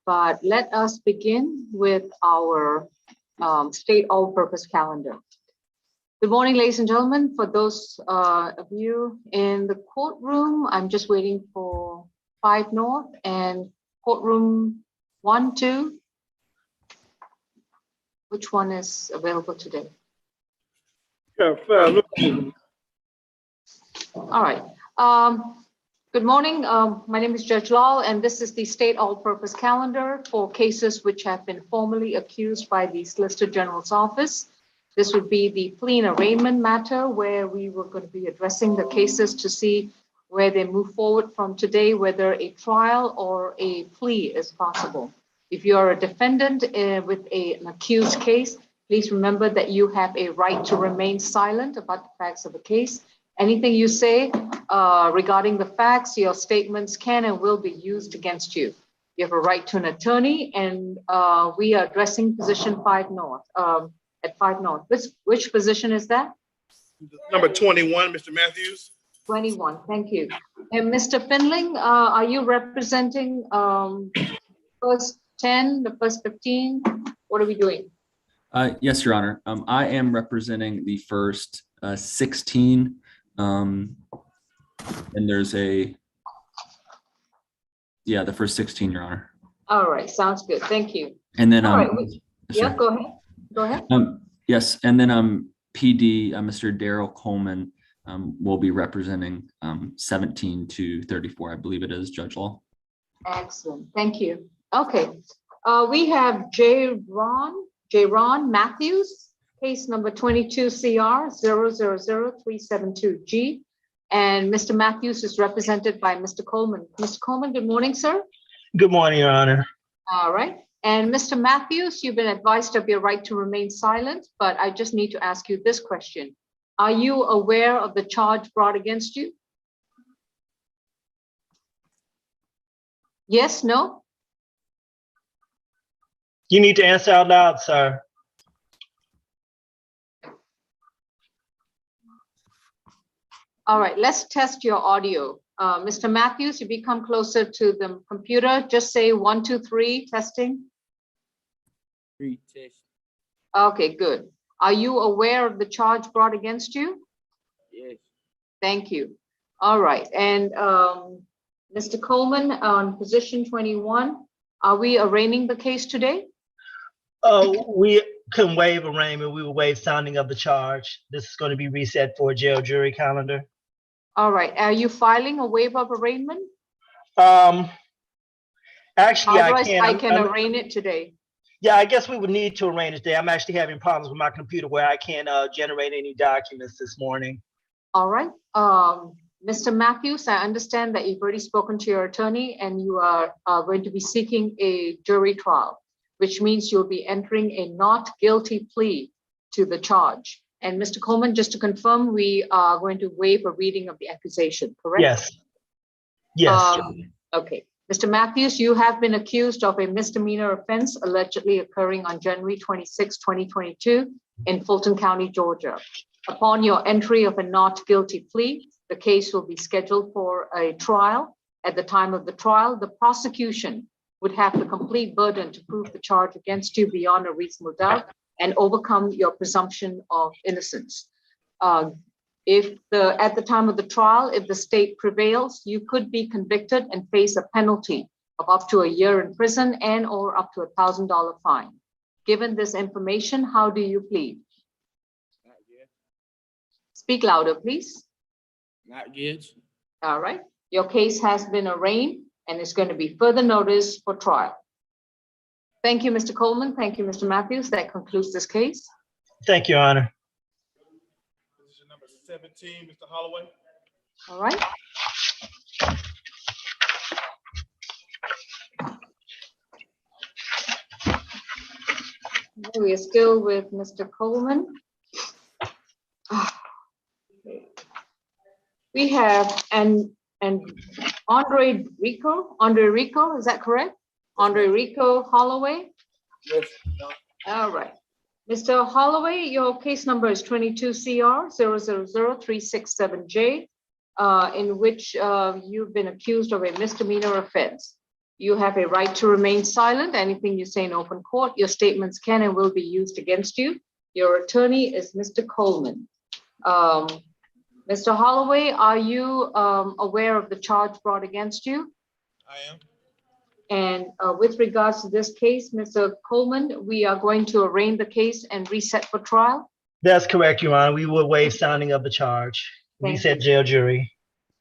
but let us begin with our state all-purpose calendar. Good morning, ladies and gentlemen. For those of you in the courtroom, I'm just waiting for 5 North and courtroom 1, 2. Which one is available today? Yeah, all right. Good morning. My name is Judge Lal, and this is the state all-purpose calendar for cases which have been formally accused by the Solicitor General's office. This would be the plea and arraignment matter, where we were going to be addressing the cases to see where they move forward from today, whether a trial or a plea is possible. If you are a defendant with an accused case, please remember that you have a right to remain silent about the facts of the case. Anything you say regarding the facts, your statements can and will be used against you. You have a right to an attorney, and we are addressing position 5 North, at 5 North. Which position is that? Number 21, Mr. Matthews. 21, thank you. And Mr. Finling, are you representing first 10, the first 15? What are we doing? Yes, Your Honor. I am representing the first 16. And there's the first 16, Your Honor. All right, sounds good. Thank you. And then, all right. Yeah, go ahead. Go ahead. Yes, and then PD, Mr. Daryl Coleman, will be representing 17 to 34, I believe it is, Judge Law. Excellent. Thank you. Okay. We have J. Ron Matthews, case number 22 CR 000372G. And Mr. Matthews is represented by Mr. Coleman. Mr. Coleman, good morning, sir. Good morning, Your Honor. All right. And Mr. Matthews, you've been advised of your right to remain silent, but I just need to ask you this question. Are you aware of the charge brought against you? Yes, no? You need to answer out loud, sir. All right, let's test your audio. Mr. Matthews, if you come closer to the computer, just say 1, 2, 3, testing. 3, test. Okay, good. Are you aware of the charge brought against you? Yes. Thank you. All right, and Mr. Coleman, on position 21, are we arraigning the case today? Oh, we can waive arraignment. We will waive sounding of the charge. This is going to be reset for a jail jury calendar. All right. Are you filing a waiver of arraignment? Actually, otherwise, I can arraign it today. Yeah, I guess we would need to arraign it today. I'm actually having problems with my computer where I can't generate any documents this morning. All right. Mr. Matthews, I understand that you've already spoken to your attorney and you are going to be seeking a jury trial, which means you'll be entering a not guilty plea to the charge. And Mr. Coleman, just to confirm, we are going to waive a reading of the accusation, correct? Yes. Yes. Okay. Mr. Matthews, you have been accused of a misdemeanor offense allegedly occurring on January 26, 2022 in Fulton County, Georgia. Upon your entry of a not guilty plea, the case will be scheduled for a trial. At the time of the trial, the prosecution would have the complete burden to prove the charge against you beyond a reasonable doubt and overcome your presumption of innocence. At the time of the trial, if the state prevails, you could be convicted and face a penalty of up to a year in prison and or up to $1,000 fine. Given this information, how do you plead? Not yet. Speak louder, please. Not yet. All right. Your case has been arraigned and is going to be further notice for trial. Thank you, Mr. Coleman. Thank you, Mr. Matthews. That concludes this case. Thank you, Your Honor. Position number 17, Mr. Holloway. All right. We are still with Mr. Coleman. We have Andre Rico, is that correct? Andre Rico Holloway? Yes. All right. Mr. Holloway, your case number is 22 CR 000367J, in which you've been accused of a misdemeanor offense. You have a right to remain silent. Anything you say in open court, your statements can and will be used against you. Your attorney is Mr. Coleman. Mr. Holloway, are you aware of the charge brought against you? I am. And with regards to this case, Mr. Coleman, we are going to arraign the case and reset for trial. That's correct, Your Honor. We will waive sounding of the charge. Thank Reset jail jury.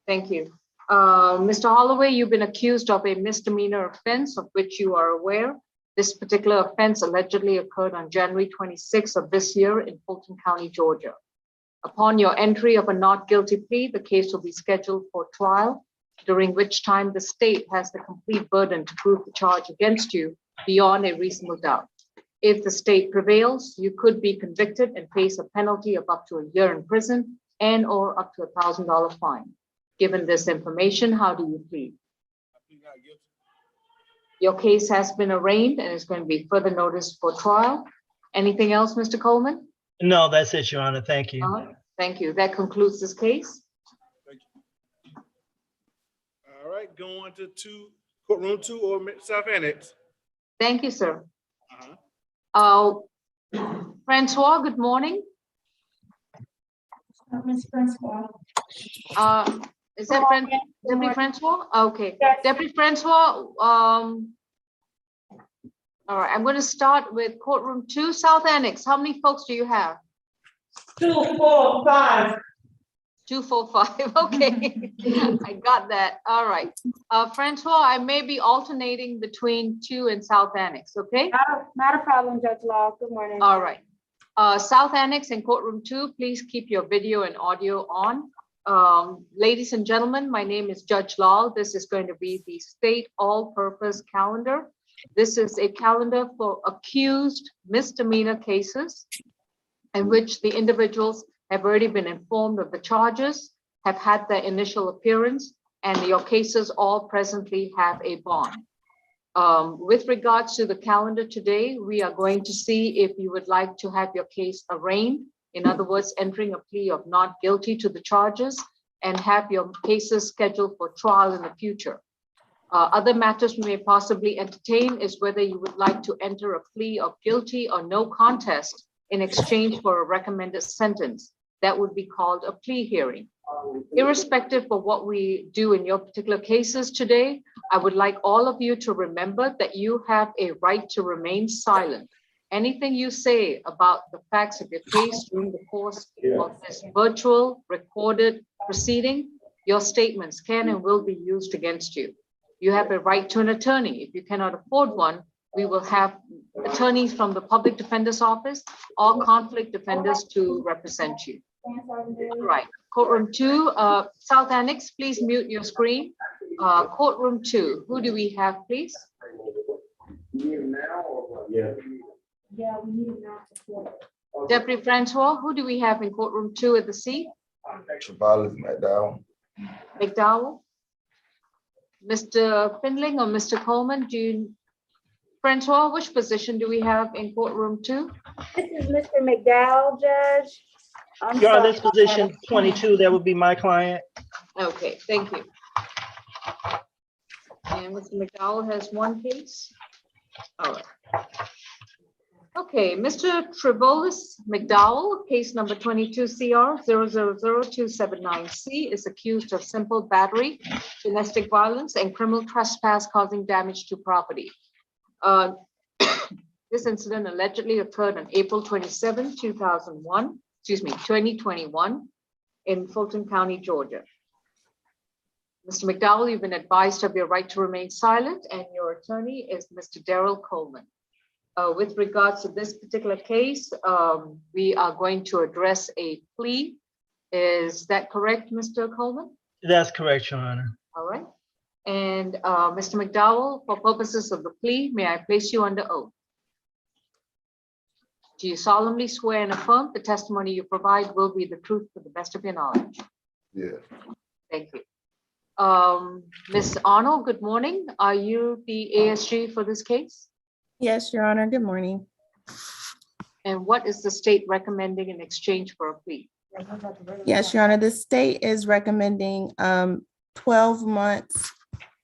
Thank you. Mr. Holloway, you've been accused of a misdemeanor offense of which you are aware. This particular offense allegedly occurred on January 26th of this year in Fulton County, Georgia. Upon your entry of a not guilty plea, the case will be scheduled for trial, during which time the state has the complete burden to prove the charge against you beyond a reasonable doubt. If the state prevails, you could be convicted and face a penalty of up to a year in prison and or up to $1,000 fine. Given this information, how do you plead? I plead not guilty. Your case has been arraigned and is going to be further notice for trial. Anything else, Mr. Coleman? No, that's it, Your Honor. Thank you. Thank you. That concludes this case. Thank you. All right, going to courtroom 2 or South Annex. Thank you, sir. Uh-huh. Francois, good morning. Ms. Francois. Is that Deputy Francois? Okay. Yes. Deputy Francois, all right, I'm going to start with courtroom 2, South Annex. How many folks do you have? 2, 4, 5. 2, 4, 5. Okay, I got that. All right. Francois, I may be alternating between 2 and South Annex, okay? Not a problem, Judge Law. Good morning. All right. South Annex and courtroom 2, please keep your video and audio on. Ladies and gentlemen, my name is Judge Lal. This is going to be the state all-purpose calendar. This is a calendar for accused misdemeanor cases in which the individuals have already been informed of the charges, have had their initial appearance, and your cases all presently have a bond. With regards to the calendar today, we are going to see if you would like to have your case arraigned. In other words, entering a plea of not guilty to the charges and have your cases scheduled for trial in the future. Other matters we may possibly entertain is whether you would like to enter a plea of guilty or no contest in exchange for a recommended sentence. That would be called a plea hearing. Irrespective of what we do in your particular cases today, I would like all of you to remember that you have a right to remain silent. Anything you say about the facts of your case during the course of this virtual recorded proceeding, your statements can and will be used against you. You have a right to an attorney. If you cannot afford one, we will have attorneys from the Public Defender's Office or conflict defenders to represent you. All right, courtroom 2, South Annex, please mute your screen. Courtroom 2, who do we have, please? Yeah, we need now. Deputy Francois, who do we have in courtroom 2 at the seat? McDowell. McDowell? Mr. Findling or Mr. Coleman, Francois, which position do we have in courtroom 2? This is Mr. McDowell, Judge. I'm Your Honor, sorry this about position that. 22, that would be my client. Okay, thank you. And Mr. McDowell has one case. All right. Okay, Mr. Trevolis McDowell, case number 22 CR 0000279C is accused of simple battery, domestic violence, and criminal trespass causing damage to property. This incident allegedly occurred on April 27, 2021 in Fulton County, Georgia. Mr. McDowell, you've been advised of your right to remain silent, and your attorney is Mr. Daryl Coleman. With regards to this particular case, we are going to address a plea. Is that correct, Mr. Coleman? That's correct, Your Honor. All right. And Mr. McDowell, for purposes of the plea, may I place you under oath? Do you solemnly swear and affirm the testimony you provide will be the truth to the best of your knowledge? Yeah. Thank you. Ms. Arnold, good morning. Are you the ASG for this case? Yes, Your Honor. Good morning. And what is the state recommending in exchange for a plea? Yes, Your Honor. The state is recommending 12 months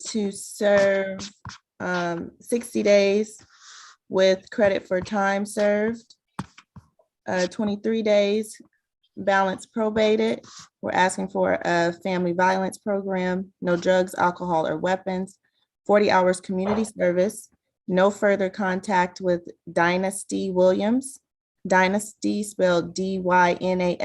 to serve 60 days with credit for time served. 23 days balance probated. We're asking for a family violence program, no drugs, alcohol, or weapons. 40 hours community service, no further contact with Dynasty Williams. Dynasty spelled Dynasty.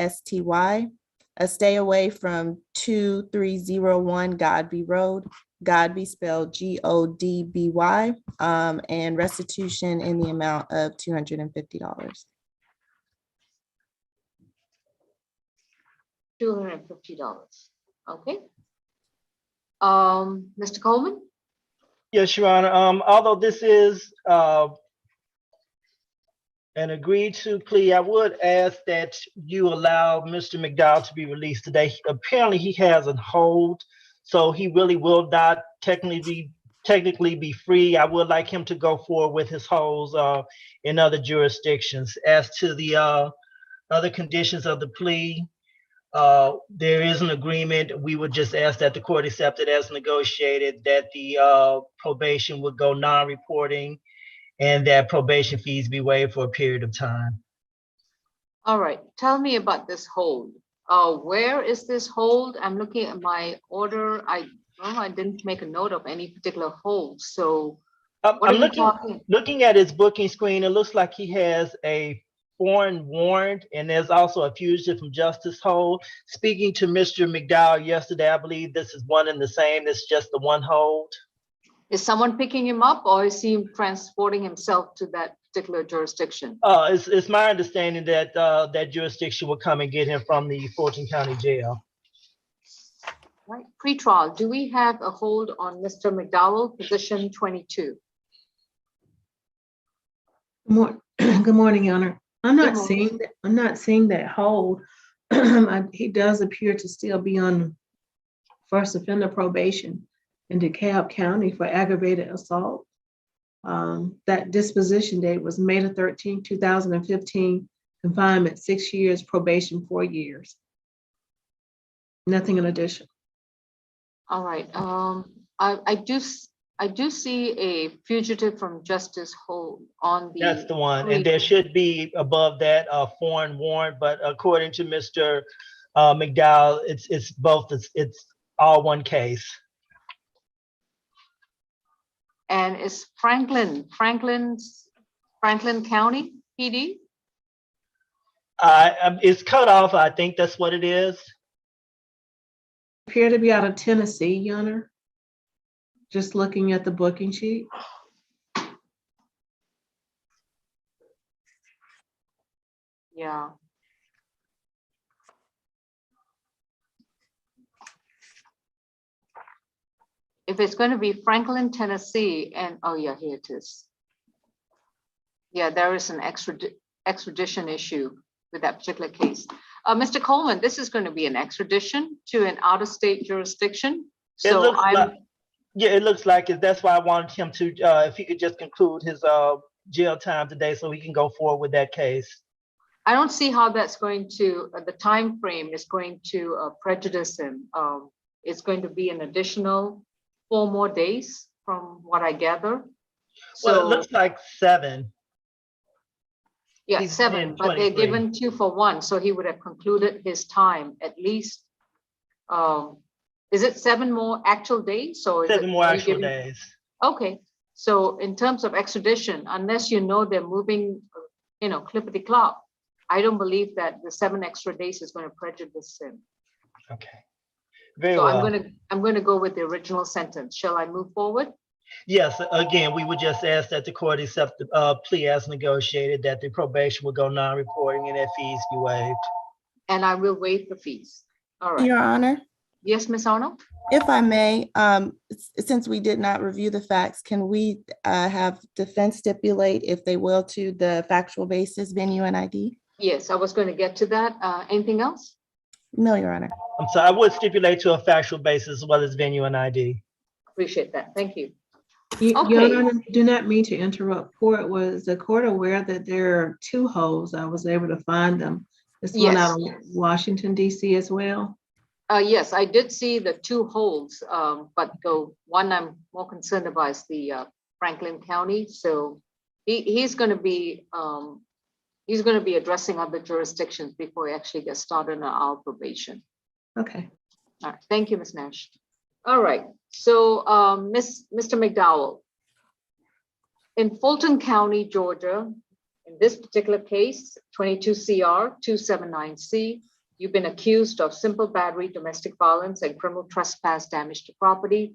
A stay away from 2301 Godby Road. Godby spelled Godby, and restitution in the amount of $250. $250. Okay. Mr. Coleman? Yes, Your Honor. Although this is an agreed to plea, I would ask that you allow Mr. McDowell to be released today. Apparently, he has a hold, so he really will not technically be free. I would like him to go forward with his holds in other jurisdictions. As to the other conditions of the plea, there is an agreement. We would just ask that the court accept it as negotiated, that the probation would go non-reporting, and that probation fees be waived for a period of time. All right, tell me about this hold. Where is this hold? I'm looking at my order. I didn't make a note of any particular hold. So what I'm are we talking? looking at his booking screen. It looks like he has a foreign warrant, and there's also a fugitive from justice hold. Speaking to Mr. McDowell yesterday, I believe this is one and the same. It's just the one hold. Is someone picking him up, or is he transporting himself to that particular jurisdiction? It's my understanding that that jurisdiction will come and get him from the Fulton County Jail. Right, pre-trial, do we have a hold on Mr. McDowell, position 22? Good morning, Your Honor. I'm Good not morning. seeing that hold. He does appear to still be on first offender probation in DeKalb County for aggravated assault. That disposition date was May the 13th, 2015, confinement 6 years, probation 4 years. Nothing in addition. All right, I do see a fugitive from justice hold on the. That's the one, and there should be above that a foreign warrant, but according to Mr. McDowell, it's both. It's all one case. And is Franklin County PD? It's cut off. I think that's what it is. Appear to be out of Tennessee, Your Honor. Just looking at the booking sheet. Yeah. If it's going to be Franklin, Tennessee, and oh yeah, here it is. Yeah, there is an extradition issue with that particular case. Mr. Coleman, this is going to be an extradition to an out-of-state jurisdiction. So it looks like it. That's why I wanted him to, if he could just conclude his jail time today, so we can go forward with that case. I don't see how that's going to, the time frame is going to prejudice him. It's going to be an additional 4 more days from what I gather. So Well, it looks like 7. yeah, He's 7, in but they're 23. given 2 for 1, so he would have concluded his time at least. Is it 7 more actual days? Or is 7 it, more are you actual giving- days. Okay, so in terms of extradition, unless you know they're moving, clippity clop, I don't believe that the 7 extra days is going to prejudice him. Okay. Very So well. I'm going to go with the original sentence. Shall I move forward? Yes, again, we would just ask that the court accept the plea as negotiated, that the probation will go non-reporting and that fees be waived. And I will waive the fees. All right. Your Honor, Yes, Ms. Arnold? if I may, since we did not review the facts, can we have defense stipulate, if they will, to the factual basis, venue, and ID? Yes, I was going to get to that. Anything else? No, Your Honor. I'm sorry, I would stipulate to a factual basis as well as venue and ID. Appreciate that. Thank you. Your Okay. Honor, do not mean to interrupt. Was the court aware that there are 2 holds? I was able to find them. This one Yes. out of Washington, DC as well. Yes, I did see the 2 holds, but the one I'm more concerned about is the Franklin County. So he's going to be addressing other jurisdictions before he actually gets started on our probation. Okay. All right, thank you, Ms. Nash. All right, so Mr. McDowell, in Fulton County, Georgia, in this particular case, 22 CR 279C, you've been accused of simple battery, domestic violence, and criminal trespass, damage to property.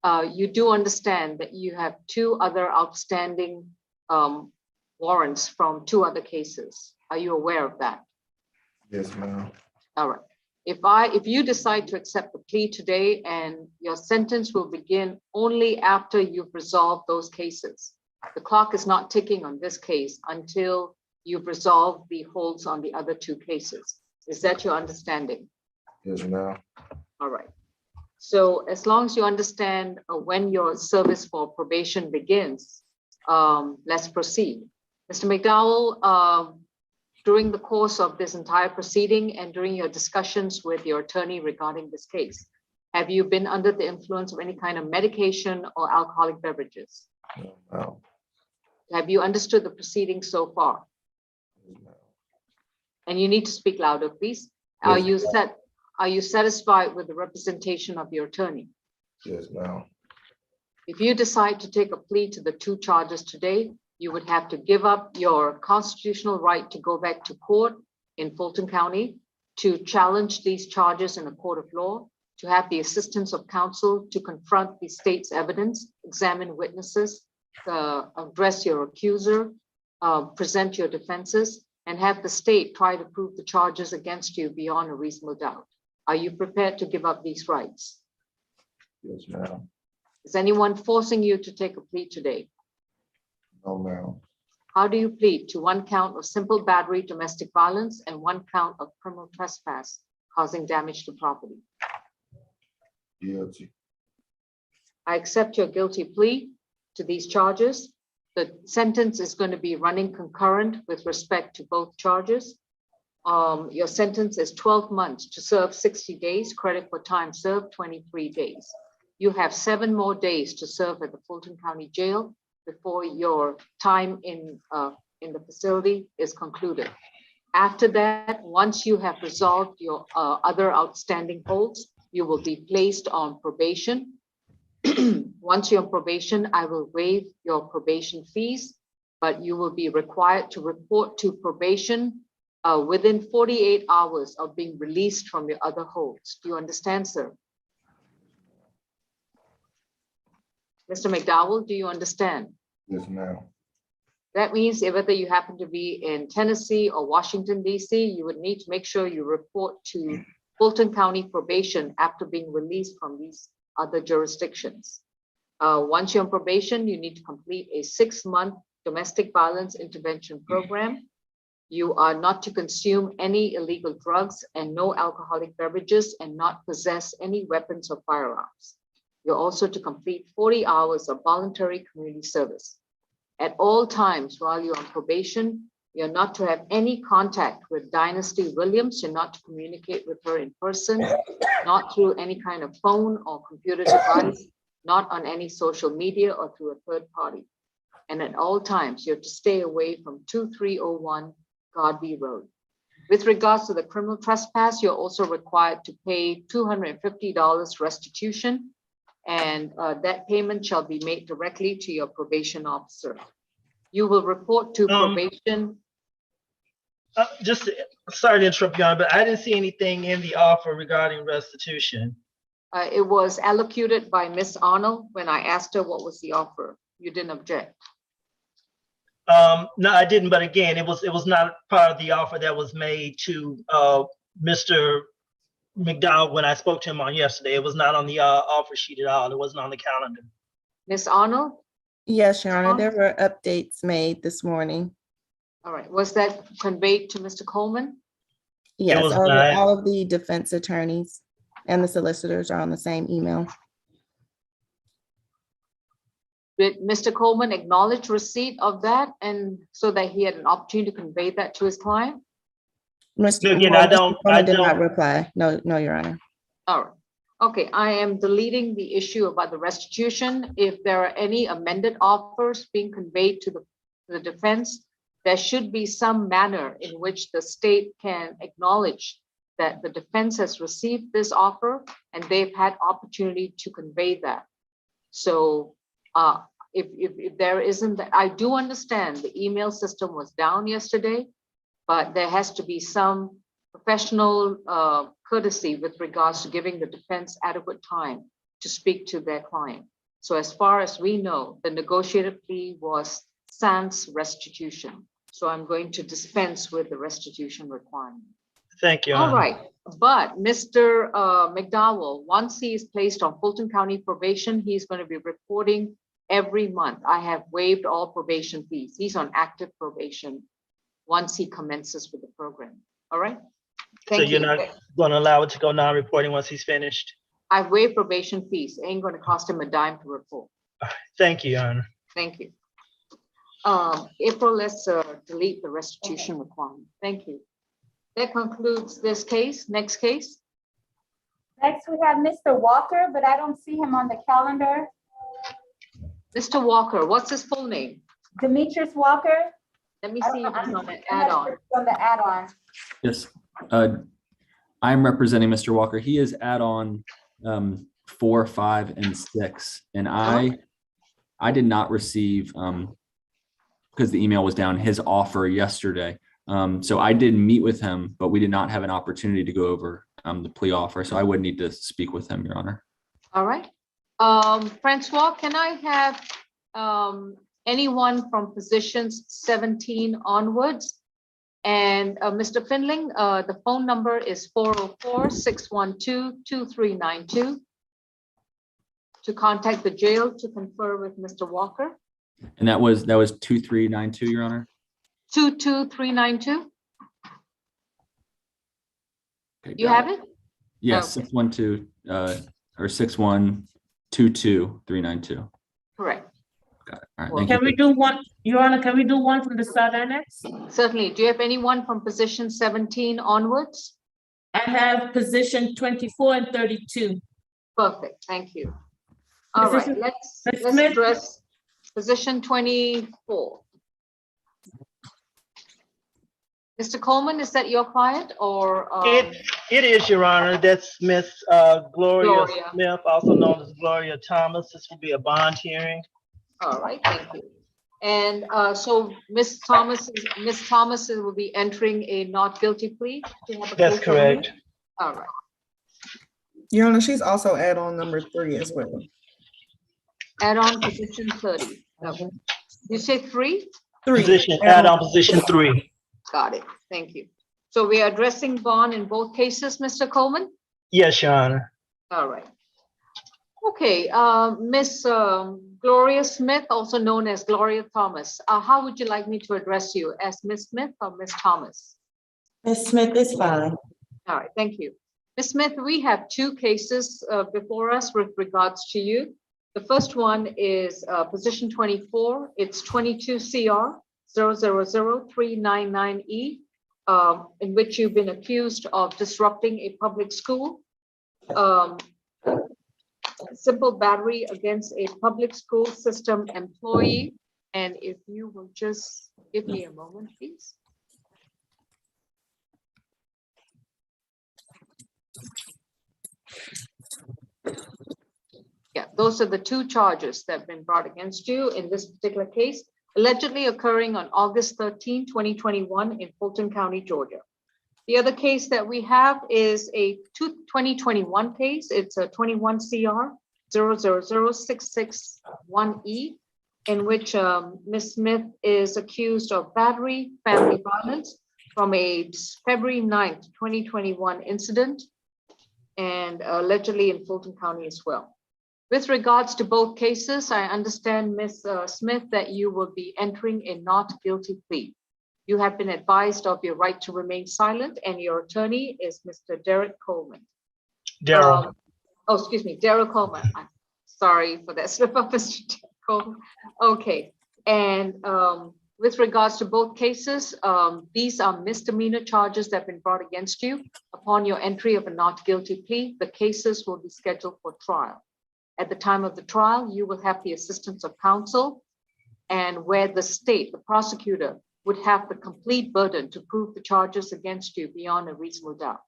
You do understand that you have 2 other outstanding warrants from 2 other cases. Are you aware of that? Yes, ma'am. All right. If you decide to accept the plea today, and your sentence will begin only after you've resolved those cases. The clock is not ticking on this case until you've resolved the holds on the other 2 cases. Is that your understanding? Yes, ma'am. All right. So as long as you understand when your service for probation begins, let's proceed. Mr. McDowell, during the course of this entire proceeding and during your discussions with your attorney regarding this case, have you been under the influence of any kind of medication or alcoholic beverages? No, ma'am. Have you understood the proceedings so far? Yes, ma'am. And you need to speak louder, please. Yes, Are you satisfied with the representation of your attorney? Yes, ma'am. If you decide to take a plea to the 2 charges today, you would have to give up your constitutional right to go back to court in Fulton County, to challenge these charges in a court of law, to have the assistance of counsel to confront the state's evidence, examine witnesses, address your accuser, present your defenses, and have the state try to prove the charges against you beyond a reasonable doubt. Are you prepared to give up these rights? Yes, ma'am. Is anyone forcing you to take a plea today? No, ma'am. How do you plead to 1 count of simple battery, domestic violence, and 1 count of criminal trespass causing damage to property? Guilty. I accept your guilty plea to these charges. The sentence is going to be running concurrent with respect to both charges. Your sentence is 12 months to serve 60 days, credit for time served 23 days. You have 7 more days to serve at the Fulton County Jail before your time in the facility is concluded. After that, once you have resolved your other outstanding holds, you will be placed on probation. Once you're on probation, I will waive your probation fees, but you will be required to report to probation within 48 hours of being released from your other holds. Do you understand, sir? Mr. McDowell, do you understand? Yes, ma'am. That means if whether you happen to be in Tennessee or Washington, DC, you would need to make sure you report to Fulton County probation after being released from these other jurisdictions. Once you're on probation, you need to complete a 6-month domestic violence intervention program. You are not to consume any illegal drugs and no alcoholic beverages, and not possess any weapons or firearms. You're also to complete 40 hours of voluntary community service. At all times while you're on probation, you're not to have any contact with Dynasty Williams. You're not to communicate with her in person, not through any kind of phone or computer device, not on any social media or through a third party. And at all times, you're to stay away from 2301 Godby Road. With regards to the criminal trespass, you're also required to pay $250 restitution, and that payment shall be made directly to your probation officer. You will report to probation. Just sorry to interrupt you, Honor, but I didn't see anything in the offer regarding restitution. It was allocated by Miss Arnold when I asked her what was the offer. You didn't object. No, I didn't. But again, it was not part of the offer that was made to Mr. McDowell when I spoke to him on yesterday. It was not on the offer sheet at all. It wasn't on the calendar. Miss Arnold? Yes, Your Honor, there were updates made this morning. All right, was that conveyed to Mr. Coleman? Yes, was not. all of the defense attorneys and the solicitors are on the same email. Did Mr. Coleman acknowledge receipt of that, and so that he had an opportunity to convey that to his client? Mr. Again, well, I Mr. don't- Coleman I did not don't- reply. No, Your Honor. All right. Okay, I am deleting the issue about the restitution. If there are any amended offers being conveyed to the defense, there should be some manner in which the state can acknowledge that the defense has received this offer and they've had opportunity to convey that. So if there isn't, I do understand the email system was down yesterday, but there has to be some professional courtesy with regards to giving the defense adequate time to speak to their client. So as far as we know, the negotiated plea was sans restitution. So I'm going to dispense with the restitution requirement. Thank you. Your All Honor. right, but Mr. McDowell, once he is placed on Fulton County probation, he's going to be reporting every month. I have waived all probation fees. He's on active probation once he commences with the program. All right? So Thank you're you. not going to allow it to go non-reporting once he's finished? I've waived probation fees. It ain't going to cost him a dime to report. Thank you, Your Honor. Thank you. April, let's delete the restitution requirement. Thank you. That concludes this case. Next case. Next, we have Mr. Walker, but I don't see him on the calendar. Mr. Walker, what's his full name? Demetrius Walker. Let me I see don't if know. he's on the I'm not add-on. sure if he's on the add-on. Yes, I'm representing Mr. Walker. He is add-on 4, 5, and 6, and I did not receive because the email was down his offer yesterday. So I did meet with him, but we did not have an opportunity to go over the plea offer. So I would need to speak with him, Your Honor. All right. Francois, can I have anyone from positions 17 onwards? And Mr. Finling, the phone number is 404-612-2392 to contact the jail to confer with Mr. Walker. And that was 2392, Your Honor. 22392. Okay, You got have it? Yes, Okay. 612 or 6122392. Correct. Got it. All right. Well, Thank Can you. we do one, Your Honor, can we do one from the South Annex? Certainly. Do you have anyone from position 17 onwards? I have position 24 and 32. Perfect. Thank you. All right. Position- Let's Ms. Smith? address position 24. Mr. Coleman, is that your client or? It is, Your Honor. That's Miss Gloria Gloria. Smith, also known as Gloria Thomas. This will be a bond hearing. All right, thank you. And so Ms. Thomas will be entering a not guilty plea. Do you have a That's case on correct. it? All right, Your Honor, she's also add-on number 3 as well. add on position 30. Okay. You say 3? 3. Position, add-on position 3. Got it, thank you. So we are addressing bond in both cases, Mr. Coleman? Yes, Your Honor. All right. Okay, Miss Gloria Smith, also known as Gloria Thomas. How would you like me to address you, as Miss Smith or Miss Thomas? Ms. Smith is fine. All right, thank you. Ms. Smith, we have 2 cases before us with regards to you. The first one is position 24. It's 22 CR 000-399E, in which you've been accused of disrupting a public school. Simple battery against a public school system employee. And if you will just give me a moment, please. Yeah, those are the 2 charges that have been brought against you in this particular case, allegedly occurring on August 13, 2021 in Fulton County, Georgia. The other case that we have is a 2021 case. It's a 21 CR 000-661E, in which Ms. Smith is accused of battery, family violence from a February 9th, 2021 incident, and allegedly in Fulton County as well. With regards to both cases, I understand, Ms. Smith, that you will be entering a not guilty plea. You have been advised of your right to remain silent, and your attorney is Mr. Derek Coleman. Daryl. Oh, excuse me, Daryl Coleman. I'm sorry for that slip up, Mr. Coleman. Okay, and With regards to both cases, these are misdemeanor charges that have been brought against you. Upon your entry of a not guilty plea, the cases will be scheduled for trial. At the time of the trial, you will have the assistance of counsel, and where the state, the prosecutor, would have the complete burden to prove the charges against you beyond a reasonable doubt.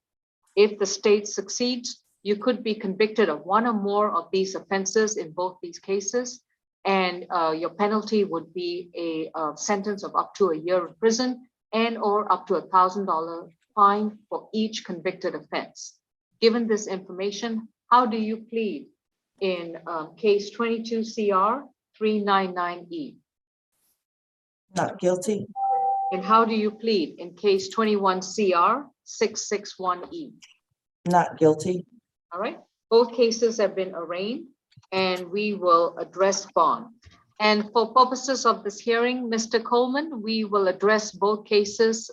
If the state succeeds, you could be convicted of one or more of these offenses in both these cases, and your penalty would be a sentence of up to a year in prison and or up to $1,000 fine for each convicted offense. Given this information, how do you plead in case 22 CR 399E? Not guilty. And how do you plead in case 21 CR 661E? Not guilty. All right, both cases have been arraigned and we will address bond. And for purposes of this hearing, Mr. Coleman, we will address both cases.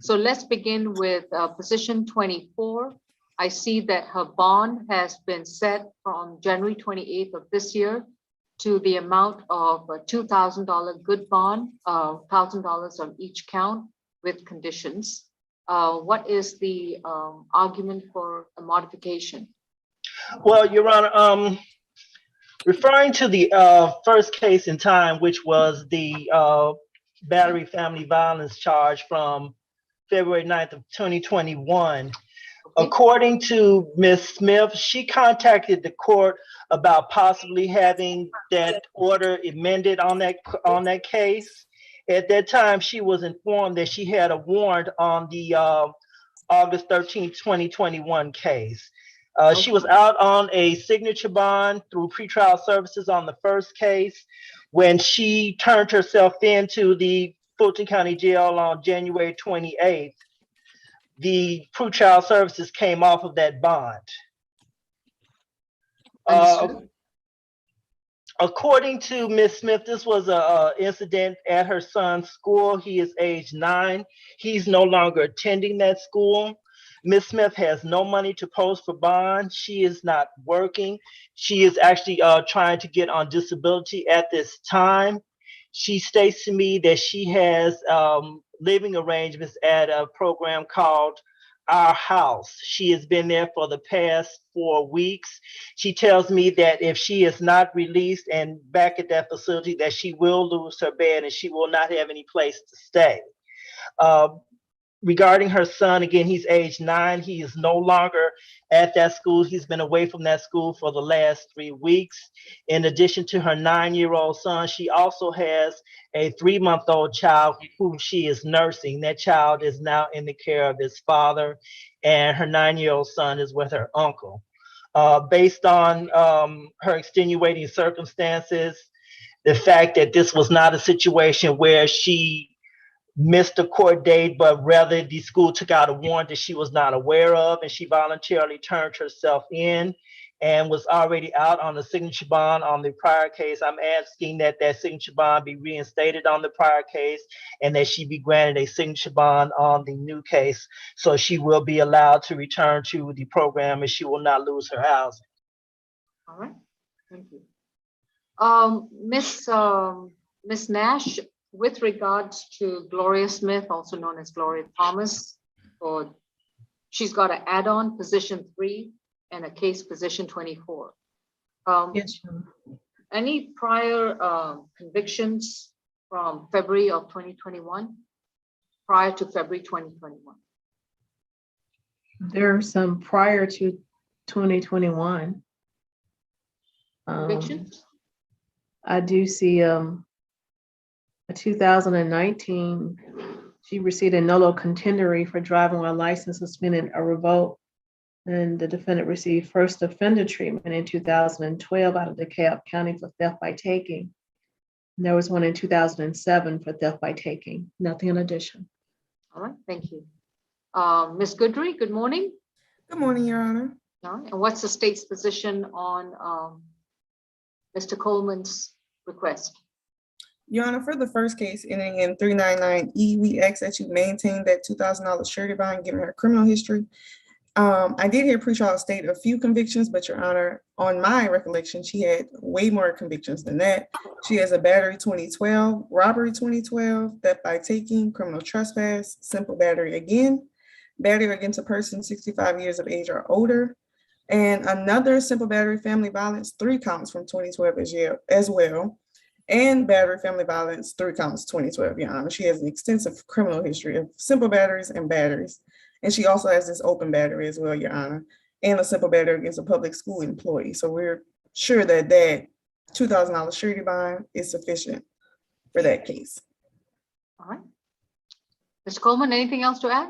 So let's begin with position 24. I see that her bond has been set from January 28th of this year to the amount of a $2,000 good bond, $1,000 on each count with conditions. What is the argument for a modification? Well, Your Honor, referring to the first case in time, which was the battery family violence charge from February 9th of 2021, according to Ms. Smith, she contacted the court about possibly having that order amended on that case. At that time, she was informed that she had a warrant on the August 13th, 2021 case. She was out on a signature bond through pretrial services on the first case. When she turned herself into the Fulton County Jail on January 28th, the pretrial services came off of that bond. According to Ms. Smith, this was an incident at her son's school. He is age 9. He's no longer attending that school. Ms. Smith has no money to post for bond. She is not working. She is actually trying to get on disability at this time. She states to me that she has living arrangements at a program called Our House. She has been there for the past 4 weeks. She tells me that if she is not released and back at that facility, that she will lose her bed and she will not have any place to stay. Regarding her son, again, he's age 9. He is no longer at that school. He's been away from that school for the last 3 weeks. In addition to her 9-year-old son, she also has a 3-month-old child whom she is nursing. That child is now in the care of his father, and her 9-year-old son is with her uncle. Based on her extenuating circumstances, the fact that this was not a situation where she missed a court date, but rather the school took out a warrant that she was not aware of, and she voluntarily turned herself in and was already out on the signature bond on the prior case. I'm asking that that signature bond be reinstated on the prior case and that she be granted a signature bond on the new case, so she will be allowed to return to the program and she will not lose her housing. All right, thank you. Miss Nash, with regards to Gloria Smith, also known as Gloria Thomas, she's got an add-on position 3 and a case position 24. Yes, Your Honor. Any prior convictions from February of 2021, prior to February 2021? There are some prior to 2021. Convictions? I do see a 2019, she received a nolo contendory for driving while license suspended or revoked. And the defendant received first offender treatment in 2012 out of DeKalb County for theft by taking. And there was one in 2007 for theft by taking, nothing in addition. All right, thank you. Ms. Goodry, good morning. Good morning, Your Honor. All right, and what's the state's position on Mr. Coleman's request? Your Honor, for the first case ending in 399E, we ask that you maintain that $2,000 surety bond given her criminal history. I did hear pretrial state a few convictions, but Your Honor, on my recollection, she had way more convictions than that. She has a battery 2012, robbery 2012, theft by taking, criminal trespass, simple battery again, battery against a person 65 years of age or older, and another simple battery family violence, 3 counts from 2012 as well, and battery family violence, 3 counts 2012, Your Honor. She has an extensive criminal history of simple batteries and batteries. And she also has this open battery as well, Your Honor, and a simple battery against a public school employee. So we're sure that that $2,000 surety bond is sufficient for that case. All right. Mr. Coleman, anything else to add?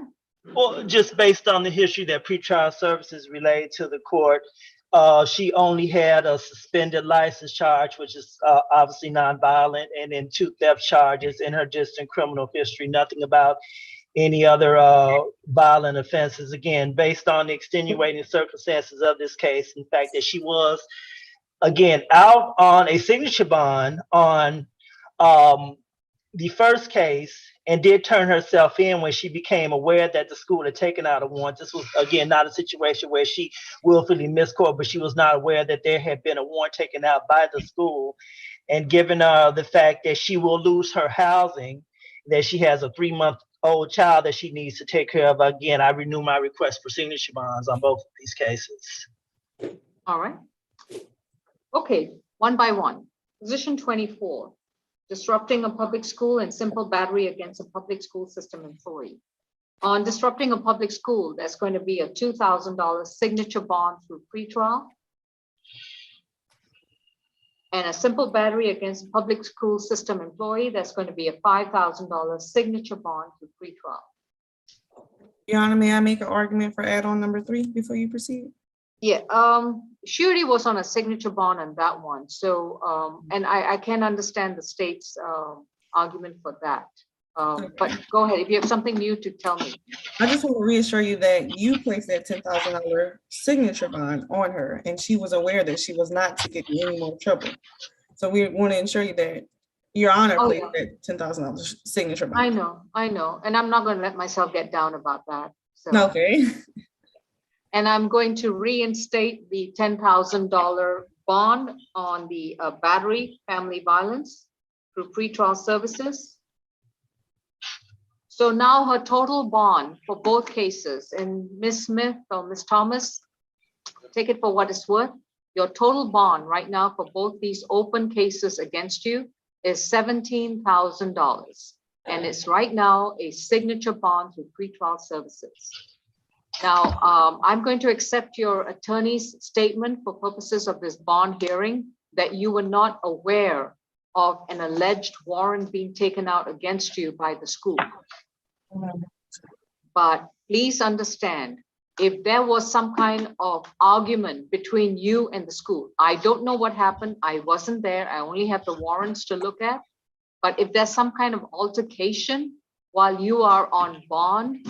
Well, just based on the history that pretrial services relayed to the court, she only had a suspended license charge, which is obviously nonviolent, and then 2 theft charges in her distant criminal history, nothing about any other violent offenses. Again, based on the extenuating circumstances of this case, in fact, that she was, again, out on a signature bond on the first case and did turn herself in when she became aware that the school had taken out a warrant. This was, again, not a situation where she willfully missed court, but she was not aware that there had been a warrant taken out by the school. And given the fact that she will lose her housing, that she has a 3-month-old child that she needs to take care of, again, I renew my request for signature bonds on both of these cases. All right. Okay, one by one. Position 24, disrupting a public school and simple battery against a public school system employee. On disrupting a public school, there's going to be a $2,000 signature bond through pretrial. And a simple battery against a public school system employee, that's going to be a $5,000 signature bond through pretrial. Your Honor, may I make an argument for add-on number 3 before you proceed? Yeah, surety was on a signature bond on that one. So, and I can understand the state's argument for that. But go ahead, if you have something new to tell me. I just want to reassure you that you placed that $10,000 signature bond on her, and she was aware that she was not to get in any more trouble. So we want to ensure you that Your Honor placed that $10,000 signature bond. I know, and I'm not going to let myself get down about that. So. Okay. And I'm going to reinstate the $10,000 bond on the battery family violence through pretrial services. So now her total bond for both cases, and Ms. Smith or Ms. Thomas, take it for what it's worth. Your total bond right now for both these open cases against you is $17,000. And it's right now a signature bond through pretrial services. Now, I'm going to accept your attorney's statement for purposes of this bond hearing that you were not aware of an alleged warrant being taken out against you by the school. But please understand, if there was some kind of argument between you and the school, I don't know what happened. I wasn't there. I only have the warrants to look at. But if there's some kind of altercation while you are on bond,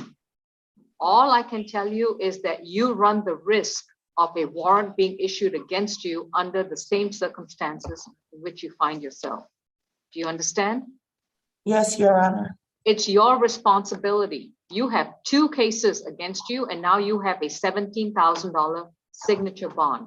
all I can tell you is that you run the risk of a warrant being issued against you under the same circumstances in which you find yourself. Do you understand? Yes, Your Honor. It's your responsibility. You have 2 cases against you, and now you have a $17,000 signature bond.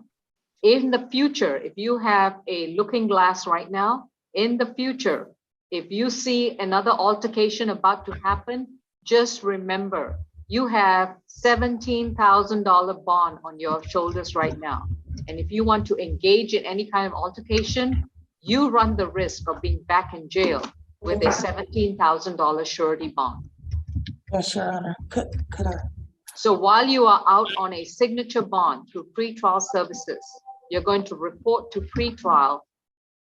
In the future, if you have a looking glass right now, in the future, if you see another altercation about to happen, just remember, you have $17,000 bond on your shoulders right now. And if you want to engage in any kind of altercation, you run the risk of being back in jail with a $17,000 surety bond. Yes, Your Honor. Could I? So while you are out on a signature bond through pretrial services, you're going to report to pretrial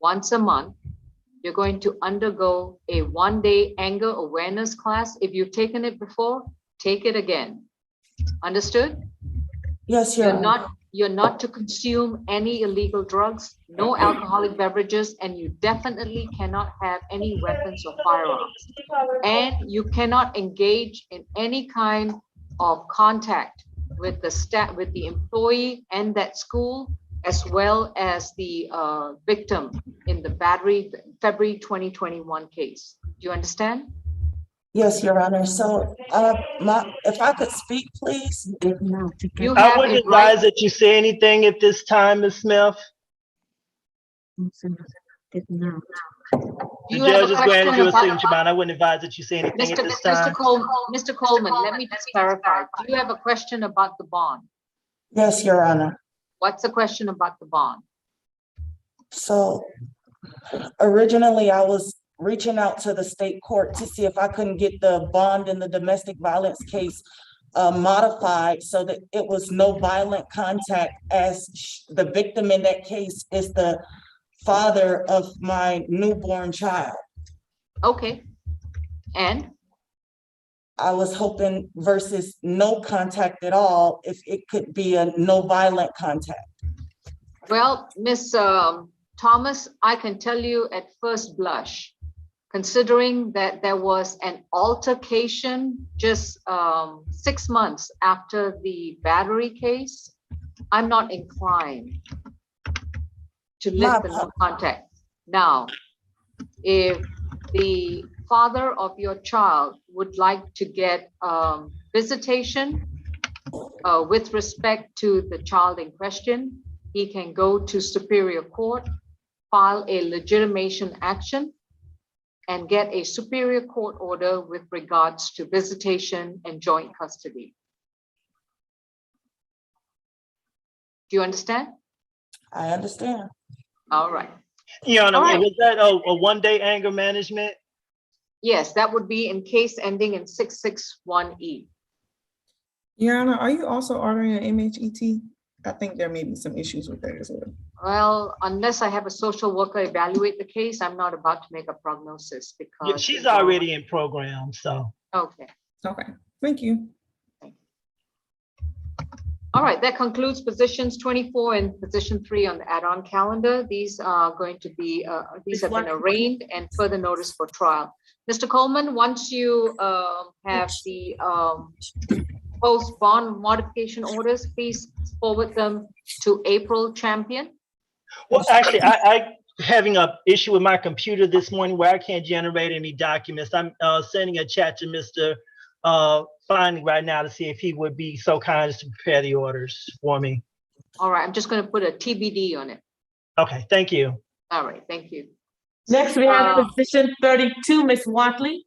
once a month. You're going to undergo a 1-day anger awareness class. If you've taken it before, take it again. Understood? Yes, Your Honor. You're not to consume any illegal drugs, no alcoholic beverages, and you definitely cannot have any weapons or firearms. And you cannot engage in any kind of contact with the staff, with the employee and that school, as well as the victim in the battery February 2021 case. Do you understand? Yes, Your Honor. So, if I could speak, please? You I have wouldn't a right. advise that you say anything at this time, Ms. Smith. The You have judge a has granted question you a about, signature bond. I wouldn't advise that you say anything at this time. Mr. Coleman, let me just clarify. Do you have a question about the bond? Yes, Your Honor. What's the question about the bond? So originally, I was reaching out to the state court to see if I couldn't get the bond in the domestic violence case modified so that it was no violent contact, as the victim in that case is the father of my newborn child. Okay. And? I was hoping versus no contact at all, if it could be a no violent contact. Well, Ms. Thomas, I can tell you at first blush, considering that there was an altercation just 6 months after the battery case, I'm not inclined to lift the no contact. Now, if the father of your child would like to get visitation with respect to the child in question, he can go to Superior Court, file a legitimation action, and get a Superior Court order with regards to visitation and joint custody. Do you understand? I understand. All right. Your Honor, All right. was that a one-day anger management? Yes, that would be in case ending in 661E. Your Honor, are you also ordering an MHET? I think there may be some issues with that as well. Well, unless I have a social worker evaluate the case, I'm not about to make a prognosis Yeah, because. she's already in program, so. Okay. Okay, thank you. All right, that concludes positions 24 and position 3 on the add-on calendar. These are going to be, these have been arraigned and further notice for trial. Mr. Coleman, once you have the post bond modification orders, please forward them to April Champion. Well, actually, I having an issue with my computer this morning where I can't generate any documents. I'm sending a chat to Mr. Finding right now to see if he would be so kind as to prepare the orders for me. All right, I'm just going to put a TBD on it. Okay, thank you. All right, thank you. Next, we have position 32, Ms. Watley.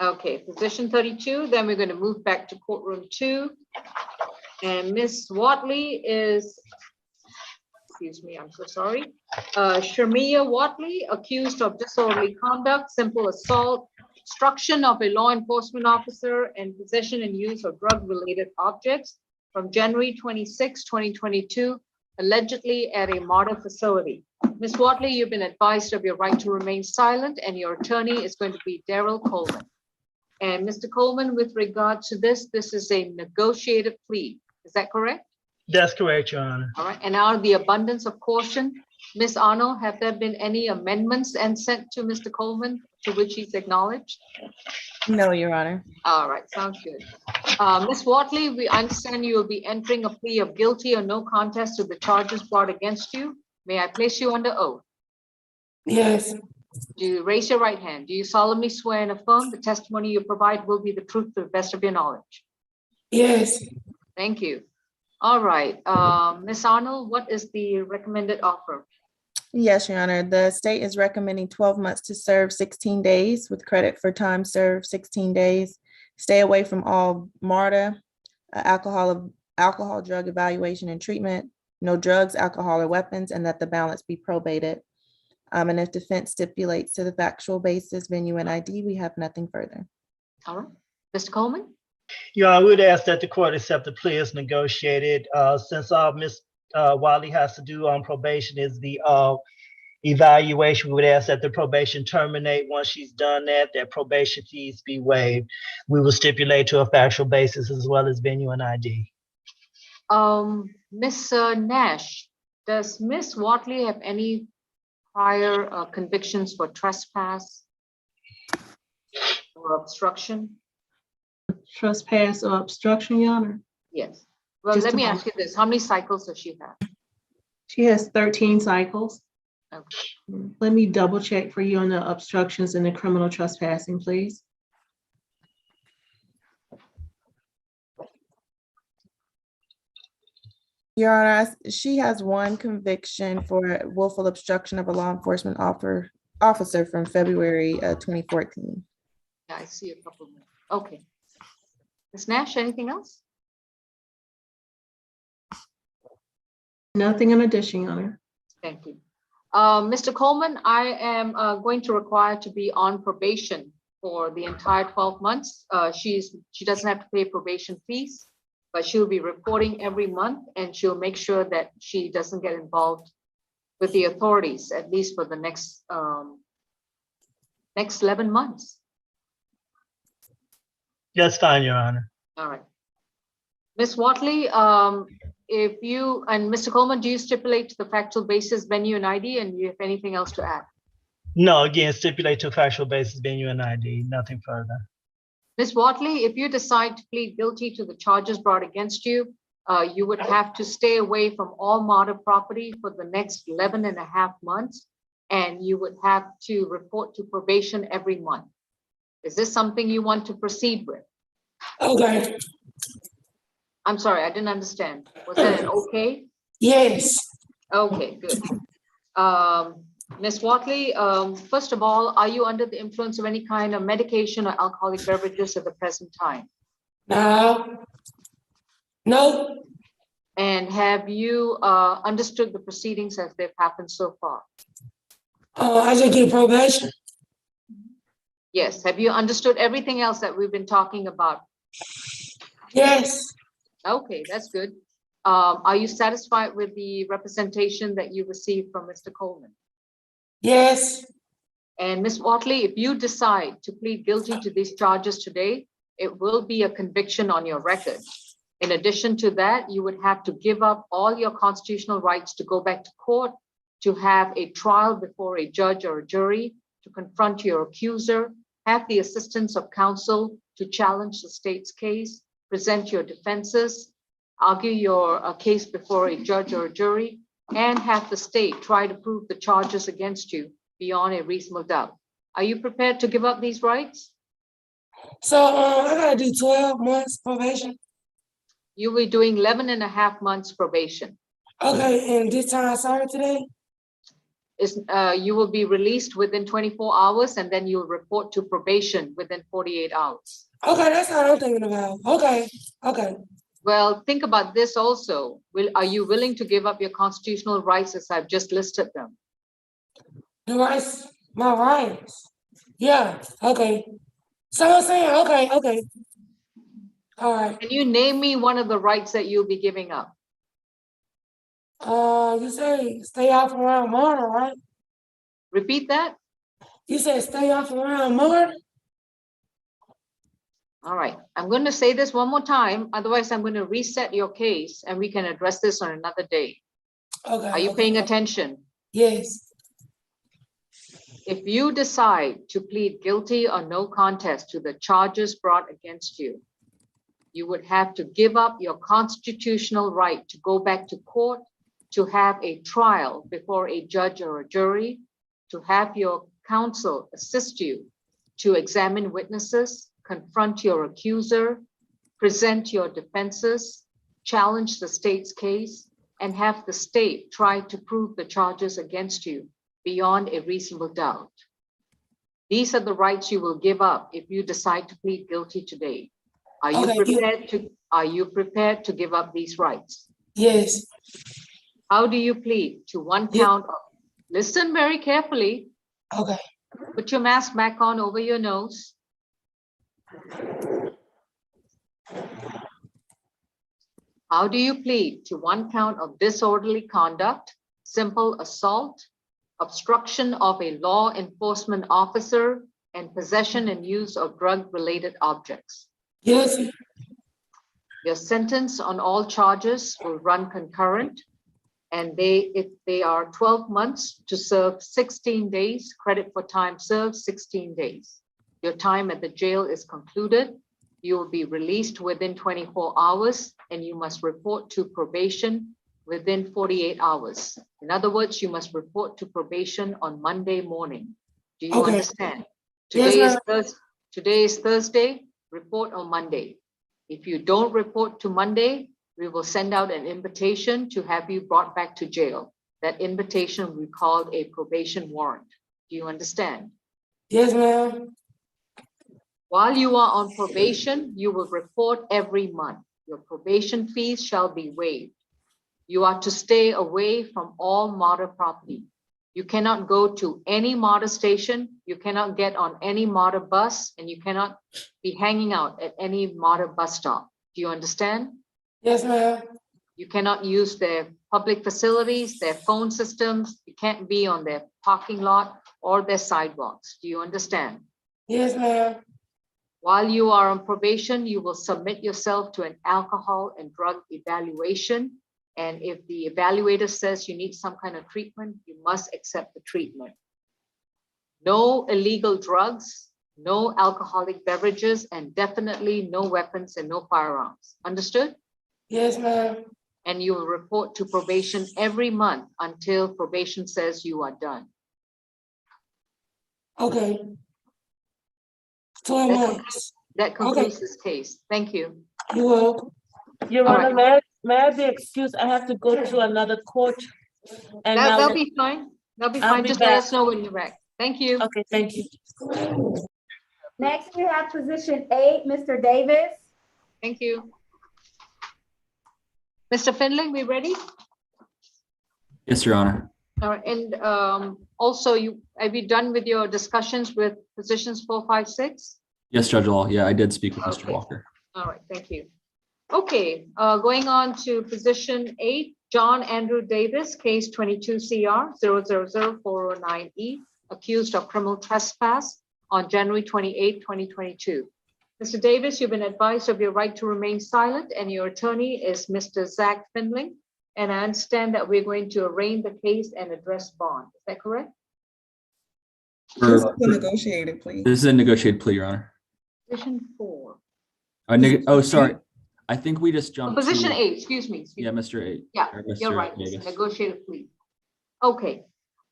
Okay, position 32, then we're going to move back to courtroom 2. And Ms. Watley is, excuse me, I'm so sorry. Sharmia Watley, accused of disorderly conduct, simple assault, obstruction of a law enforcement officer, and possession and use of drug-related objects from January 26, 2022, allegedly at a MARTA facility. Ms. Watley, you've been advised of your right to remain silent, and your attorney is going to be Daryl Coleman. And Mr. Coleman, with regard to this is a negotiated plea. Is that correct? That's correct, Your Honor. All right, and out of the abundance of caution, Ms. Arnold, have there been any amendments and sent to Mr. Coleman to which he's acknowledged? No, Your Honor. All right, sounds good. Ms. Watley, we understand you will be entering a plea of guilty or no contest to the charges brought against you. May I place you under oath? Yes. Do you raise your right hand? Do you solemnly swear and affirm the testimony you provide will be the truth to the best of your knowledge? Yes. Thank you. All right, Ms. Arnold, what is the recommended offer? Yes, Your Honor. The state is recommending 12 months to serve 16 days with credit for time served 16 days. Stay away from all MARTA, alcohol, drug evaluation and treatment, no drugs, alcohol, or weapons, and that the balance be probated. And if defense stipulates to the factual basis, venue, and ID, we have nothing further. All right, Mr. Coleman? Yeah, I would ask that the court accept the plea as negotiated. Since all Ms. Wiley has to do on probation is the evaluation, we would ask that the probation terminate. Once she's done that probation fees be waived. We will stipulate to a factual basis as well as venue and ID. Ms. Nash, does Ms. Watley have any prior convictions for trespass or obstruction? Trespass or obstruction, Your Honor? Yes. Well, Just let a me moment. ask you this. How many cycles does she have? She has 13 cycles. Okay. Let me double check for you on the obstructions and the criminal trespassing, please. Your Honor, she has one conviction for willful obstruction of a law enforcement officer from February 2014. Yeah, I see a couple more. Okay. Ms. Nash, anything else? Nothing in addition, Your Honor. Thank you. Mr. Coleman, I am going to require to be on probation for the entire 12 months. She doesn't have to pay probation fees, but she'll be reporting every month, and she'll make sure that she doesn't get involved with the authorities, at least for the next 11 months. That's fine, Your Honor. All right. Ms. Watley, if you and Mr. Coleman, do you stipulate to the factual basis, venue and ID, and you have anything else to add? No, again, stipulate to factual basis, venue and ID, nothing further. Ms. Watley, if you decide to plead guilty to the charges brought against you, you would have to stay away from all Marta property for the next 11 and a half months, and you would have to report to probation every month. Is this something you want to proceed with? Okay. I'm sorry, I didn't understand. Was that an okay? Yes. Okay, good. Ms. Watley, first of all, are you under the influence of any kind of medication or alcoholic beverages at the present time? No. No. And have you understood the proceedings as they've happened so far? I just get probation. Yes. Have you understood everything else that we've been talking about? Yes. Okay, that's good. Are you satisfied with the representation that you received from Mr. Coleman? Yes. And Ms. Watley, if you decide to plead guilty to these charges today, it will be a conviction on your record. In addition to that, you would have to give up all your constitutional rights to go back to court, to have a trial before a judge or a jury, to confront your accuser, have the assistance of counsel to challenge the state's case, present your defenses, argue your case before a judge or a jury, and have the state try to prove the charges against you beyond a reasonable doubt. Are you prepared to give up these rights? So I gotta do 12 months probation. You'll be doing 11 and a half months probation. Okay, and this time I started today? You will be released within 24 hours, and then you'll report to probation within 48 hours. Okay, that's what I'm thinking about. Okay, okay. Well, think about this also. Are you willing to give up your constitutional rights as I've just listed them? The rights, my rights. Yeah, okay. So I'm saying, okay. All right. Can you name me one of the rights that you'll be giving up? You say stay off around Marta, right? Repeat that. You said stay off around Marta? All right, I'm going to say this one more time. Otherwise, I'm going to reset your case and we can address this on another day. Okay. Are you paying attention? Yes. If you decide to plead guilty or no contest to the charges brought against you, you would have to give up your constitutional right to go back to court, to have a trial before a judge or a jury, to have your counsel assist you to examine witnesses, confront your accuser, present your defenses, challenge the state's case, and have the state try to prove the charges against you beyond a reasonable doubt. These are the rights you will give up if you decide to plead guilty today. Are you prepared to give up these rights? Yes. How do you plead? To one count of, listen very carefully. Okay. Put your mask back on over your nose. How do you plead? To one count of disorderly conduct, simple assault, obstruction of a law enforcement officer, and possession and use of drug-related objects. Yes. Your sentence on all charges will run concurrent, and if they are 12 months to serve 16 days, credit for time served 16 days. Your time at the jail is concluded. You will be released within 24 hours, and you must report to probation within 48 hours. In other words, you must report to probation on Monday morning. Do you understand? Today is Thursday, report on Monday. If you don't report to Monday, We will send out an invitation to have you brought back to jail. That invitation will be called a probation warrant. Do you understand? Yes, ma'am. While you are on probation, you will report every month. Your probation fees shall be waived. You are to stay away from all MARTA property. You cannot go to any MARTA station. You cannot get on any MARTA bus, and you cannot be hanging out at any MARTA bus stop. Do you understand? Yes, ma'am. You cannot use their public facilities, their phone systems. You can't be on their parking lot or their sidewalks. Do you understand? Yes, ma'am. While you are on probation, you will submit yourself to an alcohol and drug evaluation. And if the evaluator says you need some kind of treatment, you must accept the treatment. No illegal drugs, no alcoholic beverages, and definitely no weapons and no firearms. Understood? Yes, ma'am. And you will report to probation every month until probation says you are done. Okay. 12 months. That concludes this case. Thank you. You're welcome. Your All Honor, right. may I be excused? I have to go to another court. And That'll be fine. That'll be I'll fine. be Just let back. us know when you're back. Thank you. Okay, thank you. Next, we have position 8, Mr. Davis. Thank you. Mr. Finley, we ready? Yes, Your Honor. All right. And also, have you done with your discussions with positions 4, 5, 6? Yes, Judge Law. Yeah, I did speak with Mr. Okay. Walker. All right, thank you. Okay, going on to position 8, John Andrew Davis, case 22 CR 000-409E, accused of criminal trespass on January 28, 2022. Mr. Davis, you've been advised of your right to remain silent, and your attorney is Mr. Zach Finley. And I understand that we're going to arraign the case and address bond. Is that correct? This is a negotiated plea. This is a negotiated plea, Your Honor. Position 4. Oh, sorry. I think we just jumped Position to, 8, excuse me. Yeah, Mr. 8. Yeah, or you're Mr. right. It's a Davis. negotiated plea. Okay.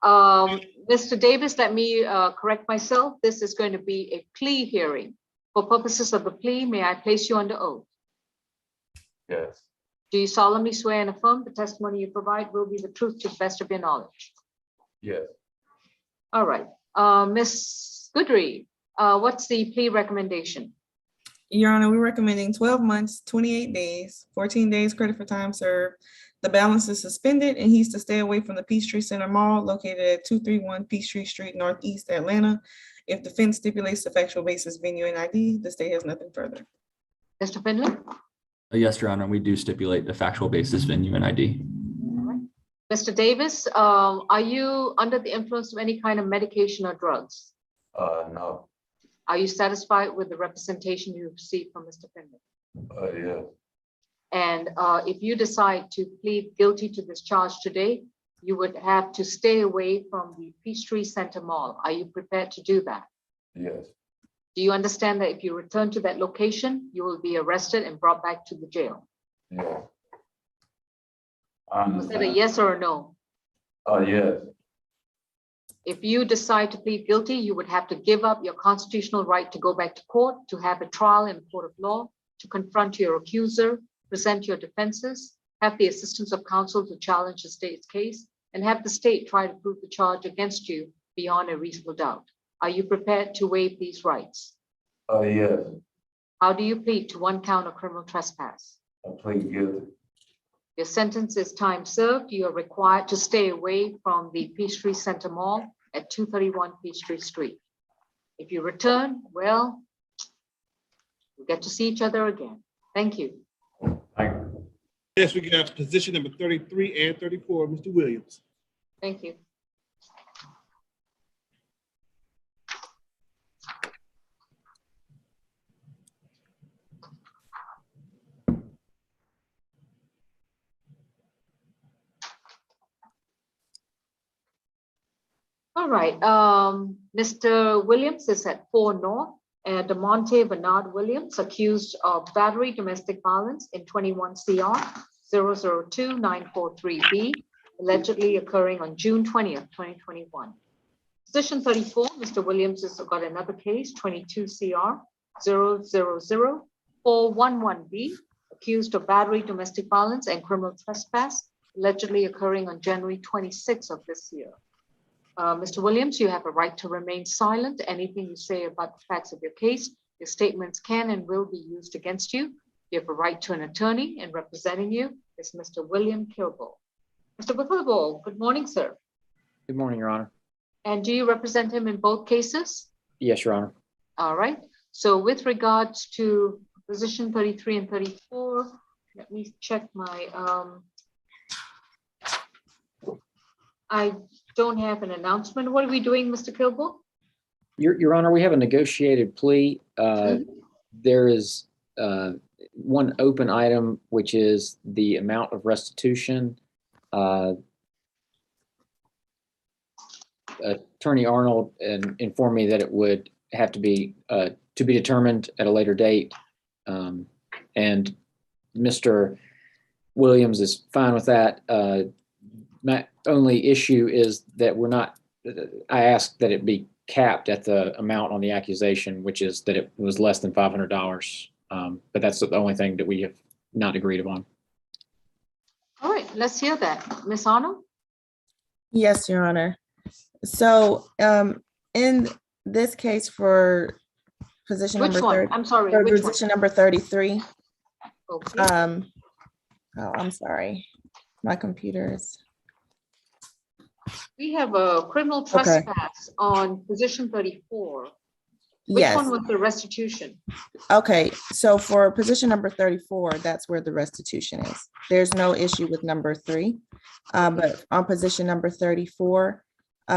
Mr. Davis, let me correct myself. This is going to be a plea hearing. For purposes of the plea, may I place you under oath? Yes. Do you solemnly swear and affirm the testimony you provide will be the truth to the best of your knowledge? Yes. All right. Ms. Goodry, what's the plea recommendation? Your Honor, we're recommending 12 months, 28 days, 14 days credit for time served. The balance is suspended and he's to stay away from the Peachtree Center Mall located at 231 Peachtree Street, Northeast Atlanta. If defense stipulates the factual basis, venue, and ID, the state has nothing further. Mr. Finley? Yes, Your Honor, we do stipulate the factual basis, venue, and ID. All right. Mr. Davis, are you under the influence of any kind of medication or drugs? No. Are you satisfied with the representation you received from Mr. Finley? Yeah. And if you decide to plead guilty to this charge today, you would have to stay away from the Peachtree Center Mall. Are you prepared to do that? Yes. Do you understand that if you return to that location, you will be arrested and brought back to the jail? Yeah. Was that a yes or a no? Yes. If you decide to plead guilty, you would have to give up your constitutional right to go back to court, to have a trial in a court of law, to confront your accuser, present your defenses, have the assistance of counsel to challenge the state's case, and have the state try to prove the charge against you beyond a reasonable doubt. Are you prepared to waive these rights? Yes. How do you plead to one count of criminal trespass? I plead guilty. Your sentence is time served. You are required to stay away from the Peachtree Center Mall at 231 Peachtree Street. If you return, well, we'll get to see each other again. Thank you. Thank you. Yes, we got position number 33 and 34, Mr. Williams. Thank you. All right, Mr. Williams is at 4 North, and DeMonte Bernard Williams accused of battery domestic violence in 21 CR 002-943B, allegedly occurring on June 20th, 2021. Position 34, Mr. Williams has got another case, 22 CR 000-411B, accused of battery, domestic violence, and criminal trespass, allegedly occurring on January 26th of this year. Mr. Williams, you have a right to remain silent. Anything you say about the facts of your case, your statements can and will be used against you. You have a right to an attorney, and representing you is Mr. William Kilgore. Mr. Kilgore, good morning, sir. Good morning, Your Honor. And do you represent him in both cases? Yes, Your Honor. All right. So with regards to position 33 and 34, let me check my, I don't have an announcement. What are we doing, Mr. Kilgore? Your Honor, we have a negotiated plea. There is one open item, which is the amount of restitution. Attorney Arnold informed me that it would have to be determined at a later date. And Mr. Williams is fine with that. My only issue is that I asked that it be capped at the amount on the accusation, which is that it was less than $500. But that's the only thing that we have not agreed upon. All right, let's hear that. Ms. Arnold? Yes, Your Honor. So in this case for position Which number one? 30, I'm sorry, for which position number 33. Okay. Oh, I'm sorry. My computer is. We have a criminal trespass on position 34. Which Yes. one was the restitution? Okay, so for position number 34, that's where the restitution is. There's no issue with number 3. But on position number 34,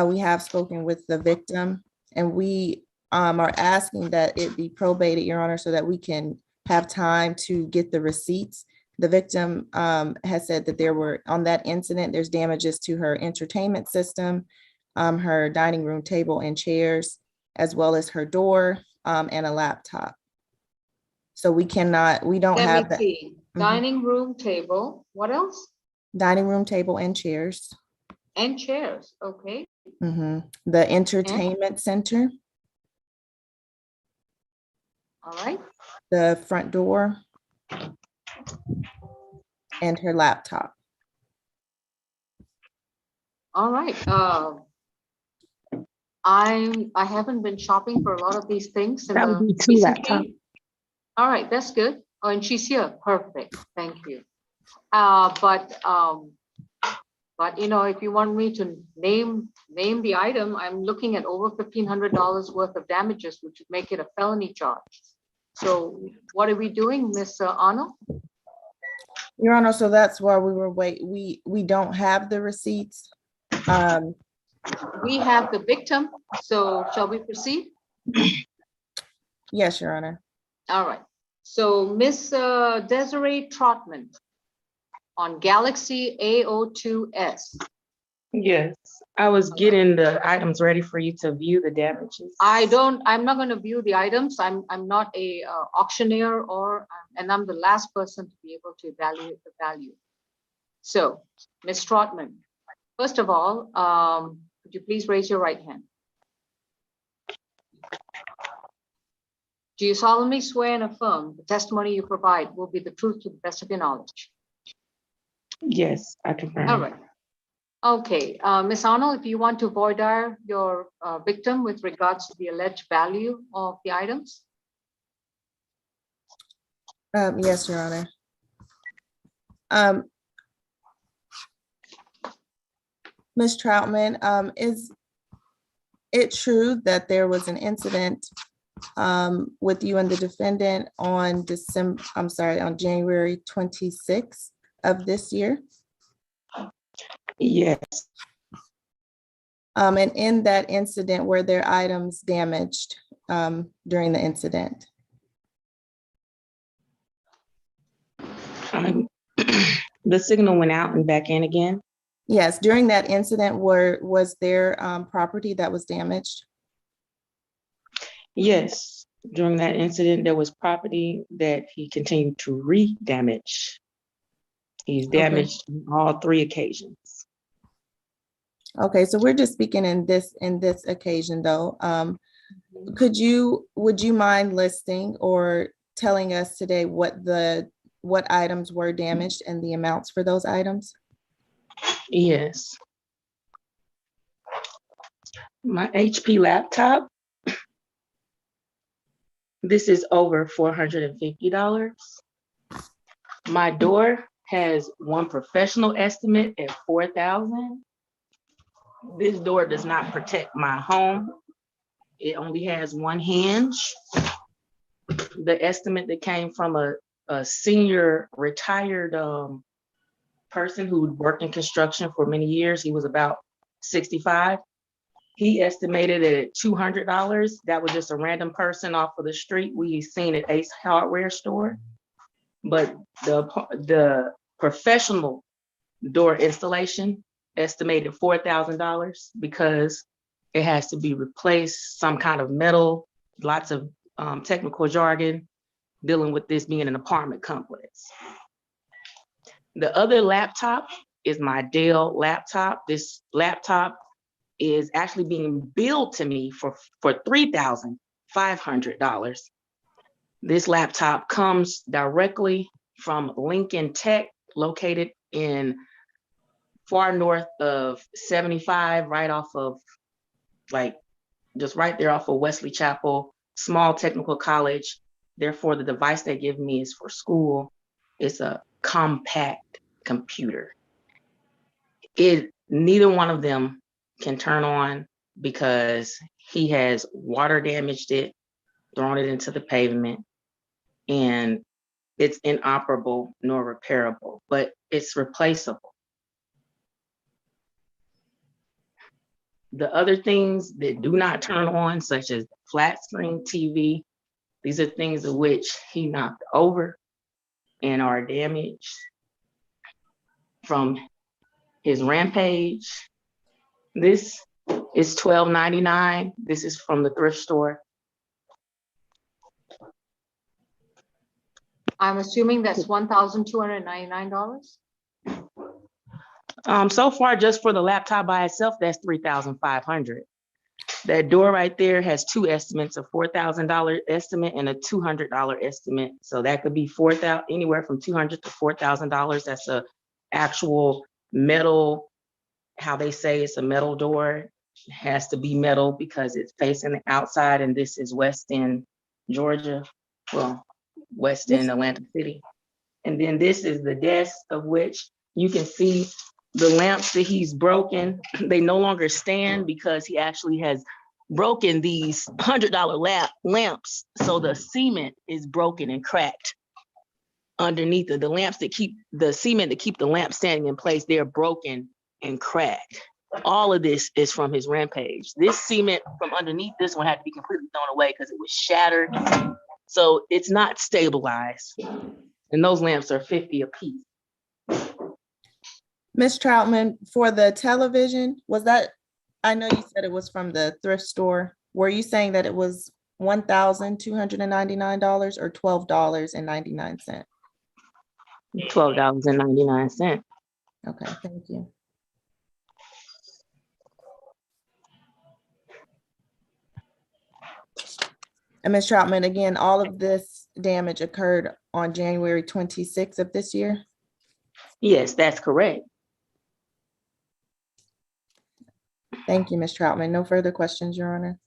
we have spoken with the victim, and we are asking that it be probated, Your Honor, so that we can have time to get the receipts. The victim has said that there were, on that incident, there's damages to her entertainment system, her dining room table and chairs, as well as her door and a laptop. So we don't have Let me that. see. Dining room table, what else? Dining room table and chairs. And chairs, okay. The entertainment center, All right. the front door, and her laptop. All right. I haven't been shopping for a lot of these things. That would be 2 laptops. All right, that's good. Oh, and she's here. Perfect. Thank you. But you know, if you want me to name the item, I'm looking at over $1,500 worth of damages, which would make it a felony charge. So what are we doing, Ms. Arnold? Your Honor, so that's why we were we don't have the receipts. We have the victim, so shall we proceed? Yes, Your Honor. All right. So Miss Desiree Trotman on Galaxy A02S. Yes, I was getting the items ready for you to view the damages. I'm not going to view the items. I'm not a auctioneer and I'm the last person to be able to evaluate the value. So Ms. Trotman, first of all, could you please raise your right hand? Do you solemnly swear and affirm the testimony you provide will be the truth to the best of your knowledge? Yes, I confirm. All right. Okay, Ms. Arnold, if you want to voir dire your victim with regards to the alleged value of the items. Yes, Your Honor. Ms. Troutman, is it true that there was an incident with you and the defendant on on January 26th of this year? Yes. And in that incident, were there items damaged during the incident? The signal went out and back in again. Yes, during that incident, was there property that was damaged? Yes, during that incident, there was property that he continued to re-damage. He's damaged on all 3 occasions. Okay, so we're just speaking in this occasion though. Would you mind listing or telling us today what the what items were damaged and the amounts for those items? Yes. My HP laptop. This is over $450. My door has one professional estimate at $4,000. This door does not protect my home. It only has one hinge. The estimate that came from a senior retired person who worked in construction for many years, he was about 65. He estimated it at $200. That was just a random person off of the street we seen at Ace Hardware store. But the professional door installation estimated $4,000 because it has to be replaced, some kind of metal, lots of technical jargon dealing with this being an apartment complex. The other laptop is my Dell laptop. This laptop is actually being billed to me for $3,500. This laptop comes directly from Lincoln Tech, located in far north of 75, right off of, like, just right there off of Wesley Chapel, small technical college. Therefore, the device they give me is for school. It's a compact computer. Neither one of them can turn on because he has water damaged it, thrown it into the pavement, and it's inoperable nor repairable, but it's replaceable. The other things that do not turn on, such as flat screen TV, these are things of which he knocked over and are damaged from his rampage. This is $12.99. This is from the thrift store. I'm assuming that's $1,299. So far, just for the laptop by itself, that's $3,500. That door right there has two estimates, a $4,000 estimate and a $200 estimate. So that could be anywhere from $200 to $4,000. That's a actual metal, how they say it's a metal door. It has to be metal because it's facing the outside, and this is West End, Georgia. Well, West End, Atlantic City. And then this is the desk, of which you can see the lamps that he's broken. They no longer stand because he actually has broken these $100 lamps. So the cement is broken and cracked underneath it. The lamps that keep the cement that keep the lamp standing in place, they're broken and cracked. All of this is from his rampage. This cement from underneath this one had to be completely thrown away because it was shattered. So it's not stabilized. And those lamps are $50 a piece. Ms. Troutman, for the television, was that, I know you said it was from the thrift store. Were you saying that it was $1,299 or $12.99? $12.99. Okay, thank you. And Ms. Troutman, again, all of this damage occurred on January 26th of this year? Yes, that's correct. Thank you, Ms. Troutman. No further questions, Your Honor.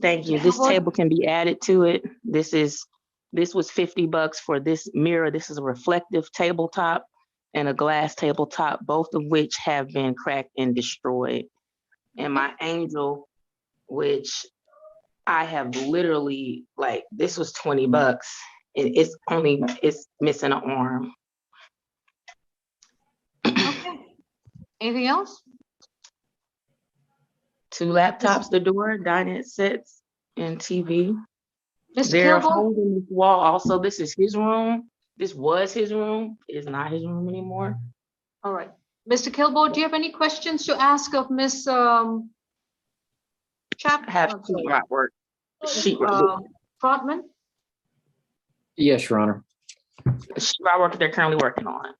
Thank you. This table can be added to it. This was $50 for this mirror. This is a reflective tabletop and a glass tabletop, both of which have been cracked and destroyed. And my angel, which I have literally, like, this was $20. It's missing an arm. Okay. Anything else? 2 laptops, the door, dining sets, and TV. Mr. They're Kilgore? holding this wall. Also, this is his room. This was his room. It's not his room anymore. All right. Mr. Kilgore, do you have any questions to ask of Ms. Chapter? I have sheetrock work. Trotman? Yes, Your Honor. Sheetrock work they're currently working on.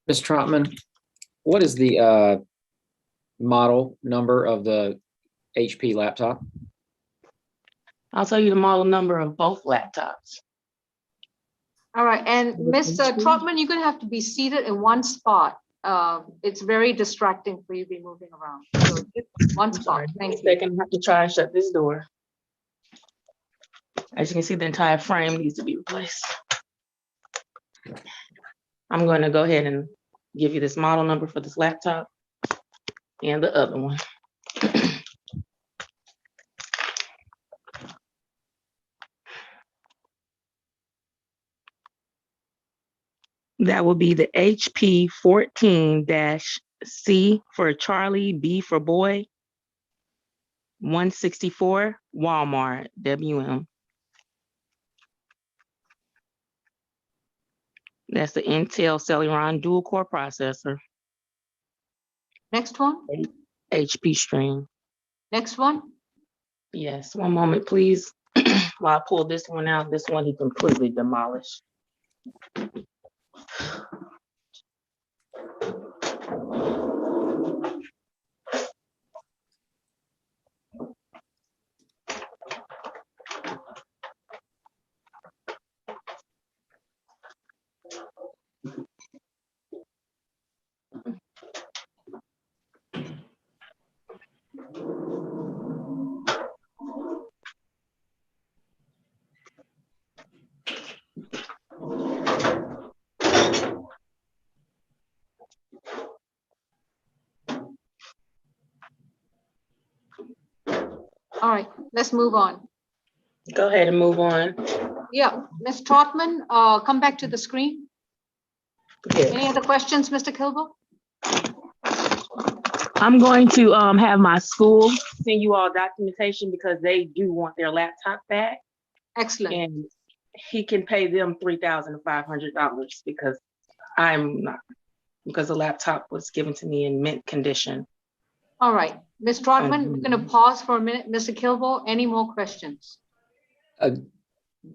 Ms. Trotman, what is the model number of the HP laptop? I'll tell you the model number of both laptops. All right, and Ms. Trotman, you're gonna have to be seated in one spot. It's very distracting for you to be moving around. So just one spot, thank you. Second, I have to try and shut this door. As you can see, the entire frame needs to be replaced. I'm going to go ahead and give you this model number for this laptop and the other one. That will be the HP 14-C for Charlie, B for boy, 164 Walmart, WM. That's the Intel Celeron dual core processor. Next one, HP stream. next one. Yes, one moment, please. While I pull this one out, this one he completely demolished. All right, let's move on. Go ahead and move on. Yeah, Ms. Trotman, come back to the screen. Yes. Any other questions, Mr. Kilgore? I'm going to have my school send you all documentation because they do want their laptop back. Excellent. And he can pay them $3,500 because I'm not, because the laptop was given to me in mint condition. All right, Ms. Trotman, we're going to pause for a minute. Mr. Kilgore, any more questions?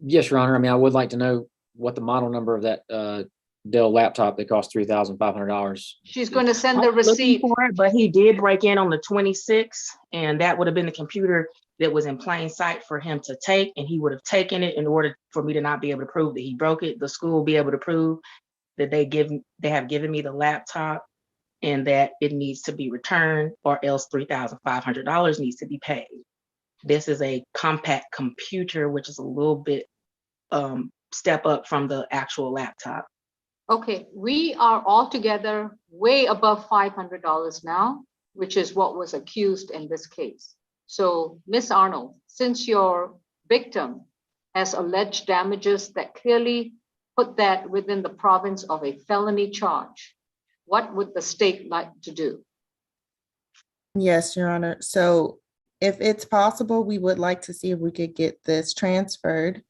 Yes, Your Honor. I mean, I would like to know what the model number of that Dell laptop that cost $3,500. She's going to send the I'm looking receipt. for it, but he did break in on the 26th, and that would have been the computer that was in plain sight for him to take, and he would have taken it in order for me to not be able to prove that he broke it. The school will be able to prove that they have given me the laptop and that it needs to be returned, or else $3,500 needs to be paid. This is a compact computer, which is a little bit step up from the actual laptop. Okay, we are altogether way above $500 now, which is what was accused in this case. So, Ms. Arnold, since your victim has alleged damages that clearly put that within the province of a felony charge, what would the state like to do? Yes, Your Honor. So if it's possible, we would like to see if we could get this transferred.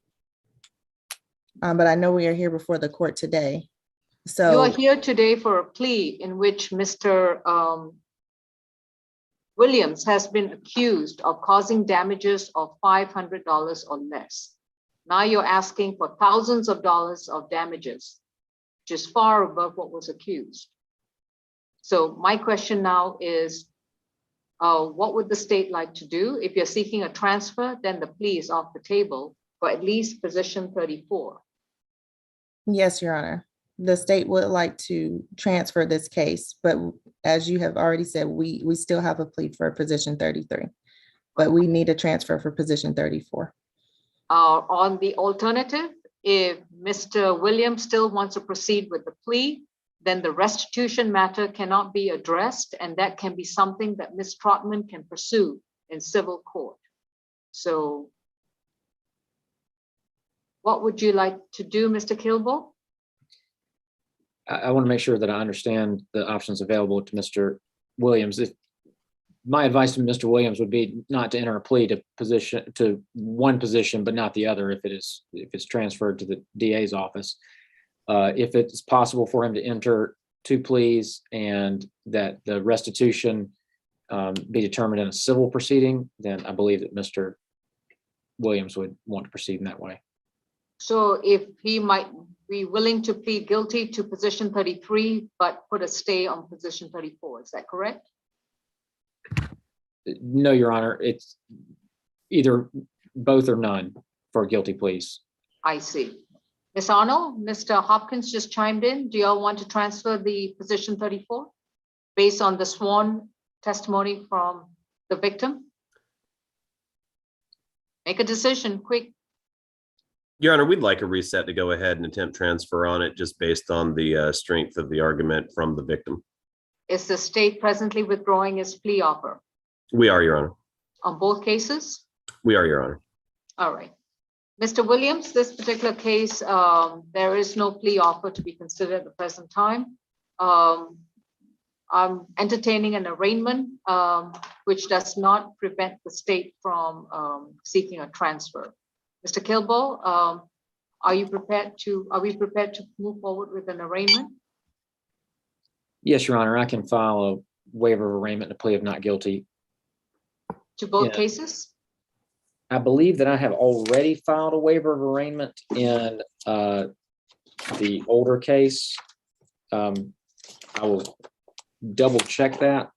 But I know we are here before the court today. So you are here today for a plea in which Mr. Williams has been accused of causing damages of $500 or less. Now you're asking for thousands of dollars of damages, which is far above what was accused. So my question now is, what would the state like to do? If you're seeking a transfer, then the plea is off the table for at least position 34. yes, Your Honor. The state would like to transfer this case, but as you have already said, we still have a plea for position 33, but we need a transfer for position 34. On the alternative, if Mr. Williams still wants to proceed with the plea, then the restitution matter cannot be addressed, and that can be something that Ms. Trotman can pursue in civil court. So what would you like to do, Mr. Kilgore? I want to make sure that I understand the options available to Mr. Williams. If my advice to Mr. Williams would be not to enter a plea to one position, but not the other if it's transferred to the DA's office. If it's possible for him to enter two pleas and that the restitution be determined in a civil proceeding, then I believe that Mr. Williams would want to proceed in that way. So if he might be willing to plead guilty to position 33, but put a stay on position 34, is that correct? No, Your Honor, it's either both or none for guilty pleas. I see. Ms. Arnold, Mr. Hopkins just chimed in. Do y'all want to transfer the position 34 based on the sworn testimony from the victim? Make a decision quick. Your Honor, we'd like a reset to go ahead and attempt transfer on it just based on the strength of the argument from the victim. Is the state presently withdrawing its plea offer We are, Your Honor. on both cases? We are, Your Honor. All right. Mr. Williams, this particular case, there is no plea offer to be considered at the present time. I'm entertaining an arraignment, which does not prevent the state from seeking a transfer. Mr. Kilbo, are we prepared to move forward with an arraignment? Yes, Your Honor, I can file a waiver of arraignment and a plea of not guilty. To both Yeah. cases? I believe that I have already filed a waiver of arraignment in the older case. I will double check that.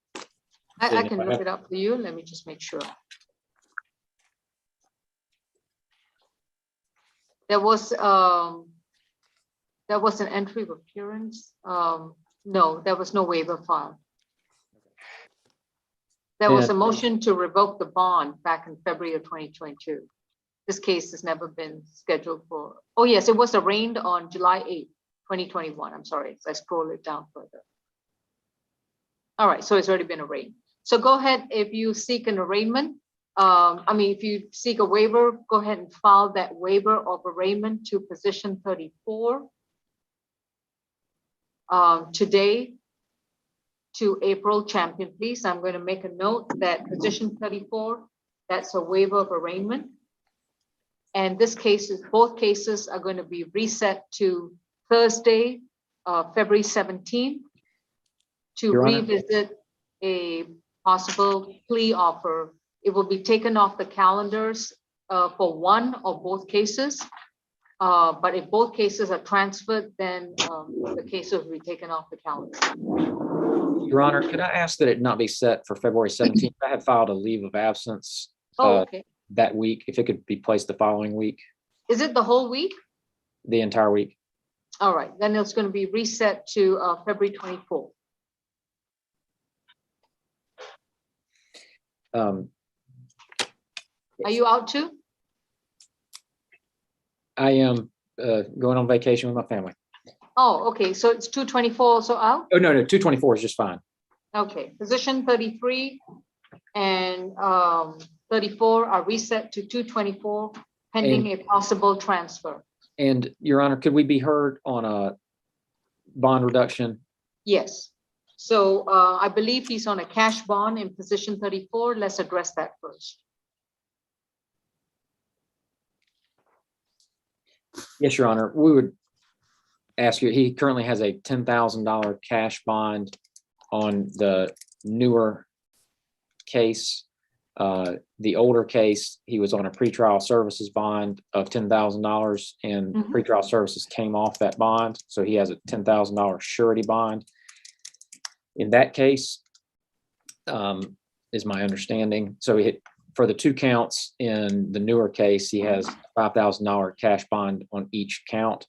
I can look it up for you. Let me just make sure. There was an entry of appearance. No, there was no waiver filed. There was a motion to revoke the bond back in February of 2022. This case has never been scheduled for, oh yes, it was arraigned on July 8th, 2021. I'm sorry, I scroll it down further. All right, so it's already been arraigned. So go ahead, if you seek an arraignment, if you seek a waiver, go ahead and file that waiver of arraignment to position 34 today to April Champion, please. I'm going to make a note that position 34, that's a waiver of arraignment. And this case is, both cases are going to be reset to Thursday, February 17th to Your Honor. revisit a possible plea offer. It will be taken off the calendars for one or both cases. But if both cases are transferred, then the case will be taken off the calendar. Your Honor, could I ask that it not be set for February 17th? I had filed a leave of absence Okay. that week. If it could be placed the following week, Is it the whole week? the entire week. All right, then it's going to be reset to February 24th. Are you out too? I am going on vacation with my family. Oh, okay, so it's 224 also out? Oh, no, 224 is just fine. Okay, position 33 and 34 are reset to 224 pending a possible transfer. And Your Honor, could we be heard on a bond reduction? Yes. So I believe he's on a cash bond in position 34. Let's address that first. Yes, Your Honor. We would ask you, he currently has a $10,000 cash bond on the newer case. The older case, he was on a pretrial services bond of $10,000 and pretrial services came off that bond. So he has a $10,000 surety bond. In that case, is my understanding. So for the two counts in the newer case, he has $5,000 cash bond on each count.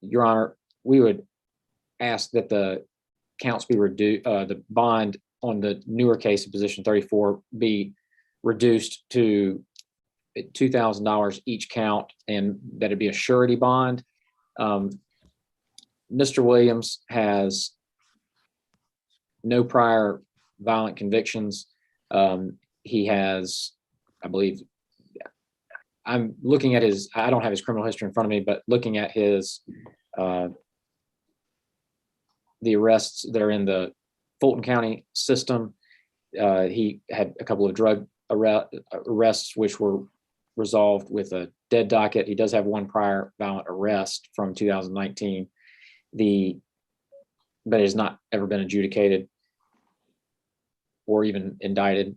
Your Honor, we would ask that the counts be reduced, the bond on the newer case of position 34 be reduced to $2,000 each count, and that it be a surety bond. Mr. Williams has no prior violent convictions. He has, I believe, I'm looking at his, I don't have his criminal history in front of me, but looking at his, the arrests that are in the Fulton County system, he had a couple of drug arrests which were resolved with a dead docket. He does have one prior violent arrest from 2019. But it has not ever been adjudicated or even indicted.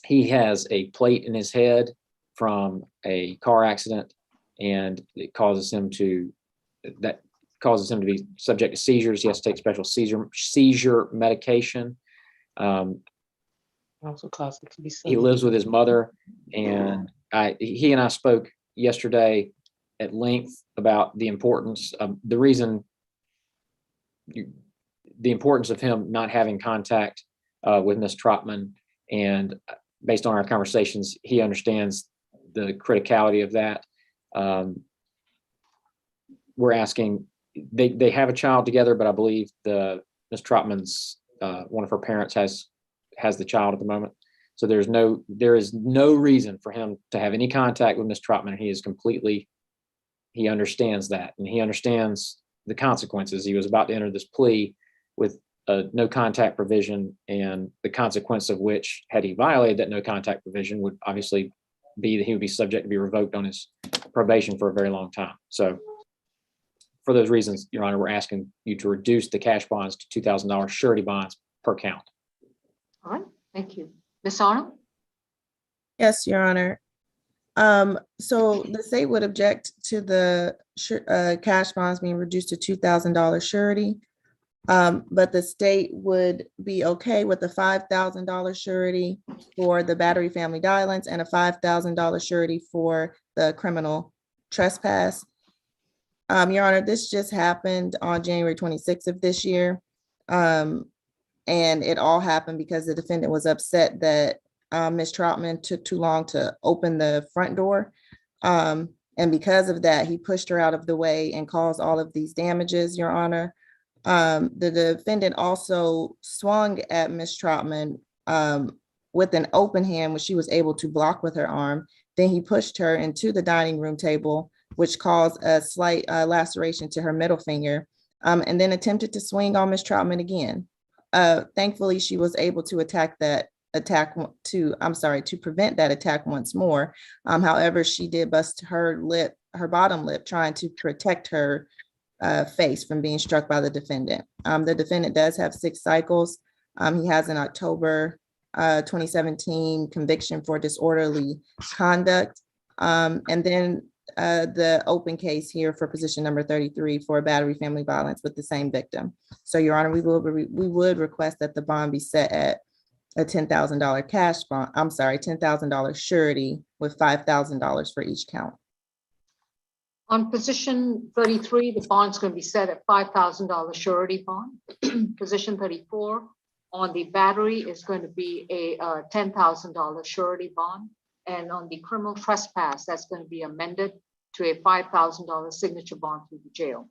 He has a plate in his head from a car accident, and it causes him to be subject to seizures. He has to take special seizure medication. Also causes it to be He lives with his mother, and he and I spoke yesterday. at length about the importance of the importance of him not having contact with Ms. Trotman. And based on our conversations, he understands the criticality of that. We're asking, they have a child together, but I believe Ms. Trotman's one of her parents has the child at the moment. So there is no reason for him to have any contact with Ms. Trotman. He understands that, and he understands the consequences. He was about to enter this plea with a no contact provision, and the consequence of which, had he violated that no contact provision, would obviously be that he would be subject to be revoked on his probation for a very long time. So for those reasons, Your Honor, we're asking you to reduce the cash bonds to $2,000 surety bonds per count. All right, thank you. Ms. Arnold? Yes, Your Honor. So the state would object to the cash bonds being reduced to $2,000 surety. But the state would be okay with the $5,000 surety for the battery family violence and a $5,000 surety for the criminal trespass. Your Honor, this just happened on January 26th of this year. And it all happened because the defendant was upset that Ms. Trotman took too long to open the front door. And because of that, he pushed her out of the way and caused all of these damages, Your Honor. The defendant also swung at Ms. Trotman with an open hand, which she was able to block with her arm. Then he pushed her into the dining room table, which caused a slight laceration to her middle finger, and then attempted to swing on Ms. Trotman again. Thankfully, she was able to to prevent that attack once more. However, she did bust her bottom lip, trying to protect her face from being struck by the defendant. The defendant does have 6 cycles. He has an October 2017 conviction for disorderly conduct. And then the open case here for position number 33 for battery family violence with the same victim. So, Your Honor, we would request that the bond be set at a $10,000 cash bond. I'm sorry, $10,000 surety with $5,000 for each count. On position 33, the bond's going to be set at $5,000 surety bond. Position 34 on the battery is going to be a $10,000 surety bond. And on the criminal trespass, that's going to be amended to a $5,000 signature bond through the jail.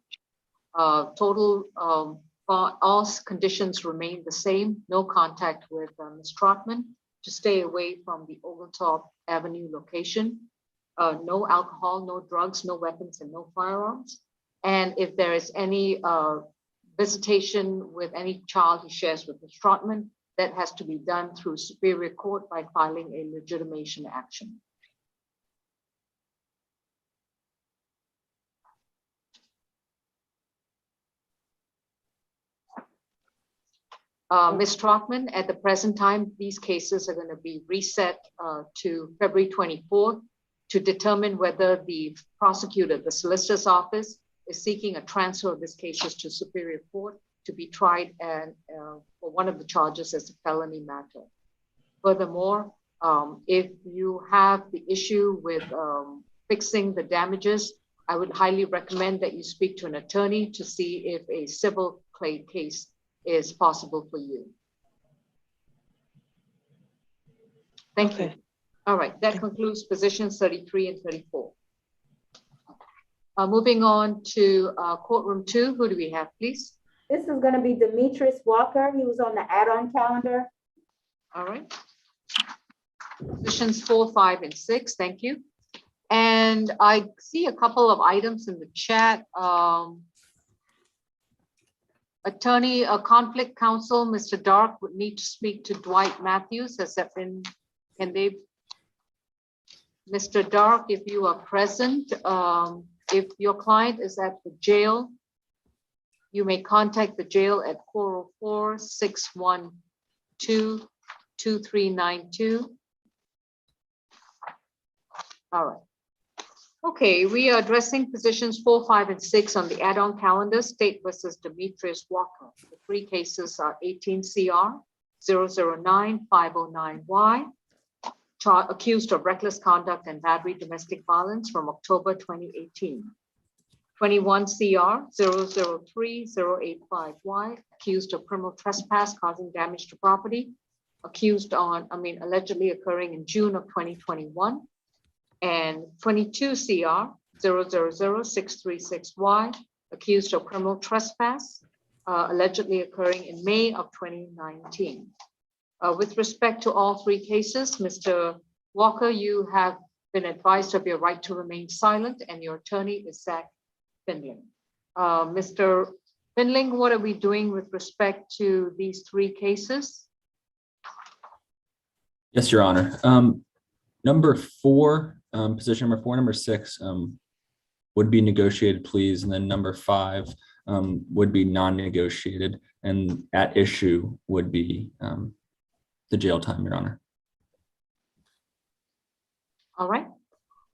Total all conditions remain the same. No contact with Ms. Trotman, to stay away from the Oglethorpe Avenue location. No alcohol, no drugs, no weapons, and no firearms. And if there is any visitation with any child he shares with Ms. Trotman, that has to be done through Superior Court by filing a legitimation action. Ms. Trotman, at the present time, these cases are going to be reset to February 24th to determine whether the prosecutor, the solicitor's office, is seeking a transfer of these cases to Superior Court to be tried and for one of the charges as a felony matter. Furthermore, if you have the issue with fixing the damages, I would highly recommend that you speak to an attorney to see if a civil case is possible for you. Thank you. All right, that concludes positions 33 and 34. Moving on to courtroom 2, who do we have, please? This is going to be Demetrius Walker. He was on the add-on calendar. All right. Positions 4, 5, and 6, thank you. And I see a couple of items in the chat. Attorney, conflict counsel, Mr. Dark would need to speak to Dwight Matthews. Has that been, can they? Mr. Dark, if you are present, if your client is at the jail, you may contact the jail at 404-612-2392. All right. Okay, we are addressing positions 4, 5, and 6 on the add-on calendar, State versus Demetrius Walker. The 3 cases are 18 CR 009-509Y, accused of reckless conduct and battery domestic violence from October 2018. 21 CR 003-085Y, accused of criminal trespass causing damage to property, allegedly occurring in June of 2021. And 22 CR 000-636Y, accused of criminal trespass, allegedly occurring in May of 2019. With respect to all three cases, Mr. Walker, you have been advised of your right to remain silent, and your attorney is Zach Finling. Mr. Finling, what are we doing with respect to these three cases? Yes, Your Honor. Number 4, position number 4, number 6 would be negotiated pleas, and then number 5 would be non-negotiated, and at issue would be the jail time, Your Honor. All right.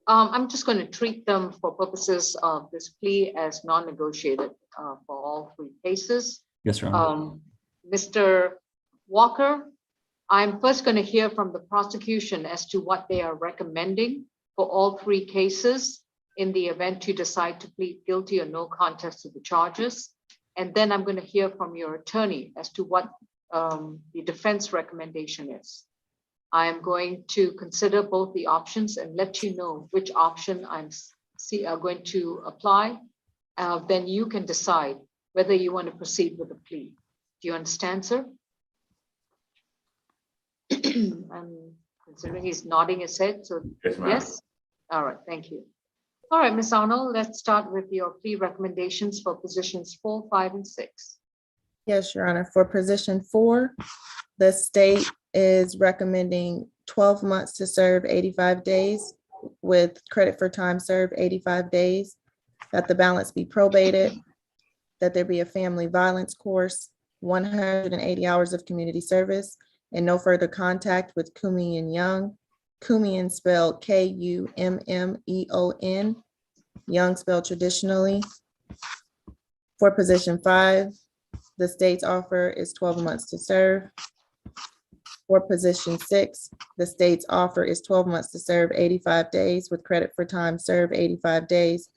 I'm just going to treat them for purposes of this plea as non-negotiated for all three cases. Yes, Your Honor. Mr. Walker, I'm first going to hear from the prosecution as to what they are recommending for all three cases in the event you decide to plead guilty or no contest to the charges. And then I'm going to hear from your attorney as to what the defense recommendation is. I am going to consider both the options and let you know which option I'm going to apply. Then you can decide whether you want to proceed with the plea. Do you understand, sir? I'm considering he's nodding his head, so Yes, ma'am. yes. All right, thank you. All right, Ms. Arnold, let's start with your plea recommendations for positions 4, 5, and 6. Yes, Your Honor. For position 4, the state is recommending 12 months to serve 85 days with credit for time served 85 days, that the balance be probated, that there be a family violence course, 180 hours of community service, and no further contact with Kumian Young. Kumian spelled Kummeon, Young spelled traditionally. For position 5, the state's offer is 12 months to serve. For position 6, the state's offer is 12 months to serve 85 days with credit for time served 85 days,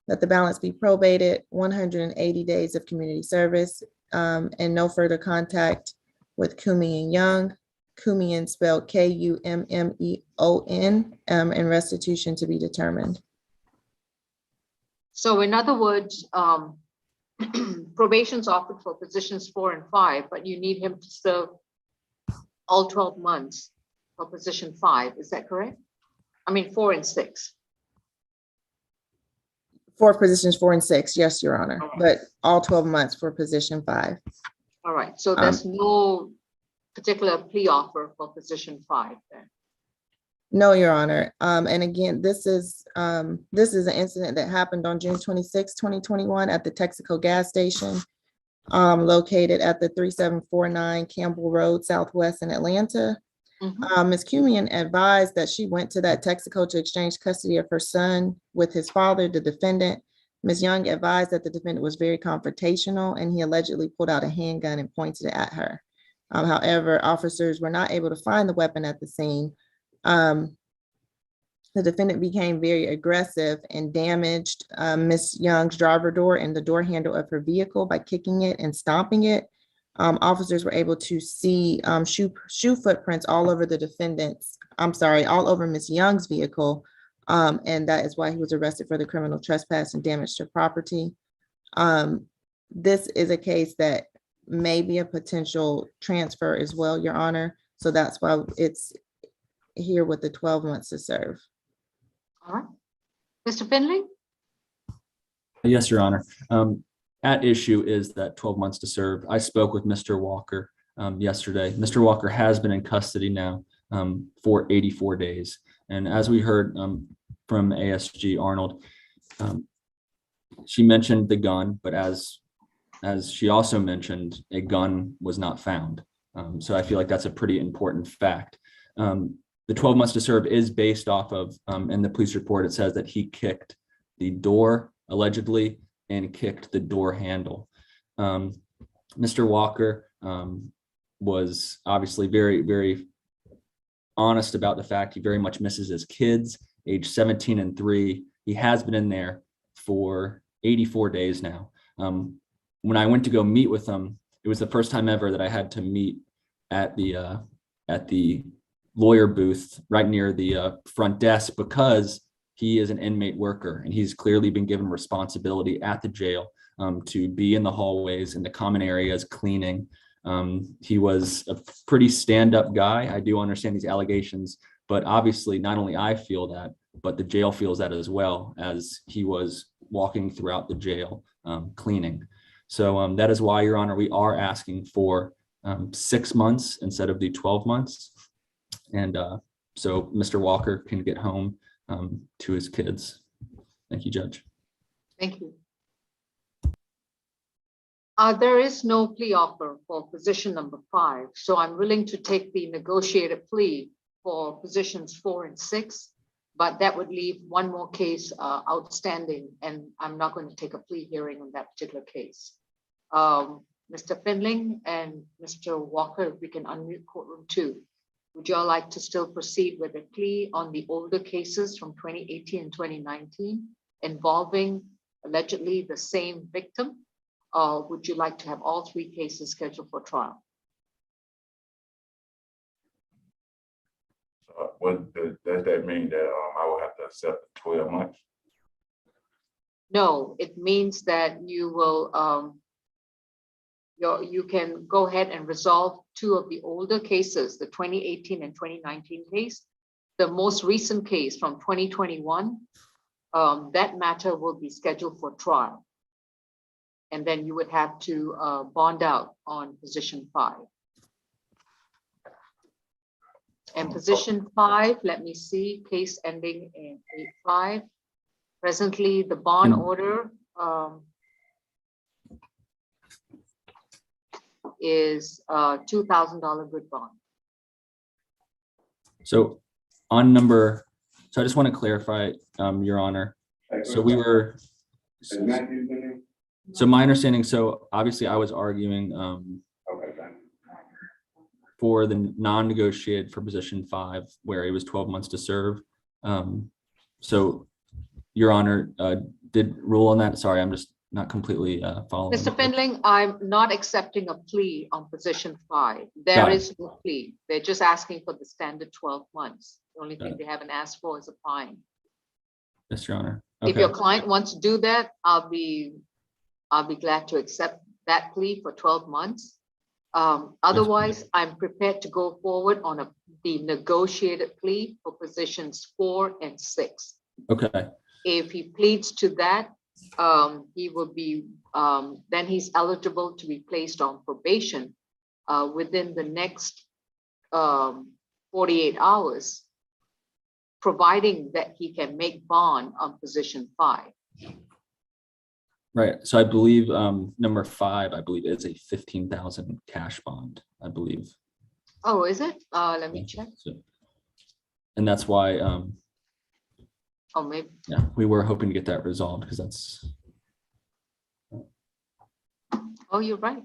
that the balance be probated, 180 days of community service, and no further contact with Kumian Young. Kumian spelled Kummeon, and restitution to be determined. So in other words, probation's offered for positions 4 and 5, but you need him to serve all 12 months for position 5. Is that correct? I mean, 4 and 6. For positions 4 and 6, yes, Your Honor, All right. but all 12 months for position 5. All right, so there's no particular plea offer for position 5 then? No, Your Honor. And again, this is an incident that happened on June 26, 2021 at the Texaco gas station, located at the 3749 Campbell Road Southwest in Atlanta. Ms. Kumian advised that she went to that Texaco to exchange custody of her son with his father, the defendant. Ms. Young advised that the defendant was very confrontational and he allegedly pulled out a handgun and pointed it at her. However, officers were not able to find the weapon at the scene. The defendant became very aggressive and damaged Ms. Young's driver door and the door handle of her vehicle by kicking it and stomping it. Officers were able to see shoe footprints all over all over Ms. Young's vehicle. And that is why he was arrested for the criminal trespass and damage to property. This is a case that may be a potential transfer as well, Your Honor. So that's why it's here with the 12 months to serve. All right. Mr. Finley? Yes, Your Honor. At issue is that 12 months to serve. I spoke with Mr. Walker yesterday. Mr. Walker has been in custody now for 84 days. And as we heard from ASG Arnold, she mentioned the gun, but as she also mentioned, a gun was not found. So I feel like that's a pretty important fact. The 12 months to serve is based off of, in the police report, it says that he kicked the door allegedly and kicked the door handle. Mr. Walker was obviously very, very honest about the fact he very much misses his kids, age 17 and 3. He has been in there for 84 days now. When I went to go meet with him, it was the first time ever that I had to meet at the lawyer booth right near the front desk, because he is an inmate worker and he's clearly been given responsibility at the jail to be in the hallways and the common areas cleaning. He was a pretty stand-up guy. I do understand these allegations, but obviously not only I feel that, but the jail feels that as well, as he was walking throughout the jail cleaning. So that is why, Your Honor, we are asking for 6 months instead of the 12 months. And so Mr. Walker can get home to his kids. Thank you, Judge. Thank you. There is no plea offer for position number 5, so I'm willing to take the negotiated plea for positions 4 and 6, but that would leave one more case outstanding, and I'm not going to take a plea hearing on that particular case. Mr. Findling and Mr. Walker, if we can unmute courtroom 2. Would y'all like to still proceed with a plea on the older cases from 2018 and 2019 involving allegedly the same victim? Or would you like to have all 3 cases scheduled for trial? What does that mean, that I will have to accept the 12 months? No, it means that you will you can go ahead and resolve 2 of the older cases, the 2018 and 2019 case. The most recent case from 2021, that matter will be scheduled for trial. And then you would have to bond out on position 5. And position 5, let me see, case ending in 8/5. Presently, the bond order is $2,000 good bond. So on number, so I just want to clarify, Your Honor. So we were, so my understanding, so obviously I was arguing for the non-negotiated for position 5, where it was 12 months to serve. So Your Honor did rule on that. Sorry, I'm just not completely following. Mr. Findling, I'm not accepting a plea on position 5. There is no plea. They're just asking for the standard 12 months. The only thing they haven't asked for is a fine. Yes, Your Honor. If your client wants to do that, I'll be glad to accept that plea for 12 months. Otherwise, I'm prepared to go forward on the negotiated plea for positions 4 and 6. Okay. If he pleads to that, he will be, then he's eligible to be placed on probation within the next 48 hours, providing that he can make bond on position 5. Right. So I believe number 5, I believe, is a $15,000 cash bond, I believe. Oh, is it? Let me check. So, and that's why, oh, maybe. Yeah, we were hoping to get that resolved, because that's. Oh, you're right.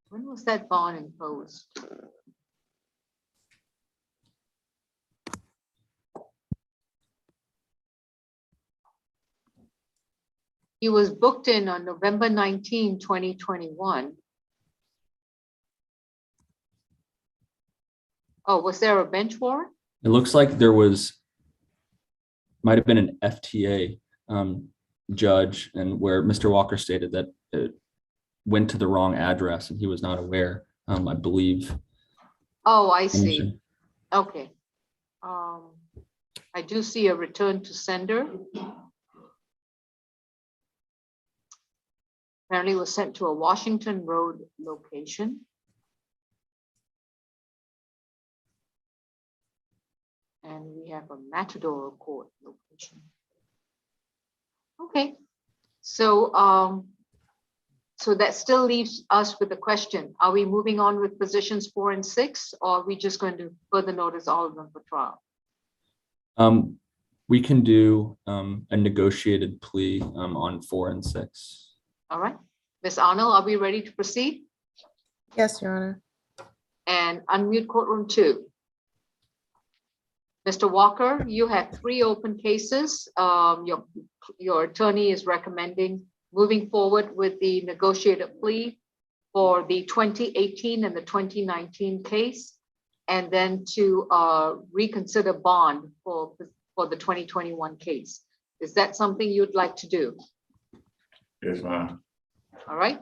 When was that bond imposed? He was booked in on November 19, 2021. Oh, was there a bench warrant? It looks like there was, might have been an FTA judge, and where Mr. Walker stated that it went to the wrong address and he was not aware, I believe. Oh, I see. Okay. I do see a return to sender. Apparently was sent to a Washington Road location. And we have a Matador Court location. Okay, so so that still leaves us with the question: are we moving on with positions 4 and 6, or are we just going to further notice all of them for trial? We can do a negotiated plea on 4 and 6. All right, Ms. Arnold, are we ready to proceed? Yes, Your Honor. And unmute courtroom 2. Mr. Walker, you have 3 open cases. Your attorney is recommending moving forward with the negotiated plea for the 2018 and the 2019 case, and then to reconsider bond for the 2021 case. Is that something you'd like to do? Yes, ma'am. All right.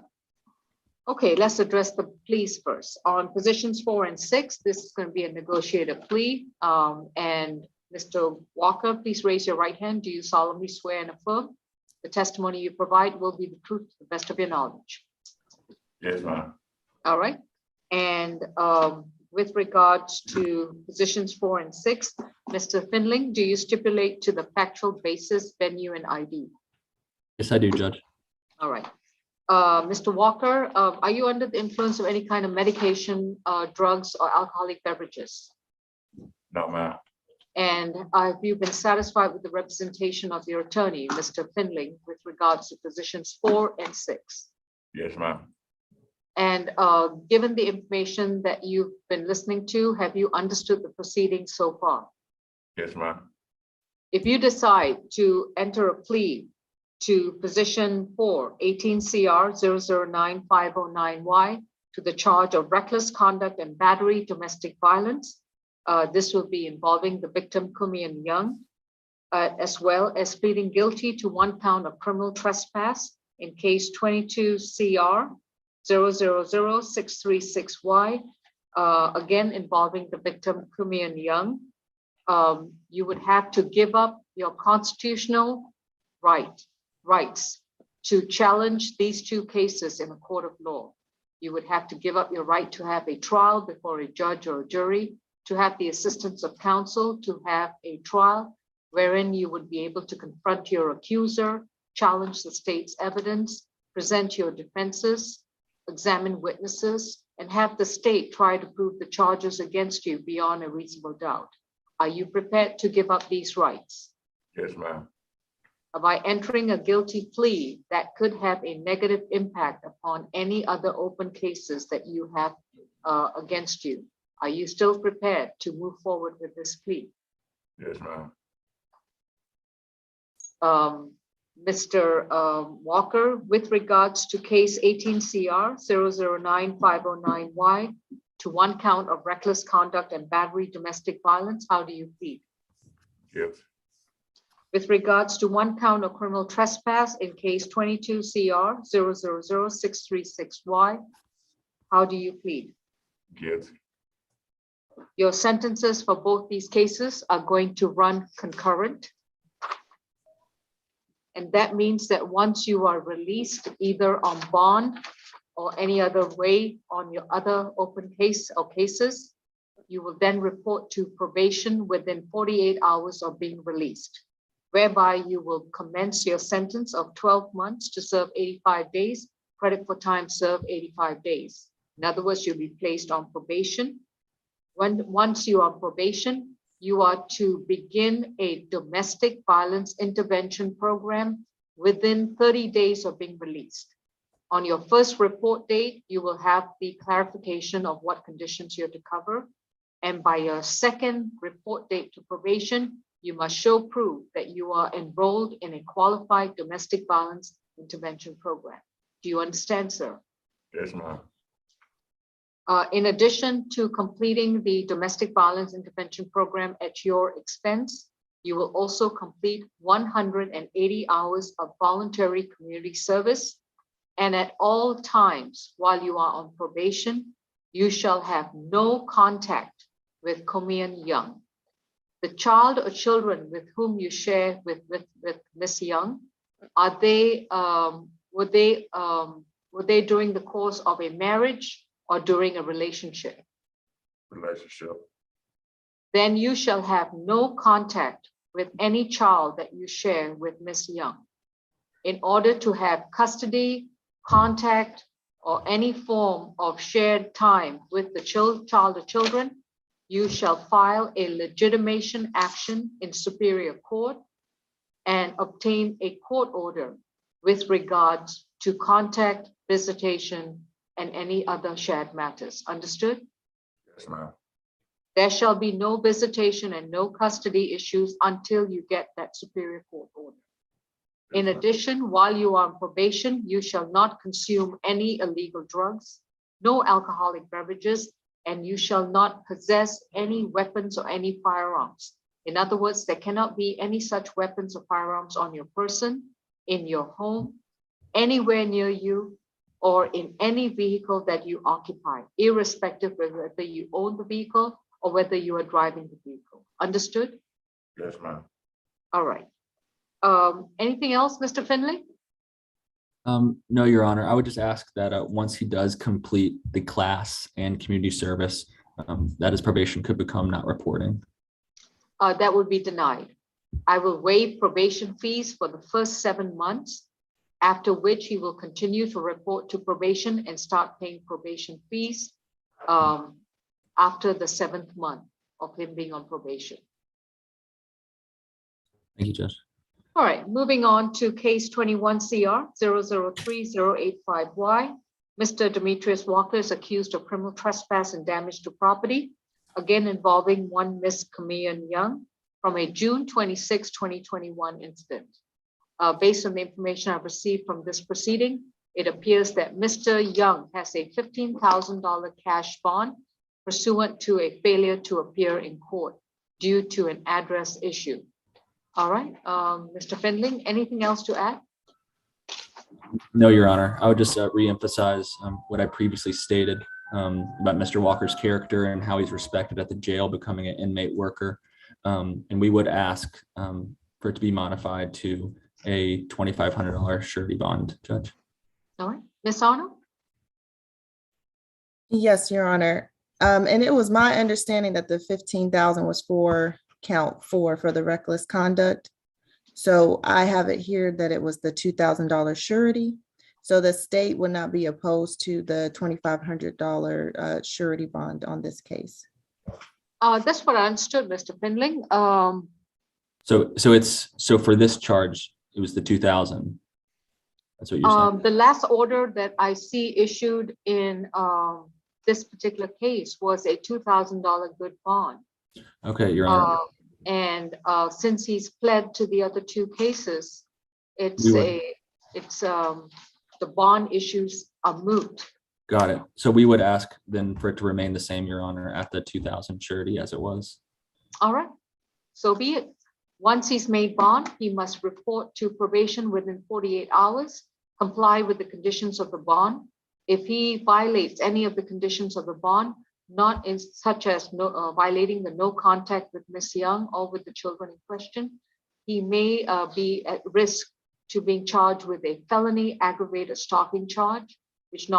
Okay, let's address the pleas first. On positions 4 and 6, this is going to be a negotiated plea. And Mr. Walker, please raise your right hand. Do you solemnly swear and affirm the testimony you provide will be the truth to the best of your knowledge? Yes, ma'am. All right. And with regards to positions 4 and 6, Mr. Finling, do you stipulate to the factual basis, venue, and ID? Yes, I do, Judge. All right. Mr. Walker, are you under the influence of any kind of medication, drugs, or alcoholic beverages? No, ma'am. And have you been satisfied with the representation of your attorney, Mr. Finling, with regards to positions 4 and 6? Yes, ma'am. And given the information that you've been listening to, have you understood the proceedings so far? Yes, ma'am. If you decide to enter a plea to position 4, 18 CR 009509Y, to the charge of reckless conduct and battery domestic violence, this will be involving the victim, Kumian Young, as well as pleading guilty to 1 count of criminal trespass in case 22 CR 000636Y, again involving the victim, Kumian Young. You would have to give up your constitutional rights to challenge these 2 cases in a court of law. You would have to give up your right to have a trial before a judge or a jury, to have the assistance of counsel, to have a trial wherein you would be able to confront your accuser, challenge the state's evidence, present your defenses, examine witnesses, and have the state try to prove the charges against you beyond a reasonable doubt. Are you prepared to give up these rights? Yes, ma'am. By entering a guilty plea that could have a negative impact upon any other open cases that you have against you, are you still prepared to move forward with this plea? Yes, ma'am. Mr. Walker, with regards to case 18 CR 009509Y, to 1 count of reckless conduct and battery domestic violence, how do you plead? Yes. With regards to 1 count of criminal trespass in case 22 CR 000636Y, how do you plead? Yes. Your sentences for both these cases are going to run concurrent. And that means that once you are released, either on bond or any other way on your other open case or cases, you will then report to probation within 48 hours of being released, whereby you will commence your sentence of 12 months to serve 85 days, credit for time served 85 days. In other words, you'll be placed on probation. Once you are on probation, you are to begin a domestic violence intervention program within 30 days of being released. On your first report date, you will have the clarification of what conditions you're to cover. And by your second report date to probation, you must show proof that you are enrolled in a qualified domestic violence intervention program. Do you understand, sir? Yes, ma'am. In addition to completing the domestic violence intervention program at your expense, you will also complete 180 hours of voluntary community service. And at all times while you are on probation, you shall have no contact with Kumian Young. The child or children with whom you share with Miss Young, were they during the course of a marriage or during a relationship? Relationship. Then you shall have no contact with any child that you share with Miss Young. In order to have custody, contact, or any form of shared time with the child or children, you shall file a legitimation action in Superior Court and obtain a court order with regards to contact, visitation, and any other shared matters. Understood? Yes, ma'am. There shall be no visitation and no custody issues until you get that Superior Court order. In addition, while you are on probation, you shall not consume any illegal drugs, no alcoholic beverages, and you shall not possess any weapons or any firearms. In other words, there cannot be any such weapons or firearms on your person, in your home, anywhere near you, or in any vehicle that you occupy, irrespective of whether you own the vehicle or whether you are driving the vehicle. Understood? Yes, ma'am. All right. Anything else, Mr. Finley? No, Your Honor. I would just ask that once he does complete the class and community service, that his probation could become not reporting. That would be denied. I will waive probation fees for the first 7 months, after which he will continue to report to probation and start paying probation fees after the 7th month of him being on probation. Thank you, Judge. All right, moving on to case 21 CR 003085Y. Mr. Demetrius Walker is accused of criminal trespass and damage to property, again involving one Miss Camille Young from a June 26, 2021 incident. Based on the information I've received from this proceeding, it appears that Mr. Young has a $15,000 cash bond pursuant to a failure to appear in court due to an address issue. All right, Mr. Findling, anything else to add? No, Your Honor. I would just reemphasize what I previously stated about Mr. Walker's character and how he's respected at the jail, becoming an inmate worker. And we would ask for it to be modified to a $2,500 surety bond, Judge. All right, Ms. Arnold? Yes, Your Honor. And it was my understanding that the 15,000 was for count 4 for the reckless conduct. So I have it here that it was the $2,000 surety. So the state would not be opposed to the $2,500 surety bond on this case. That's what I understood, Mr. Findling. So for this charge, it was the 2,000. That's what you're saying. The last order that I see issued in this particular case was a $2,000 good bond. Okay, Your Honor. And since he's pled to the other 2 cases, the bond issues are moot. Got it. So we would ask then for it to remain the same, Your Honor, at the 2,000 surety as it was. All right, so be it. Once he's made bond, he must report to probation within 48 hours, comply with the conditions of the bond. If he violates any of the conditions of the bond, not in such as violating the no contact with Ms. Young or with the children in question, he may be at risk to being charged with a felony aggravated stalking charge, which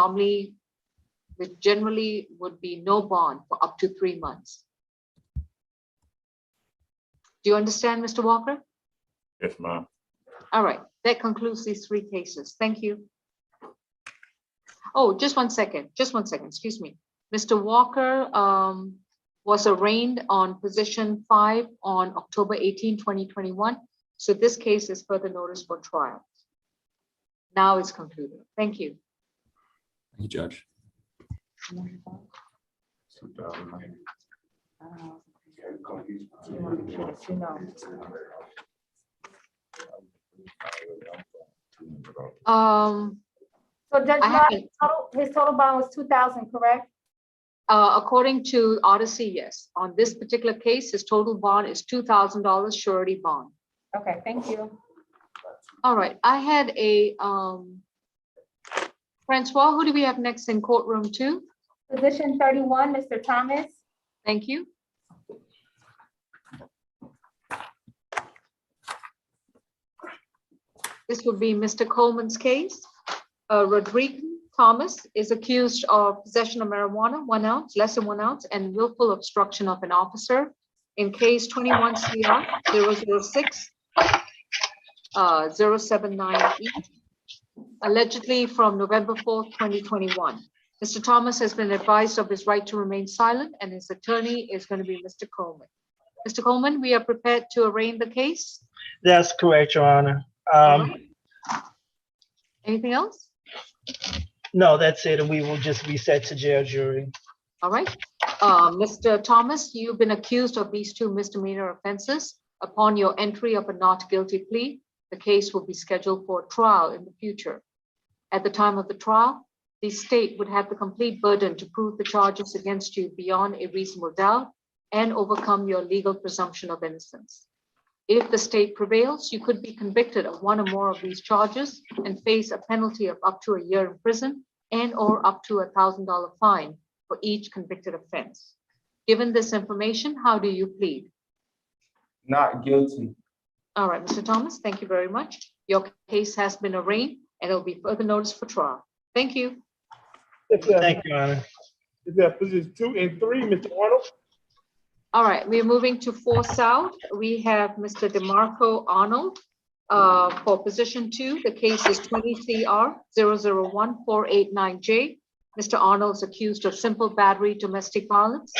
generally would be no bond for up to 3 months. Do you understand, Mr. Walker? Yes, ma'am. All right, that concludes these 3 cases. Thank you. Oh, just one second, excuse me. Mr. Walker was arraigned on position 5 on October 18, 2021. So this case is further notice for trial. Now it's concluded. Thank you. Thank you, Judge. So Judge Locke, his total bond was 2,000, correct? According to Odyssey, yes. On this particular case, his total bond is $2,000 surety bond. Okay, thank you. All right, I had a Francois, who do we have next in courtroom 2? Position 31, Mr. Thomas. Thank you. This would be Mr. Coleman's case. Rodrigo Thomas is accused of possession of marijuana, 1 ounce, less than 1 ounce, and willful obstruction of an officer in case 21 CR 006 079E, allegedly from November 4th, 2021. Mr. Thomas has been advised of his right to remain silent, and his attorney is going to be Mr. Coleman. Mr. Coleman, we are prepared to arraign the case. That's correct, Your Honor. Anything else? No, that's it. And we will just be set to jail jury. All right. Mr. Thomas, you've been accused of these two misdemeanor offenses. Upon your entry of a not guilty plea, the case will be scheduled for trial in the future. At the time of the trial, the state would have the complete burden to prove the charges against you beyond a reasonable doubt and overcome your legal presumption of innocence. If the state prevails, you could be convicted of one or more of these charges and face a penalty of up to a year in prison and or up to $1,000 fine for each convicted offense. Given this information, how do you plead? Not guilty. All right, Mr. Thomas, thank you very much. Your case has been arraigned and it will be further notice for trial. Thank you. Thank you, Your Honor. Is that position 2 and 3, Mr. Arnold? All right, we're moving to 4 South. We have Mr. DeMarco Arnold for position 2. The case is 20 CR 001489J. Mr. Arnold is accused of simple battery domestic violence.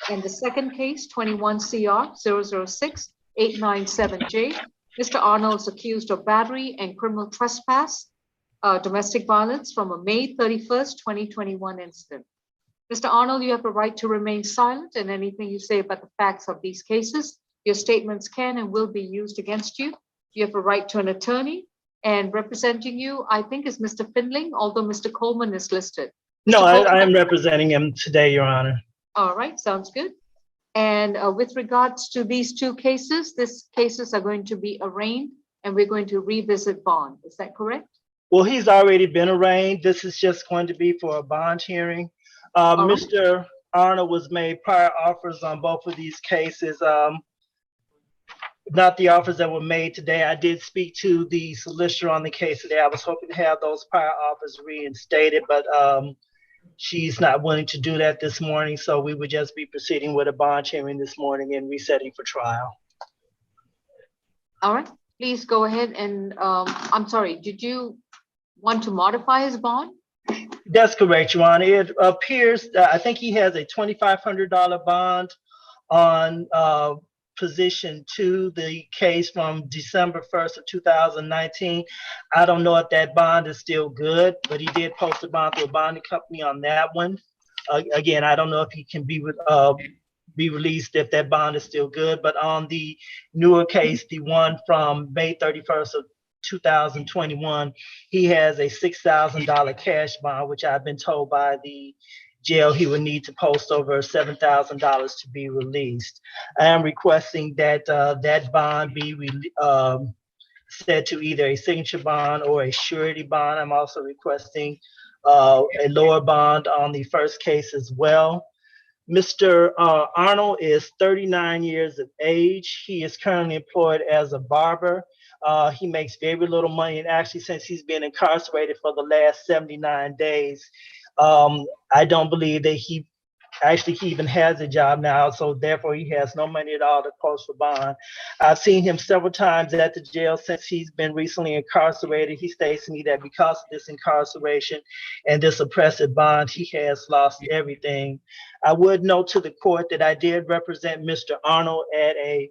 And the second case, 21 CR 006897J. Mr. Arnold is accused of battery and criminal trespass, domestic violence from a May 31st, 2021 incident. Mr. Arnold, you have a right to remain silent, and anything you say about the facts of these cases, your statements can and will be used against you. You have a right to an attorney, and representing you, I think, is Mr. Findling, although Mr. Coleman is listed. No, Mr. I am representing him today, Your Honor. All right, sounds good. And with regards to these two cases, these cases are going to be arraigned, and we're going to revisit bond. Is that correct? Well, he's already been arraigned. This is just going to be for a bond hearing. Mr. Arnold was made prior offers on both of these cases. Not the offers that were made today. I did speak to the solicitor on the case today. I was hoping to have those prior offers reinstated, but she's not willing to do that this morning. So we would just be proceeding with a bond hearing this morning and resetting for trial. All right, please go ahead and I'm sorry, did you want to modify his bond? That's correct, Your Honor. It appears that I think he has a $2,500 bond on position 2, the case from December 1st of 2019. I don't know if that bond is still good, but he did post a bond to a bonding company on that one. Again, I don't know if he can be released if that bond is still good, but on the newer case, the one from May 31st of 2021, he has a $6,000 cash bond, which I've been told by the jail he would need to post over $7,000 to be released. I am requesting that that bond be set to either a signature bond or a surety bond. I'm also requesting a lower bond on the first case as well. Mr. Arnold is 39 years of age. He is currently employed as a barber. He makes very little money, and actually since he's been incarcerated for the last 79 days, I don't believe that he even has a job now, so therefore he has no money at all to post for bond. I've seen him several times at the jail since he's been recently incarcerated. He states to me that because of this incarceration and this oppressive bond, he has lost everything. I would note to the court that I did represent Mr. Arnold at a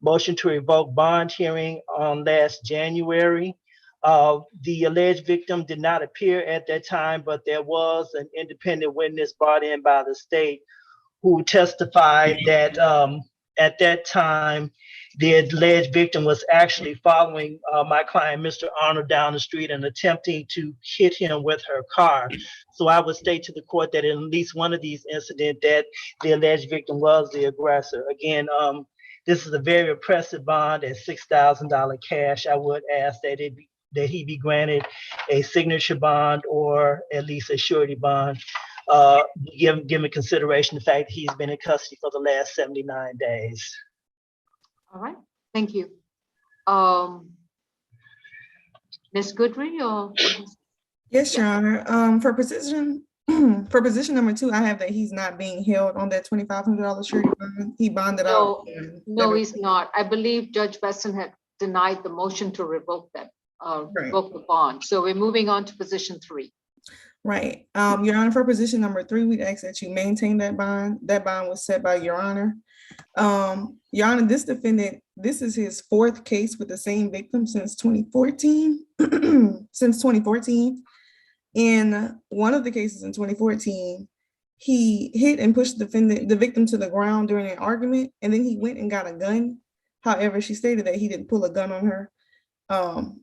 motion to revoke bond hearing on last January. The alleged victim did not appear at that time, but there was an independent witness brought in by the state who testified that at that time, the alleged victim was actually following my client, Mr. Arnold, down the street and attempting to hit him with her car. So I would state to the court that in at least one of these incidents that the alleged victim was the aggressor. Again, this is a very oppressive bond at $6,000 cash. I would ask that he be granted a signature bond or at least a surety bond, given consideration the fact that he's been in custody for the last 79 days. All right, thank you. Ms. Goodry or? Yes, Your Honor. For position number 2, I have that he's not being held on that $2,500 surety bond. He bonded out. No, he's not. I believe Judge Besson had denied the motion to revoke that. Revoke the bond. So we're moving on to position 3. Right. Your Honor, for position number 3, we'd ask that you maintain that bond. That bond was set by Your Honor. Your Honor, this defendant, this is his 4th case with the same victim since 2014. Since 2014. In one of the cases in 2014, he hit and pushed the victim to the ground during an argument, and then he went and got a gun. However, she stated that he didn't pull a gun on her.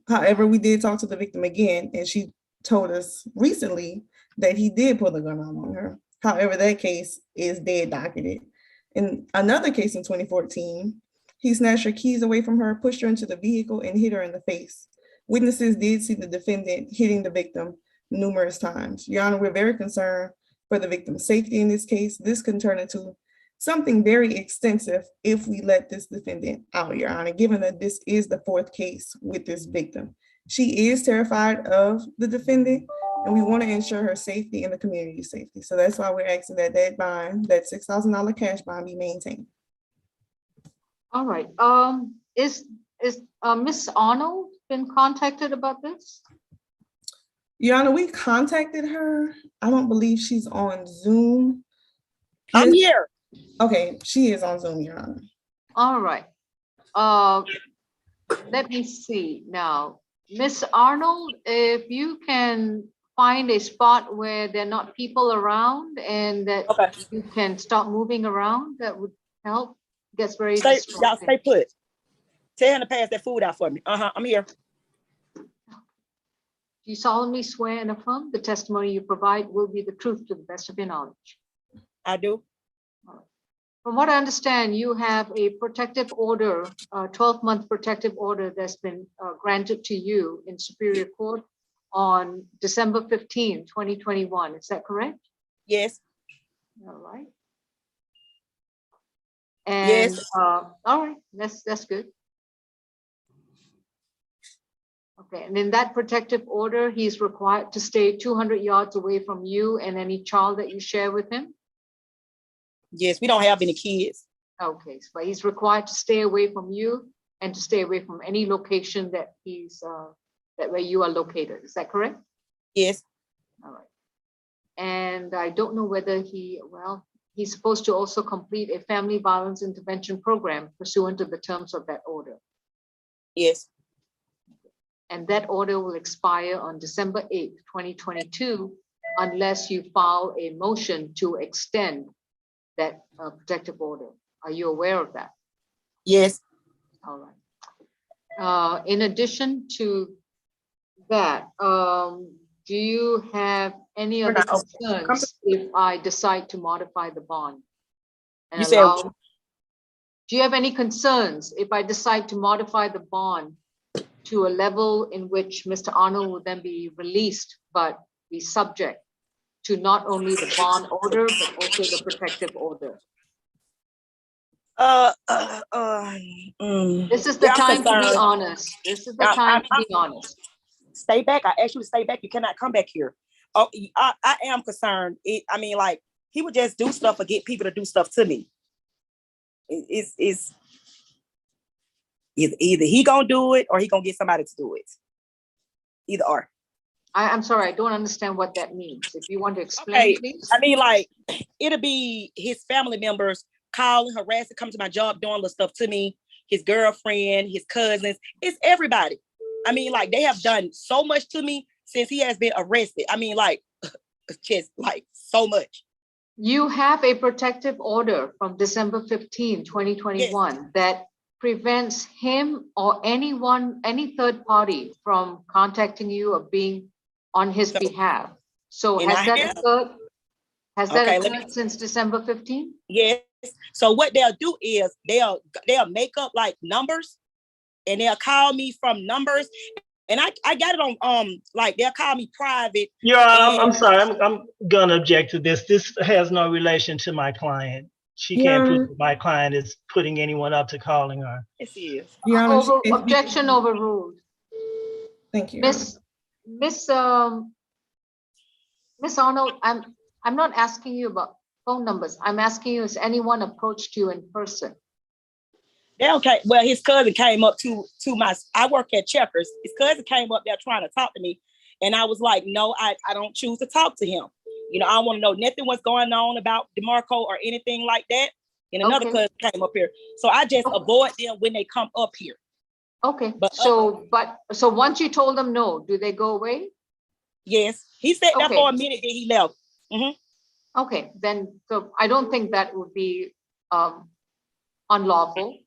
However, we did talk to the victim again, and she told us recently that he did pull a gun on her. However, that case is dead docketed. In another case in 2014, he snatched her keys away from her, pushed her into the vehicle, and hit her in the face. Witnesses did see the defendant hitting the victim numerous times. Your Honor, we're very concerned for the victim's safety in this case. This can turn into something very extensive if we let this defendant out, Your Honor, given that this is the fourth case with this victim. She is terrified of the defendant, and we want to ensure her safety and the community's safety. So that's why we're asking that that bond, that $6,000 cash bond, be maintained. All right. Is Miss Arnold been contacted about this? Your Honor, we contacted her. I don't believe she's on Zoom. I'm here. Okay, she is on Zoom, Your Honor. All right. Let me see now. Miss Arnold, if you can find a spot where there are not people around and that you can stop moving around, that would help. Gets very distracting. Y'all stay put. Tell him to pass that food out for me. I'm here. Do you solemnly swear and affirm the testimony you provide will be the truth to the best of your knowledge? I do. From what I understand, you have a protective order, a 12-month protective order that's been granted to you in Superior Court on December 15, 2021. Is that correct? Yes. All right. And, yes. All right, that's good. Okay, and in that protective order, he's required to stay 200 yards away from you and any child that you share with him? Yes, we don't have any kids. Okay, so he's required to stay away from you and to stay away from any location that he's, that where you are located. Is that correct? Yes. All right. And I don't know whether he's supposed to also complete a family violence intervention program pursuant to the terms of that order. Yes. And that order will expire on December 8th, 2022, unless you file a motion to extend that protective order. Are you aware of that? Yes. All right. In addition to that, do you have any other concerns if I decide to modify the bond? And do you have any concerns if I decide to modify the bond to a level in which Mr. Arnold will then be released, but be subject to not only the bond order, but also the protective order? This is the time to be honest. This is the time to be honest. Stay back. I asked you to stay back. You cannot come back here. Oh, I am concerned. I mean, like, he would just do stuff or get people to do stuff to me. It's either he gonna do it or he gonna get somebody to do it. Either or. I'm sorry, I don't understand what that means. If you want to explain, please. I mean, like, it'll be his family members calling, harassing, come to my job, doing little stuff to me, his girlfriend, his cousins, it's everybody. I mean, like, they have done so much to me since he has been arrested. I mean, like, just like so much. You have a protective order from December 15, 2021 that prevents him or anyone, any third party from contacting you or being on his behalf. So has that occurred? Has that occurred since December 15? Yes. So what they'll do is they'll make up like numbers and they'll call me from numbers. And I got it on like they'll call me private. Yeah, I'm sorry. I'm gonna object to this. This has no relation to my client. She can't prove that my client is putting anyone up to calling her. Yes, he is. Objection overruled. Thank you. Miss Arnold, I'm not asking you about phone numbers. I'm asking you, has anyone approached you in person? Yeah, okay. Well, his cousin came up to my, I work at Checkers. His cousin came up there trying to talk to me. And I was like, no, I don't choose to talk to him. You know, I don't want to know nothing what's going on about DeMarco or anything like that. And another cousin came up here. So I just avoid them when they come up here. Okay. So once you told them no, do they go away? Yes. He sat there for a minute, then he left. Mm-hmm. Okay, then, so I don't think that would be unlawful.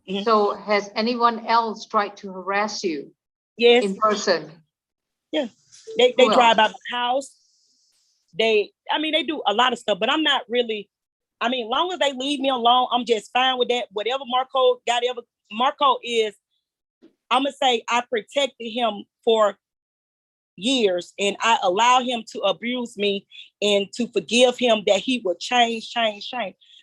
Mhm. So has anyone else tried to harass you Yes, in person? yeah. They Who drive else? out the house. They do a lot of stuff, but I'm not really, long as they leave me alone, I'm just fine with that. Whatever Marco is, I'm gonna say I protected him for years and I allow him to abuse me and to forgive him that he will change.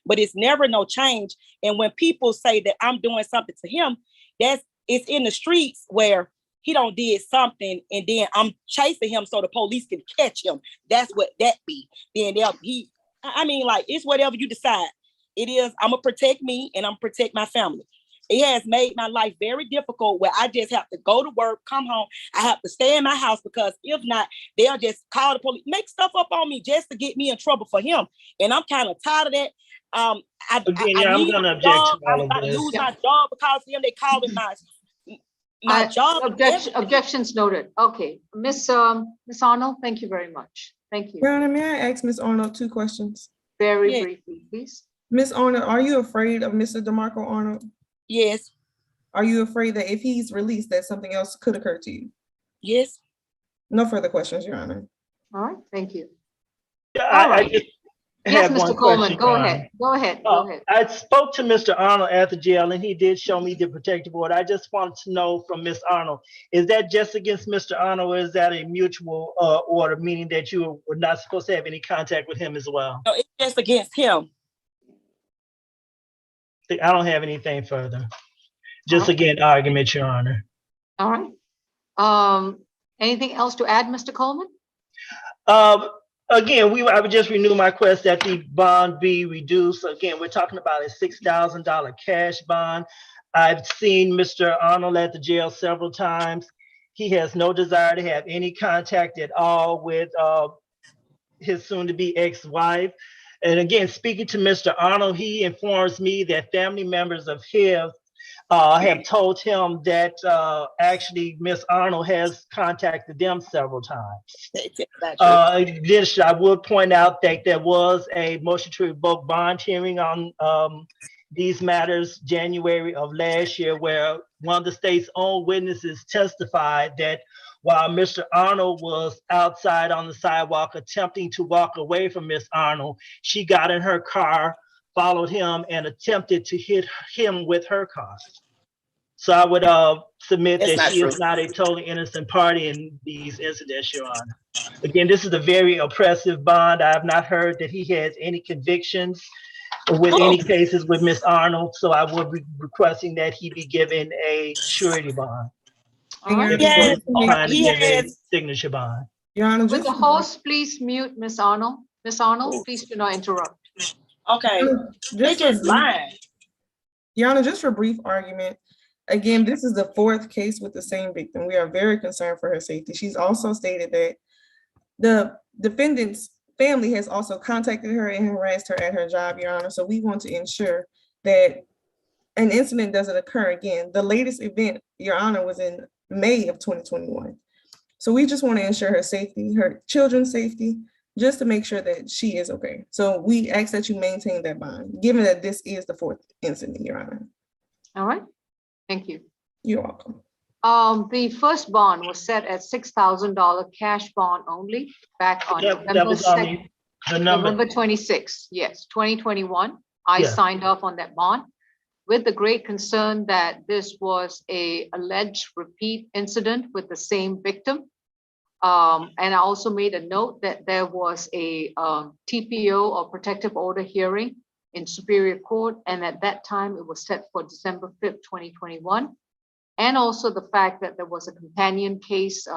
But it's never no change. And when people say that I'm doing something to him, it's in the streets where he don't did something and then I'm chasing him so the police can catch him. That's what that be. Then it's whatever you decide. It is, I'm gonna protect me and I'm gonna protect my family. It has made my life very difficult where I just have to go to work, come home. I have to stay in my house because if not, they'll just call the police, make stuff up on me just to get me in trouble for him. And I'm kind of tired of that. I Again, I'm need going to my object job. to all I'm of about to this. lose my job because of them. They calling my job. Objections noted. Okay, Miss Arnold, thank you very much. Thank you. Your Honor, may I ask Ms. Arnold 2 questions? Very Yeah. briefly, please. Ms. Arnold, are you afraid of Mr. DeMarco Arnold? Yes. Are you afraid that if he's released, that something else could occur to you? Yes. No further questions, Your Honor. All right, thank you. I just Yes, have one Mr. Coleman, question, go Your Honor. ahead. Go ahead. Go ahead. I spoke to Mr. Arnold at the jail and he did show me the protective order. I just wanted to know from Ms. Arnold, is that just against Mr. Arnold or is that a mutual order, meaning that you were not supposed to have any contact with him as well? No, it's just against him. I don't have anything further. Just again, argument, Your Honor. All right. Anything else to add, Mr. Coleman? Again, I would just renew my request that the bond be reduced. Again, we're talking about a $6,000 cash bond. I've seen Mr. Arnold at the jail several times. He has no desire to have any contact at all with his soon-to-be ex-wife. And again, speaking to Mr. Arnold, he informs me that family members of his have told him that actually Miss Arnold has contacted them several times. This, I would point out that there was a motion to revoke bond hearing on these matters January of last year, where one of the state's own witnesses testified that while Mr. Arnold was outside on the sidewalk attempting to walk away from Miss Arnold, she got in her car, followed him, and attempted to hit him with her car. So I would submit that she is not a totally innocent party in these incidents, Your Honor. Again, this is a very oppressive bond. I have not heard that he has any convictions with any cases with Miss Arnold, so I would be requesting that he be given a surety bond. All right. If he's trying to give a signature bond. Your Honor, Would the host please mute Miss Arnold? Miss Arnold, please do not interrupt. Okay. They just lying. Your Honor, just for brief argument, again, this is the 4th case with the same victim. We are very concerned for her safety. She's also stated that the defendant's family has also contacted her and harassed her at her job, Your Honor. So we want to ensure that an incident doesn't occur again. The latest event, Your Honor, was in May of 2021. So we just want to ensure her safety, her children's safety, just to make sure that she is okay. So we ask that you maintain that bond, given that this is the 4th incident, Your Honor. All right. Thank you. You're welcome. The first bond was set at $6,000 cash bond only back on That was on the number. November 26, yes, 2021. I signed off on that bond with the great concern that this was a alleged repeat incident with the same victim. And I also made a note that there was a TPO or protective order hearing in Superior Court. And at that time, it was set for December 5th, 2021. And also the fact that there was a companion case,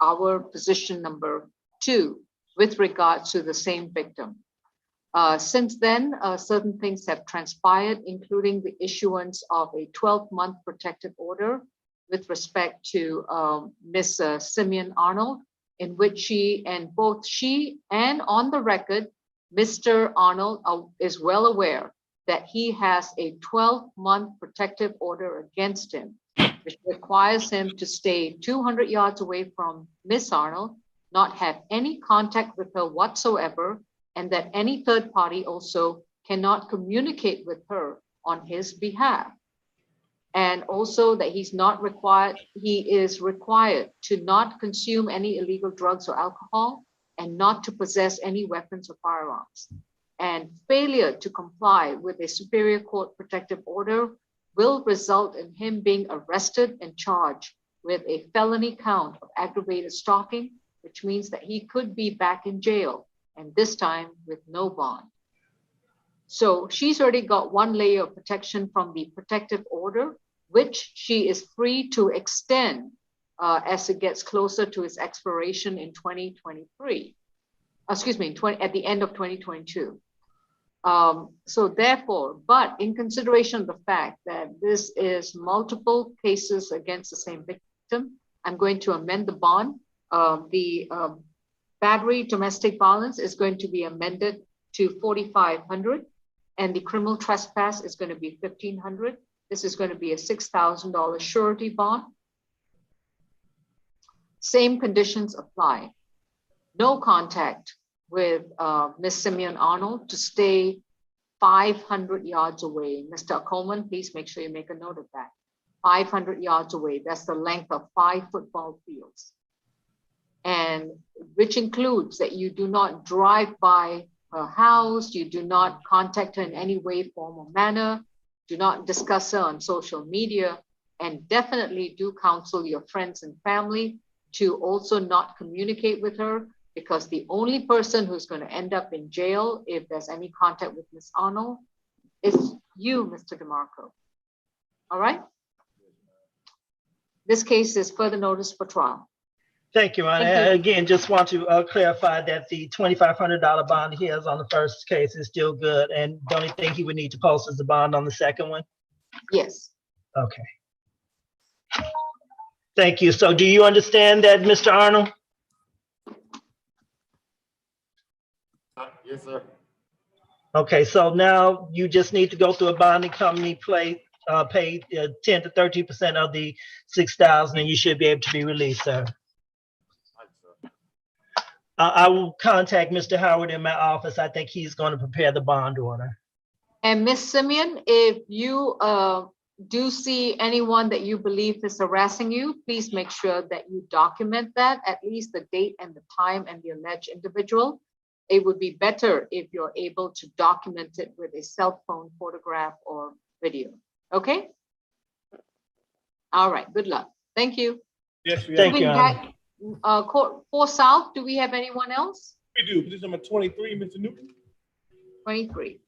our position number 2, with regards to the same victim. Since then, certain things have transpired, including the issuance of a 12-month protective order with respect to Ms. Simeon Arnold, in which she and on the record, Mr. Arnold is well aware that he has a 12-month protective order against him, which requires him to stay 200 yards away from Ms. Arnold, not have any contact with her whatsoever, and that any third party also cannot communicate with her on his behalf. And also that he is required to not consume any illegal drugs or alcohol and not to possess any weapons or firearms. And failure to comply with a superior court protective order will result in him being arrested and charged with a felony count of aggravated stalking, which means that he could be back in jail, and this time with no bond. So she's already got one layer of protection from the protective order, which she is free to extend as it gets closer to its expiration in 2023. Excuse me, at the end of 2022. So therefore, but in consideration of the fact that this is multiple cases against the same victim, I'm going to amend the bond. The battery domestic violence is going to be amended to $4,500, and the criminal trespass is going to be $1,500. This is going to be a $6,000 surety bond. Same conditions apply. No contact with Ms. Simeon Arnold to stay 500 yards away. Mr. Coleman, please make sure you make a note of that. 500 yards away. That's the length of 5 football fields. And which includes that you do not drive by her house, you do not contact her in any way, form, or manner, do not discuss her on social media, and definitely do counsel your friends and family to also not communicate with her, because the only person who's going to end up in jail if there's any contact with Ms. Arnold is you, Mr. DeMarco. All right? This case is further notice for trial. Thank you, Ron. And again, just want to clarify that the $2,500 bond he has on the first case is still good, and the only thing he would need to post is the bond on the second one? Yes. Okay. Thank you. So do you understand that, Mr. Arnold? Yes, sir. Okay, so now you just need to go through a bonding company, pay 10 to 13% of the $6,000, and you should be able to be released, sir. I will contact Mr. Howard in my office. I think he's going to prepare the bond order. And Ms. Simeon, if you do see anyone that you believe is harassing you, please make sure that you document that, at least the date and the time and the alleged individual. It would be better if you're able to document it with a cell phone photograph or video. Okay? All right, good luck. Thank you. Yes, we Thank you. Court 4 South, do we have anyone else? We do. Position number 23, Mr. Newton. 23.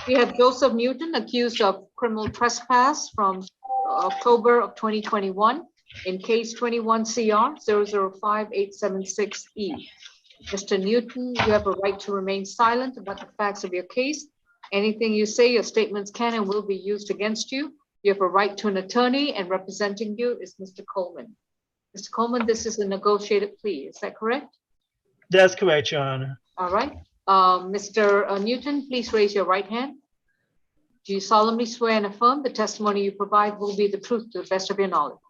We have Joseph Newton accused of criminal trespass from October of 2021 in case 21 CR 005876E. Mr. Newton, you have a right to remain silent about the facts of your case. Anything you say, your statements can and will be used against you. You have a right to an attorney, and representing you is Mr. Coleman. Mr. Coleman, this is a negotiated plea. Is that correct? That's correct, Your Honor. All right. Mr. Newton, please raise your right hand. Do you solemnly swear and affirm the testimony you provide will be the truth to the best of your knowledge?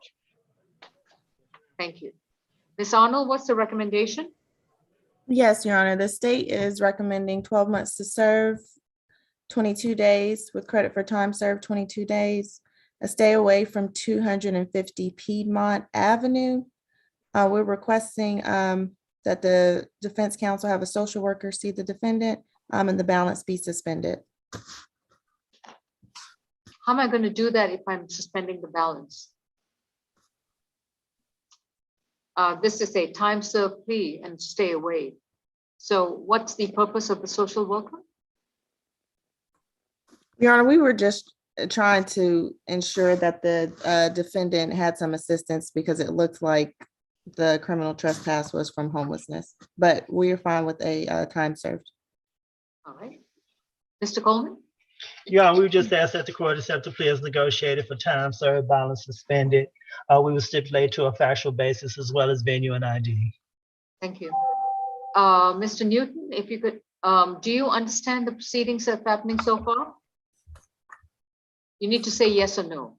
Thank you. Ms. Arnold, what's the recommendation? Yes, Your Honor. The state is recommending 12 months to serve, 22 days with credit for time served, 22 days, a stay away from 250 Piedmont Avenue. We're requesting that the defense counsel have a social worker see the defendant and the balance be suspended. How am I going to do that if I'm suspending the balance? This is a time served plea and stay away. So what's the purpose of the social worker? Your Honor, we were just trying to ensure that the defendant had some assistance because it looked like the criminal trespass was from homelessness, but we are fine with a time served. All right. Mr. Coleman? Yeah, we just asked that the court accept the plea as negotiated for time served, balance suspended. We will stipulate to a factual basis as well as venue and ID. Thank you. Mr. Newton, if you could, do you understand the proceedings that are happening so far? You need to say yes or no.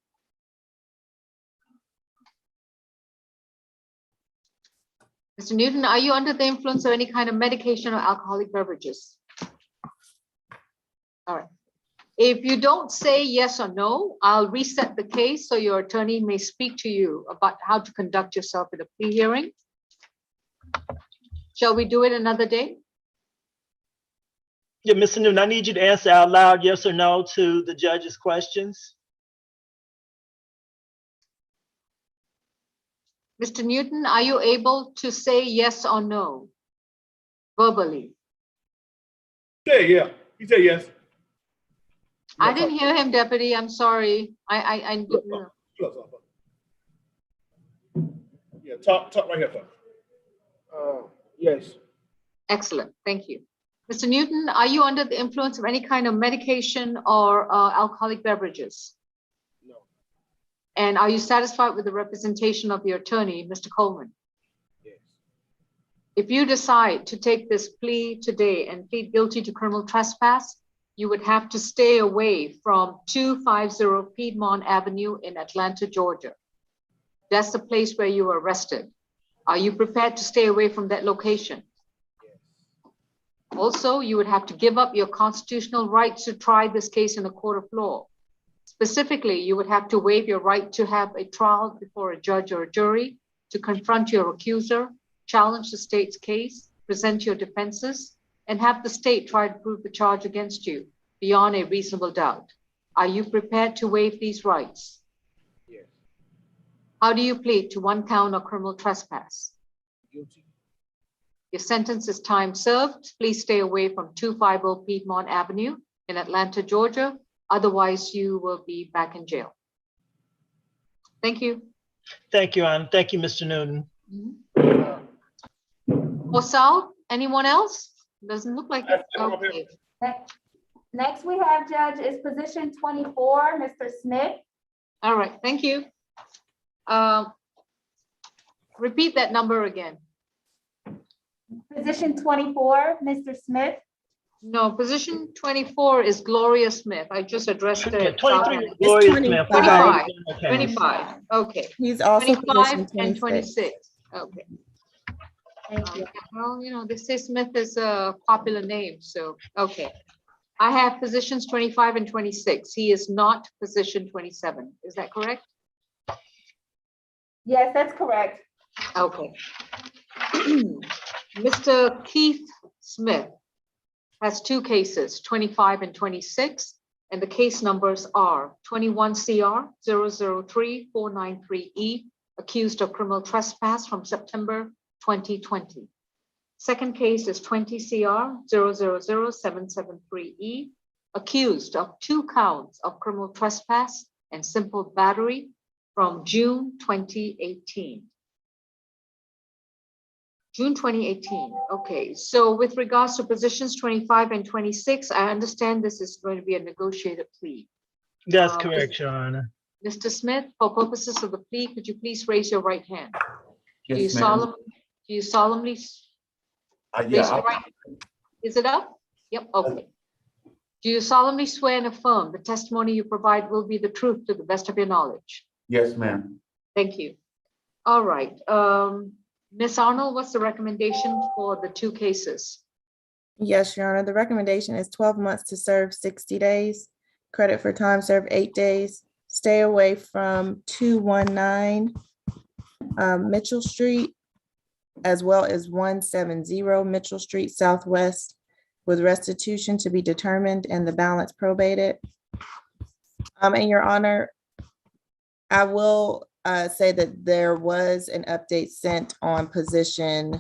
Mr. Newton, are you under the influence of any kind of medication or alcoholic beverages? All right. If you don't say yes or no, I'll reset the case so your attorney may speak to you about how to conduct yourself in a plea hearing. Shall we do it another day? Yeah, Mr. Newton, I need you to answer out loud, yes or no, to the judge's questions. Mr. Newton, are you able to say yes or no verbally? Yeah. He said yes. I didn't hear him, Deputy. I'm sorry. I didn't know. Yeah, talk right here, yes. Excellent. Thank you. Mr. Newton, are you under the influence of any kind of medication or alcoholic beverages? No. And are you satisfied with the representation of your attorney, Mr. Coleman? Yes. If you decide to take this plea today and plead guilty to criminal trespass, you would have to stay away from 250 Piedmont Avenue in Atlanta, Georgia. That's the place where you were arrested. Are you prepared to stay away from that location? Also, you would have to give up your constitutional rights to try this case in a court of law. Specifically, you would have to waive your right to have a trial before a judge or a jury, to confront your accuser, challenge the state's case, present your defenses, and have the state try to prove the charge against you beyond a reasonable doubt. Are you prepared to waive these rights? Yes. How do you plead to one count of criminal trespass? Guilty. Your sentence is time served. Please stay away from 250 Piedmont Avenue in Atlanta, Georgia. Otherwise, you will be back in jail. Thank you. Thank you, Ann. Thank you, Mr. Newton. Osal, anyone else? Doesn't look like it. Okay. Next, we have Judge is position 24, Mr. Smith. All right, thank you. Repeat that number again. Position 24, Mr. Smith. No, position 24 is Gloria Smith. I just addressed it. 23 It's Gloria 25. Smith. 25. Okay. 25. Okay. He's also 25 position and 26. 26. Okay. Thank you. Well, you know, they say Smith is a popular name, so, okay. I have positions 25 and 26. He is not position 27. Is that correct? Yes, that's correct. Okay. Mr. Keith Smith has two cases, 25 and 26, and the case numbers are 21 CR 003493E, accused of criminal trespass from September 2020. Second case is 20 CR 000773E, accused of 2 counts of criminal trespass and simple battery from June 2018. June 2018. Okay, so with regards to positions 25 and 26, I understand this is going to be a negotiated plea. That's correct, Your Honor. Mr. Smith, for purposes of the plea, could you please raise your right hand? Yes, Do you ma'am. solemnly raise your right? Is it up? Yep, okay. Do you solemnly swear and affirm the testimony you provide will be the truth to the best of your knowledge? Yes, ma'am. Thank you. All right. Ms. Arnold, what's the recommendation for the 2 cases? Yes, Your Honor. The recommendation is 12 months to serve 60 days, credit for time served 8 days, stay away from 219 Mitchell Street, as well as 170 Mitchell Street Southwest, with restitution to be determined and the balance probated. And Your Honor, I will say that there was an update sent on position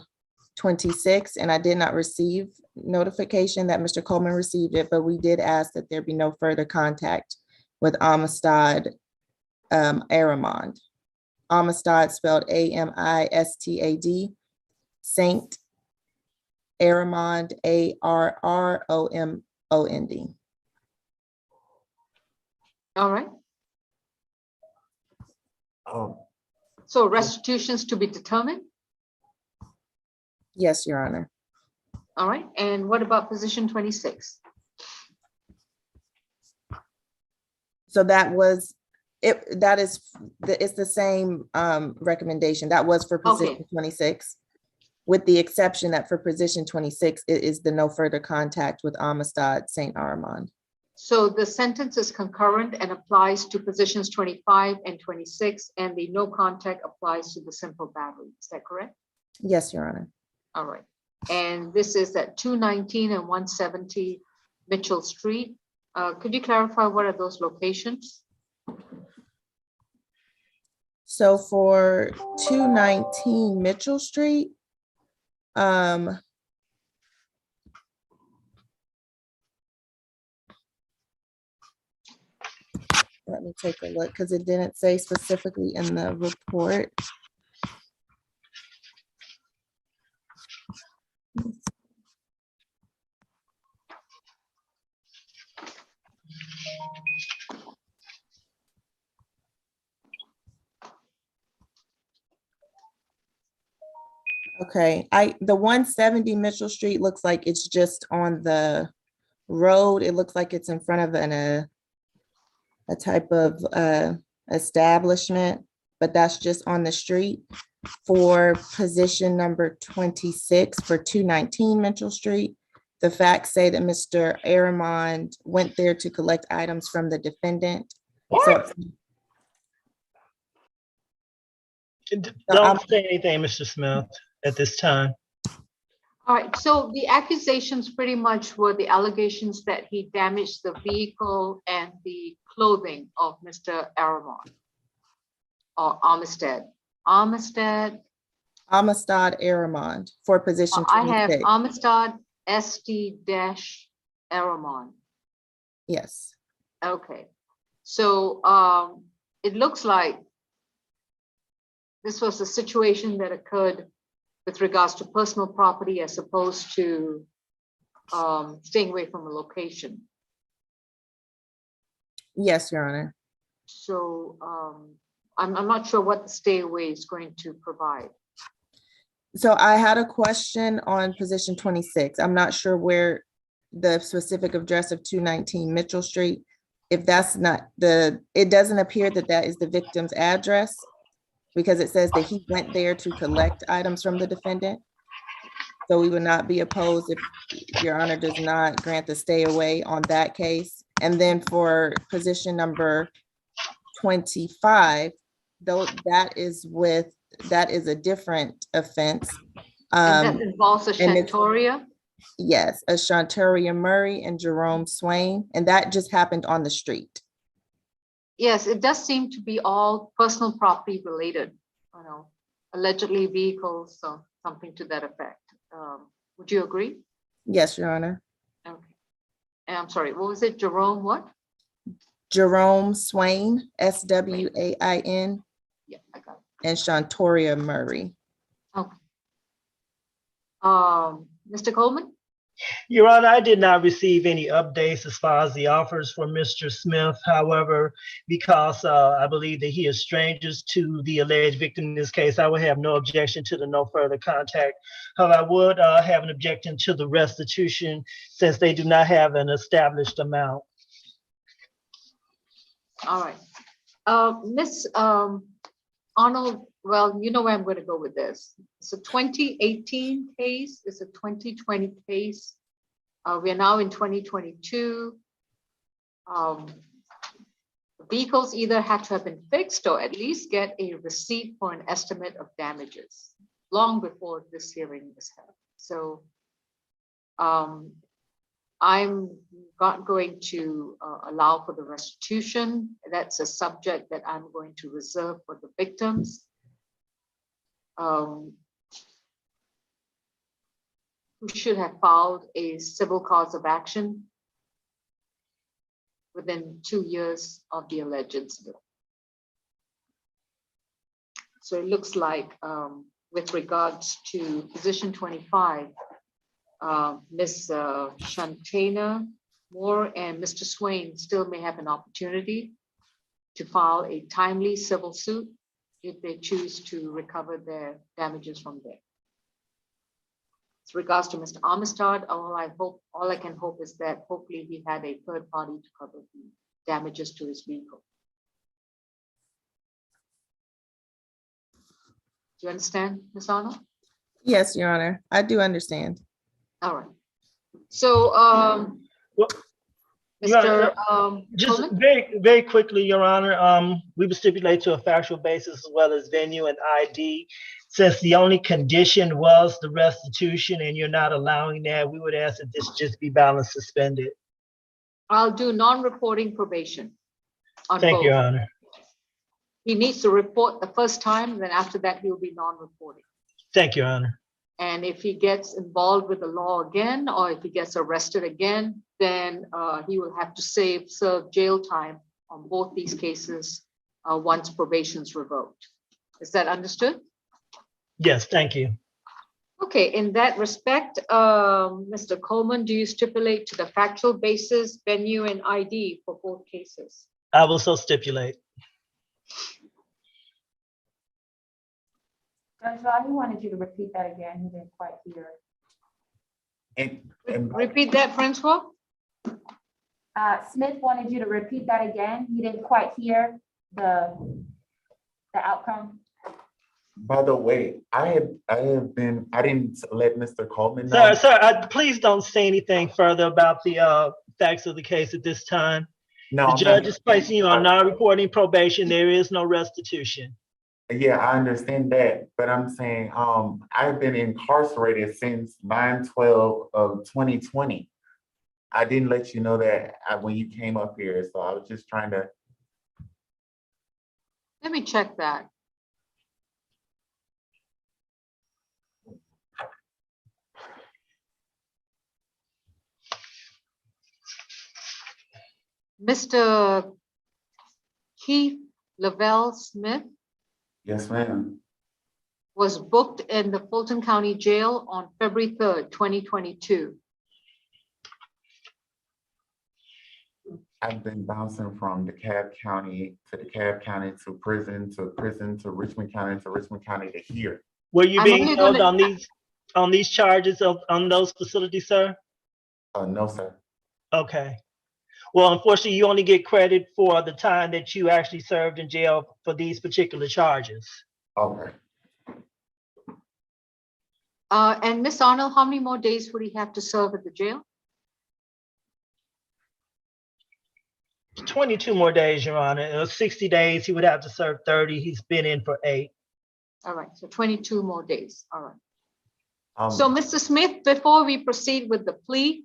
26, and I did not receive notification that Mr. Coleman received it, but we did ask that there be no further contact with Amistad Aramond. Amistad spelled Amistad, Saint Aramond, Arromond. All right. So restitutions to be determined? Yes, Your Honor. All right. And what about position 26? So that was it. It's the same recommendation. That was for position 26. with the exception that for position 26, it is the no further contact with Amistad St. Armand. So the sentence is concurrent and applies to positions 25 and 26, and the no contact applies to the simple battery. Is that correct? Yes, Your Honor. All right. And this is at 219 and 170 Mitchell Street. Could you clarify what are those locations? So for 219 Mitchell Street, let me take a look because it didn't say specifically in the report. Okay, the 170 Mitchell Street looks like it's just on the road. It looks like it's in front of a type of establishment, but that's just on the street. For position number 26 for 219 Mitchell Street, the facts say that Mr. Aramond went there to collect items from the defendant. What? Don't say anything, Mr. Smith, at this time. All right, so the accusations pretty much were the allegations that he damaged the vehicle and the clothing of Mr. Aramond or Amistad. Amistad Aramond for position 26. I have Amistad SD-Aramond. Yes. Okay, so it looks like this was a situation that occurred with regards to personal property as opposed to staying away from a location. Yes, Your Honor. So I'm not sure what the stay away is going to provide. So I had a question on position 26. I'm not sure where the specific address of 219 Mitchell Street. If that's not it doesn't appear that that is the victim's address because it says that he went there to collect items from the defendant. So we would not be opposed if Your Honor does not grant the stay away on that case. And then for position number 25, though that is a different offense. And that involves a Shantoria? Yes, a Shantoria Murray and Jerome Swain, and that just happened on the street. Yes, it does seem to be all personal property related, allegedly vehicles or something to that effect. Would you agree? Yes, Your Honor. Okay. And I'm sorry, what was it? Jerome what? Jerome Swain, SWAIN. Yeah, I got it. And Shantoria Murray. Okay. Mr. Coleman? Your Honor, I did not receive any updates as far as the offers for Mr. Smith. However, because I believe that he is strangers to the alleged victim in this case, I would have no objection to the no further contact. However, I would have an objection to the restitution since they do not have an established amount. All right. Ms. Arnold, well, you know where I'm going to go with this. It's a 2018 case. It's a 2020 case. We are now in 2022. Vehicles either had to have been fixed or at least get a receipt for an estimate of damages long before this hearing was held. So I'm not going to allow for the restitution. That's a subject that I'm going to reserve for the victims. Who should have filed a civil cause of action within 2 years of the alleged incident. So it looks like with regards to position 25, Ms. Shantana Moore and Mr. Swain still may have an opportunity to file a timely civil suit if they choose to recover their damages from there. With regards to Mr. Amistad, all I can hope is that hopefully he had a third party to cover the damages to his vehicle. Do you understand, Ms. Arnold? Yes, Your Honor, I do understand. All right. So, Well, Your Honor, Mr. just Coleman? very quickly, Your Honor, we would stipulate to a factual basis as well as venue and ID. Since the only condition was the restitution and you're not allowing that, we would ask that this just be balance suspended. I'll do non-reporting probation on Thank you, Your both. Honor. He needs to report the first time, then after that, he'll be non-reporting. Thank you, Your Honor. And if he gets involved with the law again, or if he gets arrested again, then he will have to serve jail time on both these cases once probation's revoked. Is that understood? Yes, thank you. Okay, in that respect, Mr. Coleman, do you stipulate to the factual basis, venue, and ID for both cases? I will so stipulate. Judge Law, he wanted you to repeat that again. He didn't quite hear. Repeat that, Francois? Smith wanted you to repeat that again. He didn't quite hear the outcome. By the way, I didn't let Mr. Coleman know. Sir, please don't say anything further about the facts of the case at this time. No, The I'm judge not- is placing you on non-reporting probation. There is no restitution. Yeah, I understand that, but I'm saying, I've been incarcerated since 9/12 of 2020. I didn't let you know that when you came up here, so I was just trying to. Let me check that. Mr. Keith Lavelle Smith Yes, ma'am. was booked in the Fulton County Jail on February 3rd, 2022. I've been bouncing from DeKalb County to DeKalb County to prison to Richmond County to Richmond County to here. Were you I'm being only held gonna- on these charges on those facilities, sir? No, sir. Okay. Well, unfortunately, you only get credit for the time that you actually served in jail for these particular charges. Okay. And Miss Arnold, how many more days would he have to serve at the jail? 22 more days, Your Honor. It was 60 days. He would have to serve 30. He's been in for 8. All right, so 22 more days. All right. Um, So, Mr. Smith, before we proceed with the plea,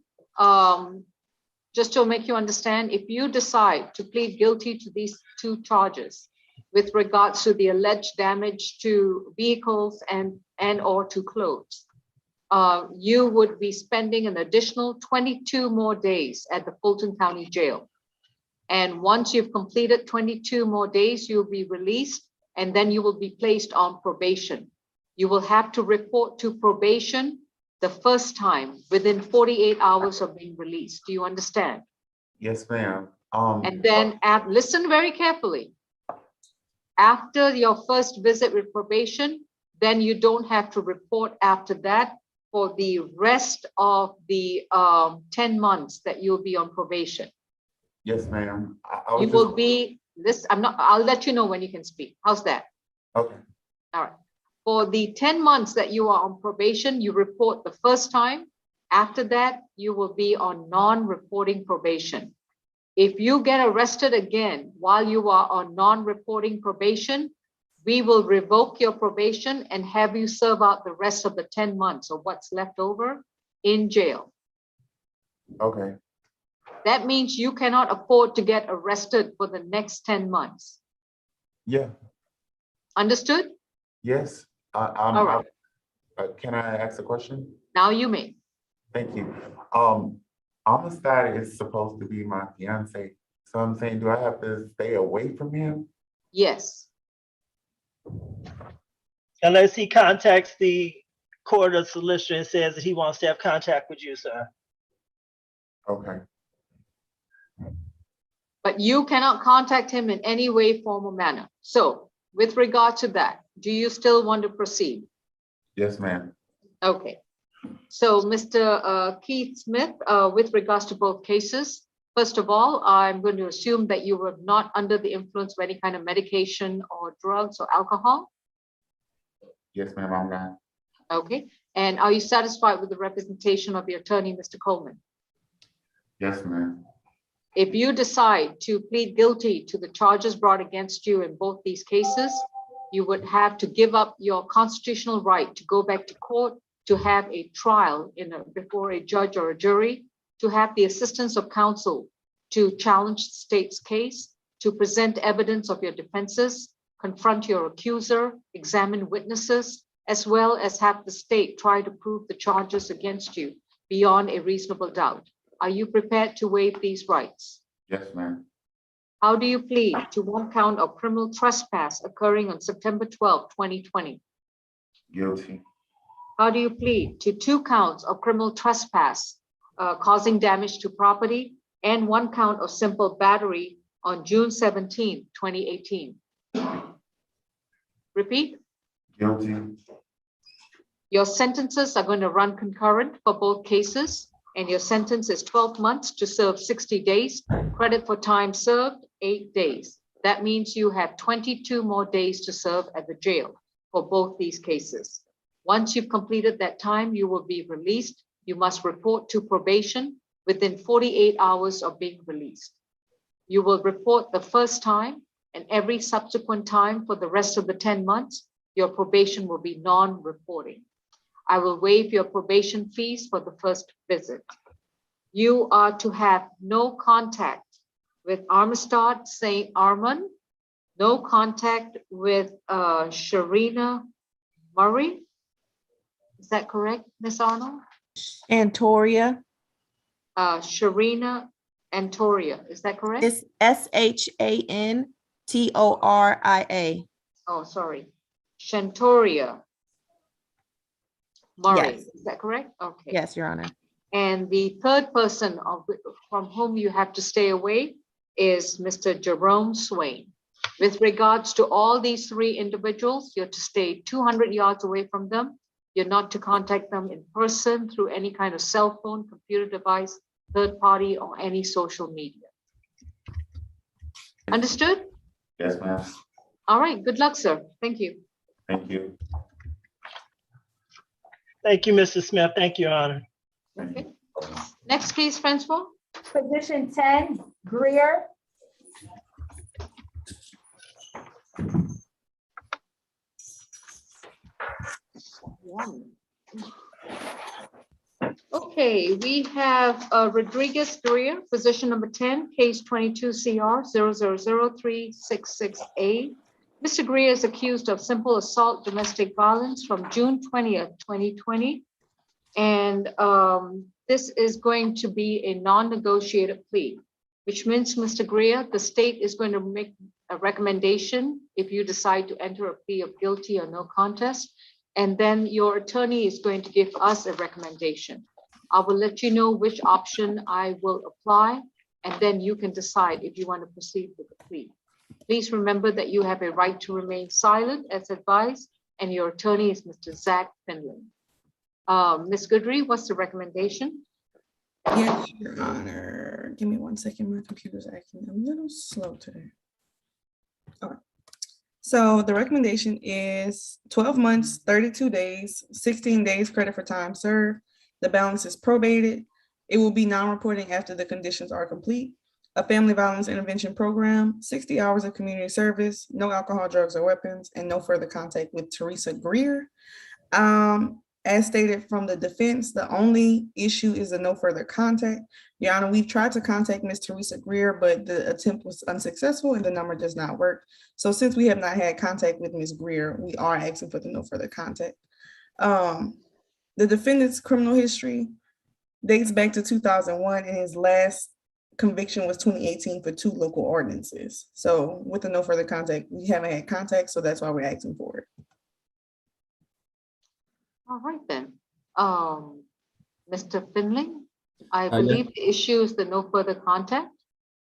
just to make you understand, if you decide to plead guilty to these 2 charges with regards to the alleged damage to vehicles and or to clothes, you would be spending an additional 22 more days at the Fulton County Jail. And once you've completed 22 more days, you'll be released, and then you will be placed on probation. You will have to report to probation the first time within 48 hours of being released. Do you understand? Yes, ma'am. And then listen very carefully. After your first visit with probation, then you don't have to report after that for the rest of the 10 months that you'll be on probation. Yes, ma'am. You will be this. I'll let you know when you can speak. How's that? Okay. All right. For the 10 months that you are on probation, you report the first time. After that, you will be on non-reporting probation. If you get arrested again while you are on non-reporting probation, we will revoke your probation and have you serve out the rest of the 10 months or what's left over in jail. Okay. That means you cannot afford to get arrested for the next 10 months. Yeah. Understood? Yes. All right. Can I ask a question? Now you may. Thank you. Amistad is supposed to be my fiance. So I'm saying, do I have to stay away from him? Yes. Unless he contacts the court or solicitor and says that he wants to have contact with you, sir. Okay. But you cannot contact him in any way, form, or manner. So with regard to that, do you still want to proceed? Yes, ma'am. Okay. So Mr. Keith Smith, with regards to both cases, first of all, I'm going to assume that you were not under the influence of any kind of medication or drugs or alcohol. Yes, ma'am, I'm not. Okay, and are you satisfied with the representation of your attorney, Mr. Coleman? Yes, ma'am. If you decide to plead guilty to the charges brought against you in both these cases, you would have to give up your constitutional right to go back to court, to have a trial before a judge or a jury, to have the assistance of counsel to challenge the state's case, to present evidence of your defenses, confront your accuser, examine witnesses, as well as have the state try to prove the charges against you beyond a reasonable doubt. Are you prepared to waive these rights? Yes, ma'am. How do you plead to one count of criminal trespass occurring on September 12, 2020? Guilty. How do you plead to 2 counts of criminal trespass causing damage to property and 1 count of simple battery on June 17, 2018? Repeat. Guilty. Your sentences are going to run concurrent for both cases, and your sentence is 12 months to serve 60 days. Credit for time served, 8 days. That means you have 22 more days to serve at the jail for both these cases. Once you've completed that time, you will be released. You must report to probation within 48 hours of being released. You will report the first time, and every subsequent time for the rest of the 10 months, your probation will be non-reporting. I will waive your probation fees for the first visit. You are to have no contact with Armistead St. Armand, no contact with Sharina Murray. Is that correct, Ms. Arnold? Antoria. Sharina Antoria, is that correct? It's Shantoria. Oh, sorry. Shantoria Murray, Yes. is that correct? Okay. Yes, Your Honor. And the third person from whom you have to stay away is Mr. Jerome Swain. With regards to all these 3 individuals, you're to stay 200 yards away from them. You're not to contact them in person through any kind of cell phone, computer device, third party, or any social media. Understood? Yes, ma'am. All right, good luck, sir. Thank you. Thank you. Thank you, Mr. Smith. Thank you, Your Honor. Okay. Next case, Francois. Position 10, Greer. Okay, we have Rodriguez Greer, position number 10, case 22 CR 0000366A. Mr. Greer is accused of simple assault domestic violence from June 20th, 2020. And this is going to be a non-negotiated plea, which means, Mr. Greer, the state is going to make a recommendation if you decide to enter a plea of guilty or no contest. And then your attorney is going to give us a recommendation. I will let you know which option I will apply, and then you can decide if you want to proceed with the plea. Please remember that you have a right to remain silent as advised, and your attorney is Mr. Zach Finley. Ms. Goodry, what's the recommendation? Yes, Your Honor. Give me 1 second. My computer's acting a little slow today. Okay. So the recommendation is 12 months, 32 days, 16 days credit for time served. The balance is probated. It will be non-reporting after the conditions are complete. A family violence intervention program, 60 hours of community service, no alcohol, drugs, or weapons, and no further contact with Teresa Greer. As stated from the defense, the only issue is a no further contact. Your Honor, we've tried to contact Ms. Teresa Greer, but the attempt was unsuccessful and the number does not work. So since we have not had contact with Ms. Greer, we are asking for the no further contact. The defendant's criminal history dates back to 2001, and his last conviction was 2018 for 2 local ordinances. So with the no further contact, we haven't had contact, so that's why we're asking for it. All right then. Mr. Finley, I believe the issue is the no further contact.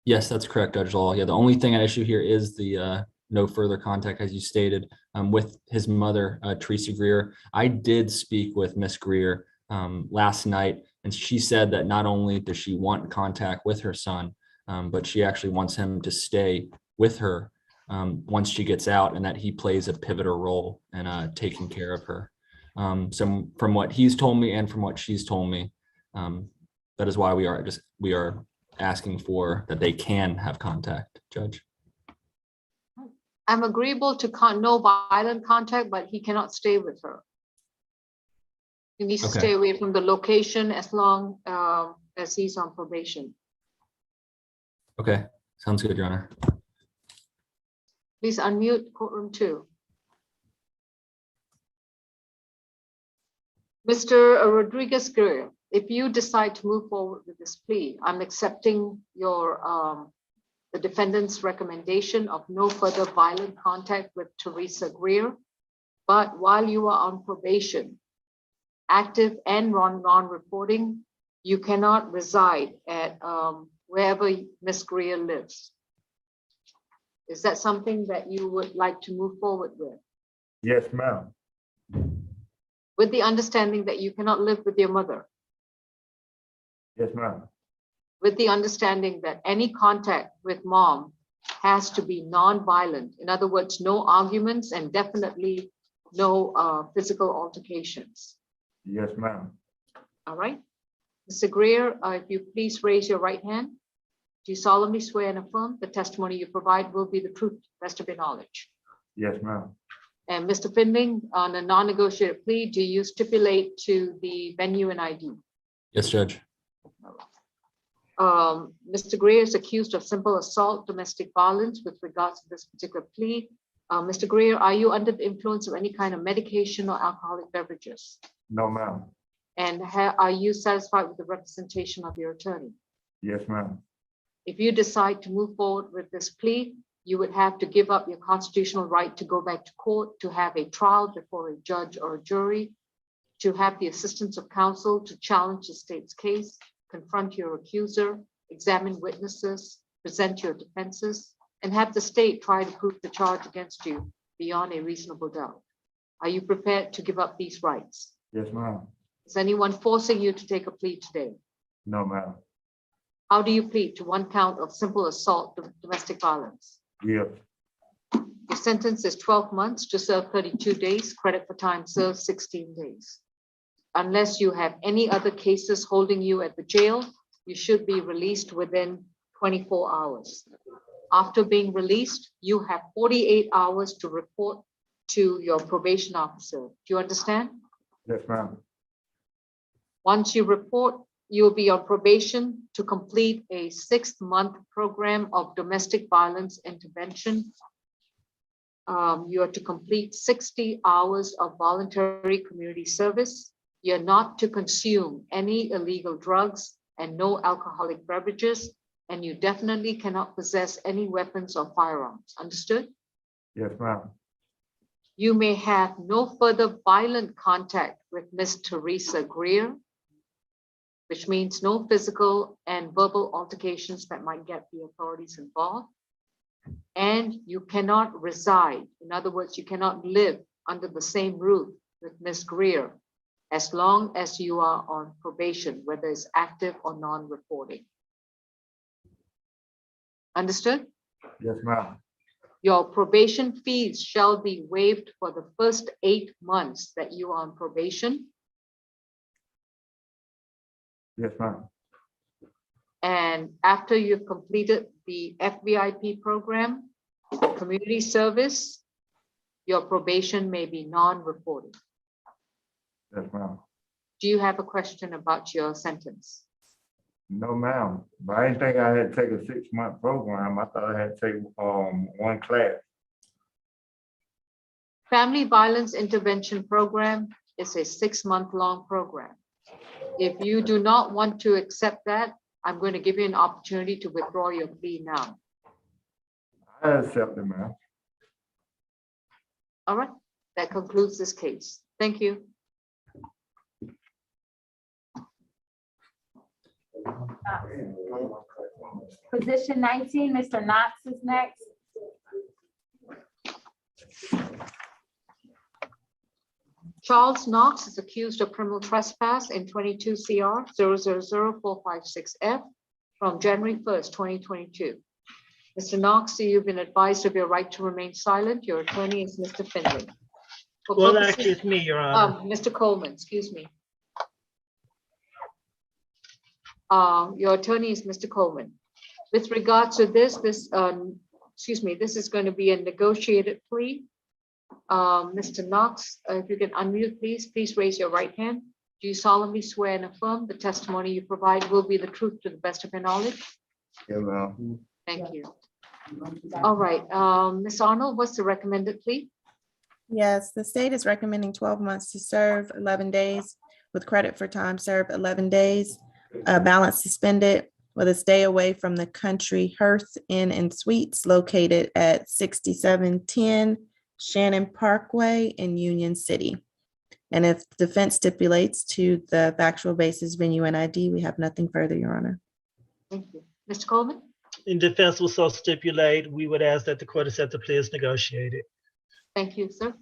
Yes, that's correct, Judge Law. Yeah, the only thing at issue here is the no further contact, as you stated, with his mother, Teresa Greer. I did speak with Miss Greer last night, and she said that not only does she want contact with her son, but she actually wants him to stay with her once she gets out, and that he plays a pivotal role in taking care of her. So from what he's told me and from what she's told me, that is why we are asking for that they can have contact, Judge. I'm agreeable to no violent contact, but he cannot stay with her. He needs to Okay. stay away from the location as long as he's on probation. Okay, sounds good, Your Honor. Please unmute courtroom 2. Mr. Rodriguez-Guerrero, if you decide to move forward with this plea, I'm accepting your the defendant's recommendation of no further violent contact with Teresa Greer. But while you are on probation, active and non-reporting, you cannot reside at wherever Ms. Greer lives. Is that something that you would like to move forward with? Yes, ma'am. With the understanding that you cannot live with your mother? Yes, ma'am. With the understanding that any contact with mom has to be non-violent. In other words, no arguments and definitely no physical altercations. Yes, ma'am. All right. Mr. Greer, if you please raise your right hand. Do you solemnly swear and affirm the testimony you provide will be the truth, best of your knowledge? Yes, ma'am. And Mr. Findling, on a non-negotiated plea, do you stipulate to the venue and ID? Yes, Judge. Mr. Greer is accused of simple assault, domestic violence with regards to this particular plea. Mr. Greer, are you under the influence of any kind of medication or alcoholic beverages? No, ma'am. And are you satisfied with the representation of your attorney? Yes, ma'am. If you decide to move forward with this plea, you would have to give up your constitutional right to go back to court, to have a trial before a judge or a jury, to have the assistance of counsel to challenge the state's case, confront your accuser, examine witnesses, present your defenses, and have the state try to prove the charge against you beyond a reasonable doubt. Are you prepared to give up these rights? Yes, ma'am. Is anyone forcing you to take a plea today? No, ma'am. How do you plead to one count of simple assault, domestic violence? Yes. Your sentence is 12 months to serve 32 days, credit for time served 16 days. Unless you have any other cases holding you at the jail, you should be released within 24 hours. After being released, you have 48 hours to report to your probation officer. Do you understand? Yes, ma'am. Once you report, you'll be on probation to complete a 6-month program of domestic violence intervention. You are to complete 60 hours of voluntary community service. You're not to consume any illegal drugs and no alcoholic beverages, and you definitely cannot possess any weapons or firearms. Understood? Yes, ma'am. You may have no further violent contact with Ms. Teresa Greer, which means no physical and verbal altercations that might get the authorities involved. And you cannot reside. In other words, you cannot live under the same roof with Ms. Greer as long as you are on probation, whether it's active or non-reporting. Understood? Yes, ma'am. Your probation fees shall be waived for the first 8 months that you are on probation. Yes, ma'am. And after you've completed the FVIP program, community service, your probation may be non-reporting. Yes, ma'am. Do you have a question about your sentence? No, ma'am. But I didn't think I had to take a 6-month program. I thought I had to take one class. Family Violence Intervention Program is a 6-month-long program. If you do not want to accept that, I'm going to give you an opportunity to withdraw your plea now. I accept it, ma'am. All right, that concludes this case. Thank you. Position 19, Mr. Knox is next. Charles Knox is accused of criminal trespass in 22 CR 000-456F from January 1st, 2022. Mr. Knox, you've been advised of your right to remain silent. Your attorney is Mr. Findlay. Well, actually, it's me, Your Honor. Mr. Coleman, excuse me. Your attorney is Mr. Coleman. With regard to this is going to be a negotiated plea. Mr. Knox, if you can unmute, please raise your right hand. Do you solemnly swear and affirm the testimony you provide will be the truth to the best of your knowledge? Yeah, ma'am. Thank you. All right, Ms. Arnold, what's the recommended plea? Yes, the state is recommending 12 months to serve 11 days with credit for time served 11 days, balance suspended with a stay away from the Country Hearth Inn and Suites located at 6710 Shannon Parkway in Union City. And if defense stipulates to the factual basis, venue, and ID, we have nothing further, Your Honor. Thank you. Mr. Coleman? In defense will so stipulate, we would ask that the court accept the plea as negotiated. Thank you, sir.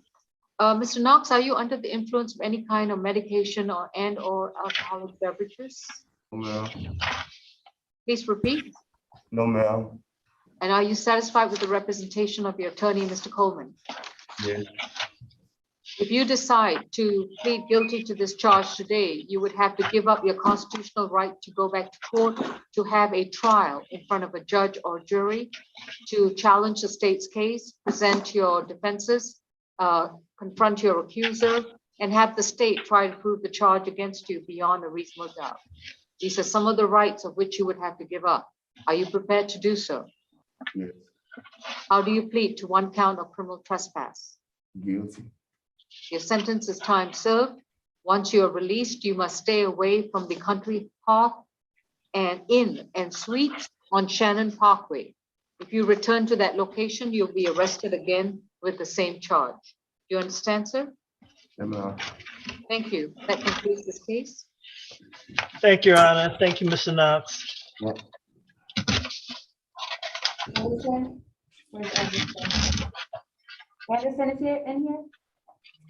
Mr. Knox, are you under the influence of any kind of medication or alcoholic beverages? No, ma'am. Please repeat. No, ma'am. And are you satisfied with the representation of your attorney, Mr. Coleman? Yes. If you decide to plead guilty to this charge today, you would have to give up your constitutional right to go back to court, to have a trial in front of a judge or jury, to challenge the state's case, present your defenses, confront your accuser, and have the state try to prove the charge against you beyond a reasonable doubt. These are some of the rights of which you would have to give up. Are you prepared to do so? Yes. How do you plead to one count of criminal trespass? Guilty. Your sentence is time served. Once you are released, you must stay away from the Country Hearth and Inn and Suites on Shannon Parkway. If you return to that location, you'll be arrested again with the same charge. Do you understand, sir? Yeah, ma'am. Thank you. That concludes this case. Thank you, Your Honor. Thank you, Mr. Knox. Yep. Anderson? Where's Anderson? Anderson is here, in here?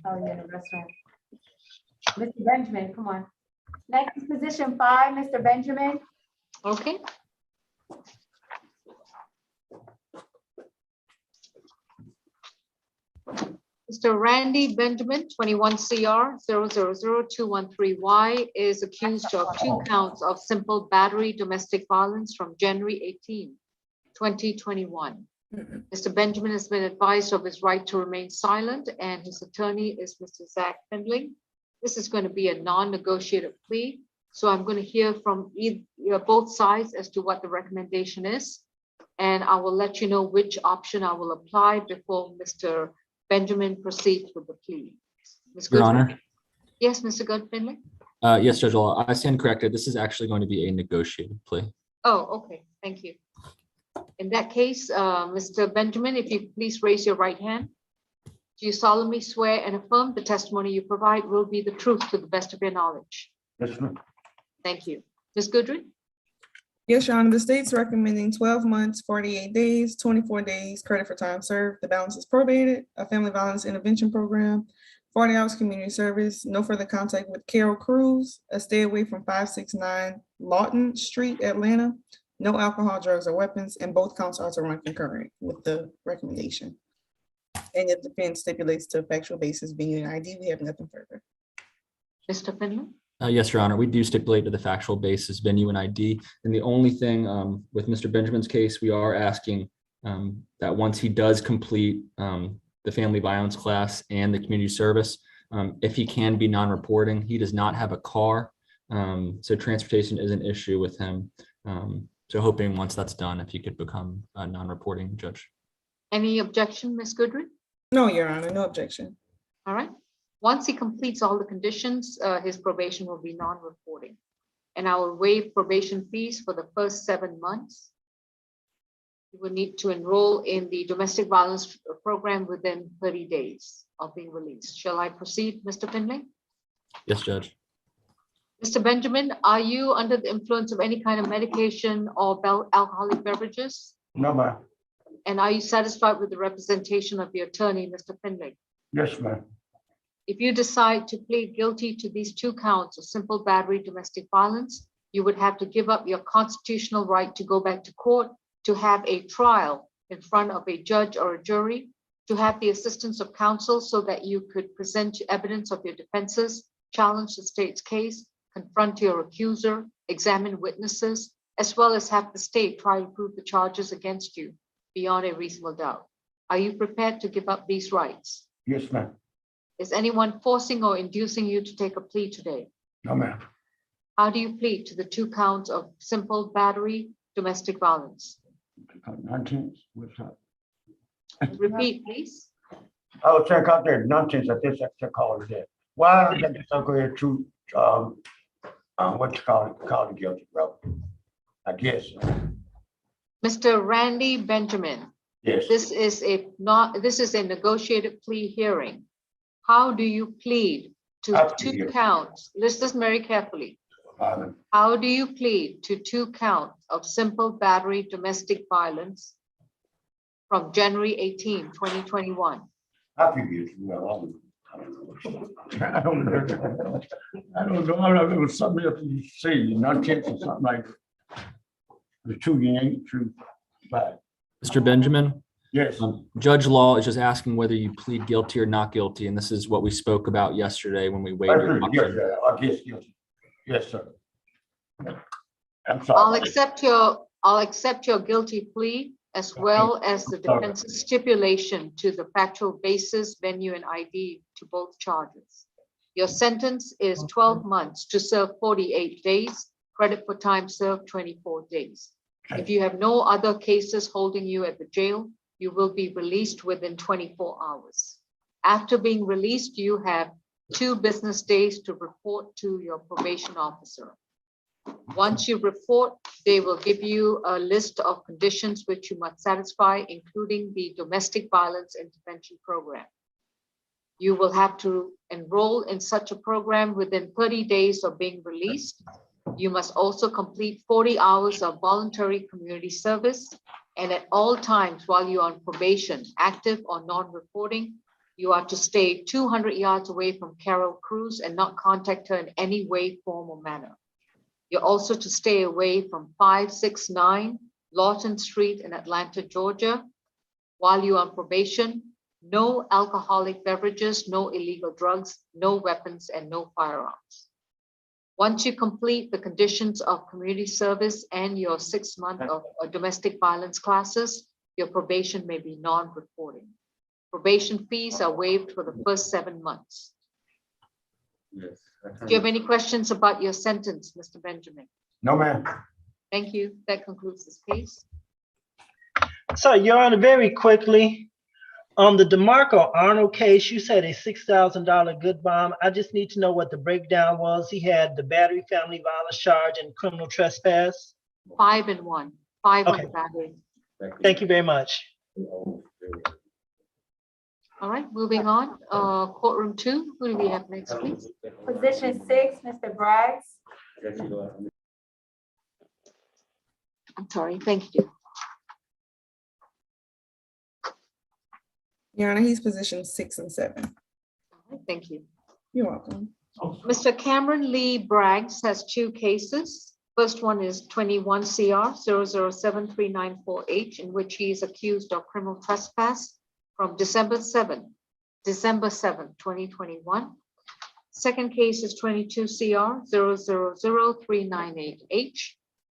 Oh, you're in the restaurant. Mr. Benjamin, come on. Next is position 5, Mr. Benjamin. Okay. Mr. Randy Benjamin, 21 CR 0000213Y, is accused of 2 counts of simple battery domestic violence from January 18, 2021. Mr. Benjamin has been advised of his right to remain silent, and his attorney is Mr. Zach Findling. This is going to be a non-negotiated plea, so I'm going to hear from both sides as to what the recommendation is, and I will let you know which option I will apply before Mr. Benjamin proceeds with the plea. Ms. Your Goodwin? Honor. Yes, Mr. Findling? Yes, Judge Law, I stand corrected. This is actually going to be a negotiated plea. Oh, okay, thank you. In that case, Mr. Benjamin, if you please raise your right hand. Do you solemnly swear and affirm the testimony you provide will be the truth to the best of your knowledge? Yes, ma'am. Thank you. Ms. Goodwin? Yes, Your Honor, the state's recommending 12 months, 48 days, 24 days, credit for time served. The balance is probated, a family violence intervention program, 40 hours community service, no further contact with Carol Cruz, a stay away from 569 Lawton Street, Atlanta, no alcohol, drugs, or weapons, and both counts are to run concurrent with the recommendation. And if the defense stipulates to a factual basis, venue and ID, we have nothing further. Mr. Findling? Yes, Your Honor, we do stipulate to the factual basis, venue, and ID. And the only thing with Mr. Benjamin's case, we are asking that once he does complete the family violence class and the community service, if he can be non-reporting, he does not have a car. So transportation is an issue with him. So hoping once that's done, if he could become a non-reporting judge. Any objection, Ms. Goodwin? No, Your Honor, no objection. All right. Once he completes all the conditions, his probation will be non-reporting. And I will waive probation fees for the first 7 months. You will need to enroll in the domestic violence program within 30 days of being released. Shall I proceed, Mr. Findling? Yes, Judge. Mr. Benjamin, are you under the influence of any kind of medication or alcoholic beverages? No, ma'am. And are you satisfied with the representation of your attorney, Mr. Findling? Yes, ma'am. If you decide to plead guilty to these 2 counts of simple battery domestic violence, you would have to give up your constitutional right to go back to court, to have a trial in front of a judge or a jury, to have the assistance of counsel so that you could present evidence of your defenses, challenge the state's case, confront your accuser, examine witnesses, as well as have the state try to prove the charges against you beyond a reasonable doubt. Are you prepared to give up these rights? Yes, ma'am. Is anyone forcing or inducing you to take a plea today? No, ma'am. How do you plead to the 2 counts of simple battery, domestic violence? 19, what's that? Repeat, please. I was check out there, nonsense, I guess that's call it that. Why don't you go ahead to, what you call it guilty, bro? I guess, Mr. Randy Benjamin, yes. this is a negotiated plea hearing. How do you plead to I plead 2 guilty. counts? Listen very carefully. How do you plead to 2 counts of simple battery domestic violence from January 18, 2021? I plead guilty. Well, I don't know. I don't know. It was something else you say, nonsense or something like that. The two ain't true. But Mr. Benjamin, yes, Judge Law is just asking whether you plead guilty or not guilty, and this is what we spoke about yesterday when we I waived your plead guilty. option. I guess guilty. Yes, sir. I'm sorry. I'll accept your guilty plea as well as the defense's stipulation to the factual basis, venue, and ID to both charges. Your sentence is 12 months to serve 48 days, credit for time served 24 days. If you have no other cases holding you at the jail, you will be released within 24 hours. After being released, you have 2 business days to report to your probation officer. Once you report, they will give you a list of conditions which you must satisfy, including the domestic violence intervention program. You will have to enroll in such a program within 30 days of being released. You must also complete 40 hours of voluntary community service. And at all times while you're on probation, active or non-reporting, you are to stay 200 yards away from Carol Cruz and not contact her in any way, form, or manner. You're also to stay away from 569 Lawton Street in Atlanta, Georgia. While you're on probation, no alcoholic beverages, no illegal drugs, no weapons, and no firearms. Once you complete the conditions of community service and your 6 month of domestic violence classes, your probation may be non-reporting. Probation fees are waived for the first 7 months. Yes. Do you have any questions about your sentence, Mr. Benjamin? No, ma'am. Thank you. That concludes this case. So, Your Honor, very quickly, on the DeMarco Arnold case, you said a $6,000 good bond. I just need to know what the breakdown was. He had the battery, family violence charge, and criminal trespass. 5 and 1. 5 on Okay. the battery. Thank you very much. All right, moving on. Courtroom 2. Who do we have next, please? Position 6, Mr. Braggs. I'm sorry. Thank you. Your Honor, he's position 6 and 7. All right, thank you. You're welcome. Mr. Cameron Lee Braggs has 2 cases. First one is 21 CR 0073948, in which he is accused of criminal trespass from December 7, 2021. Second case is 22 CR 00398H,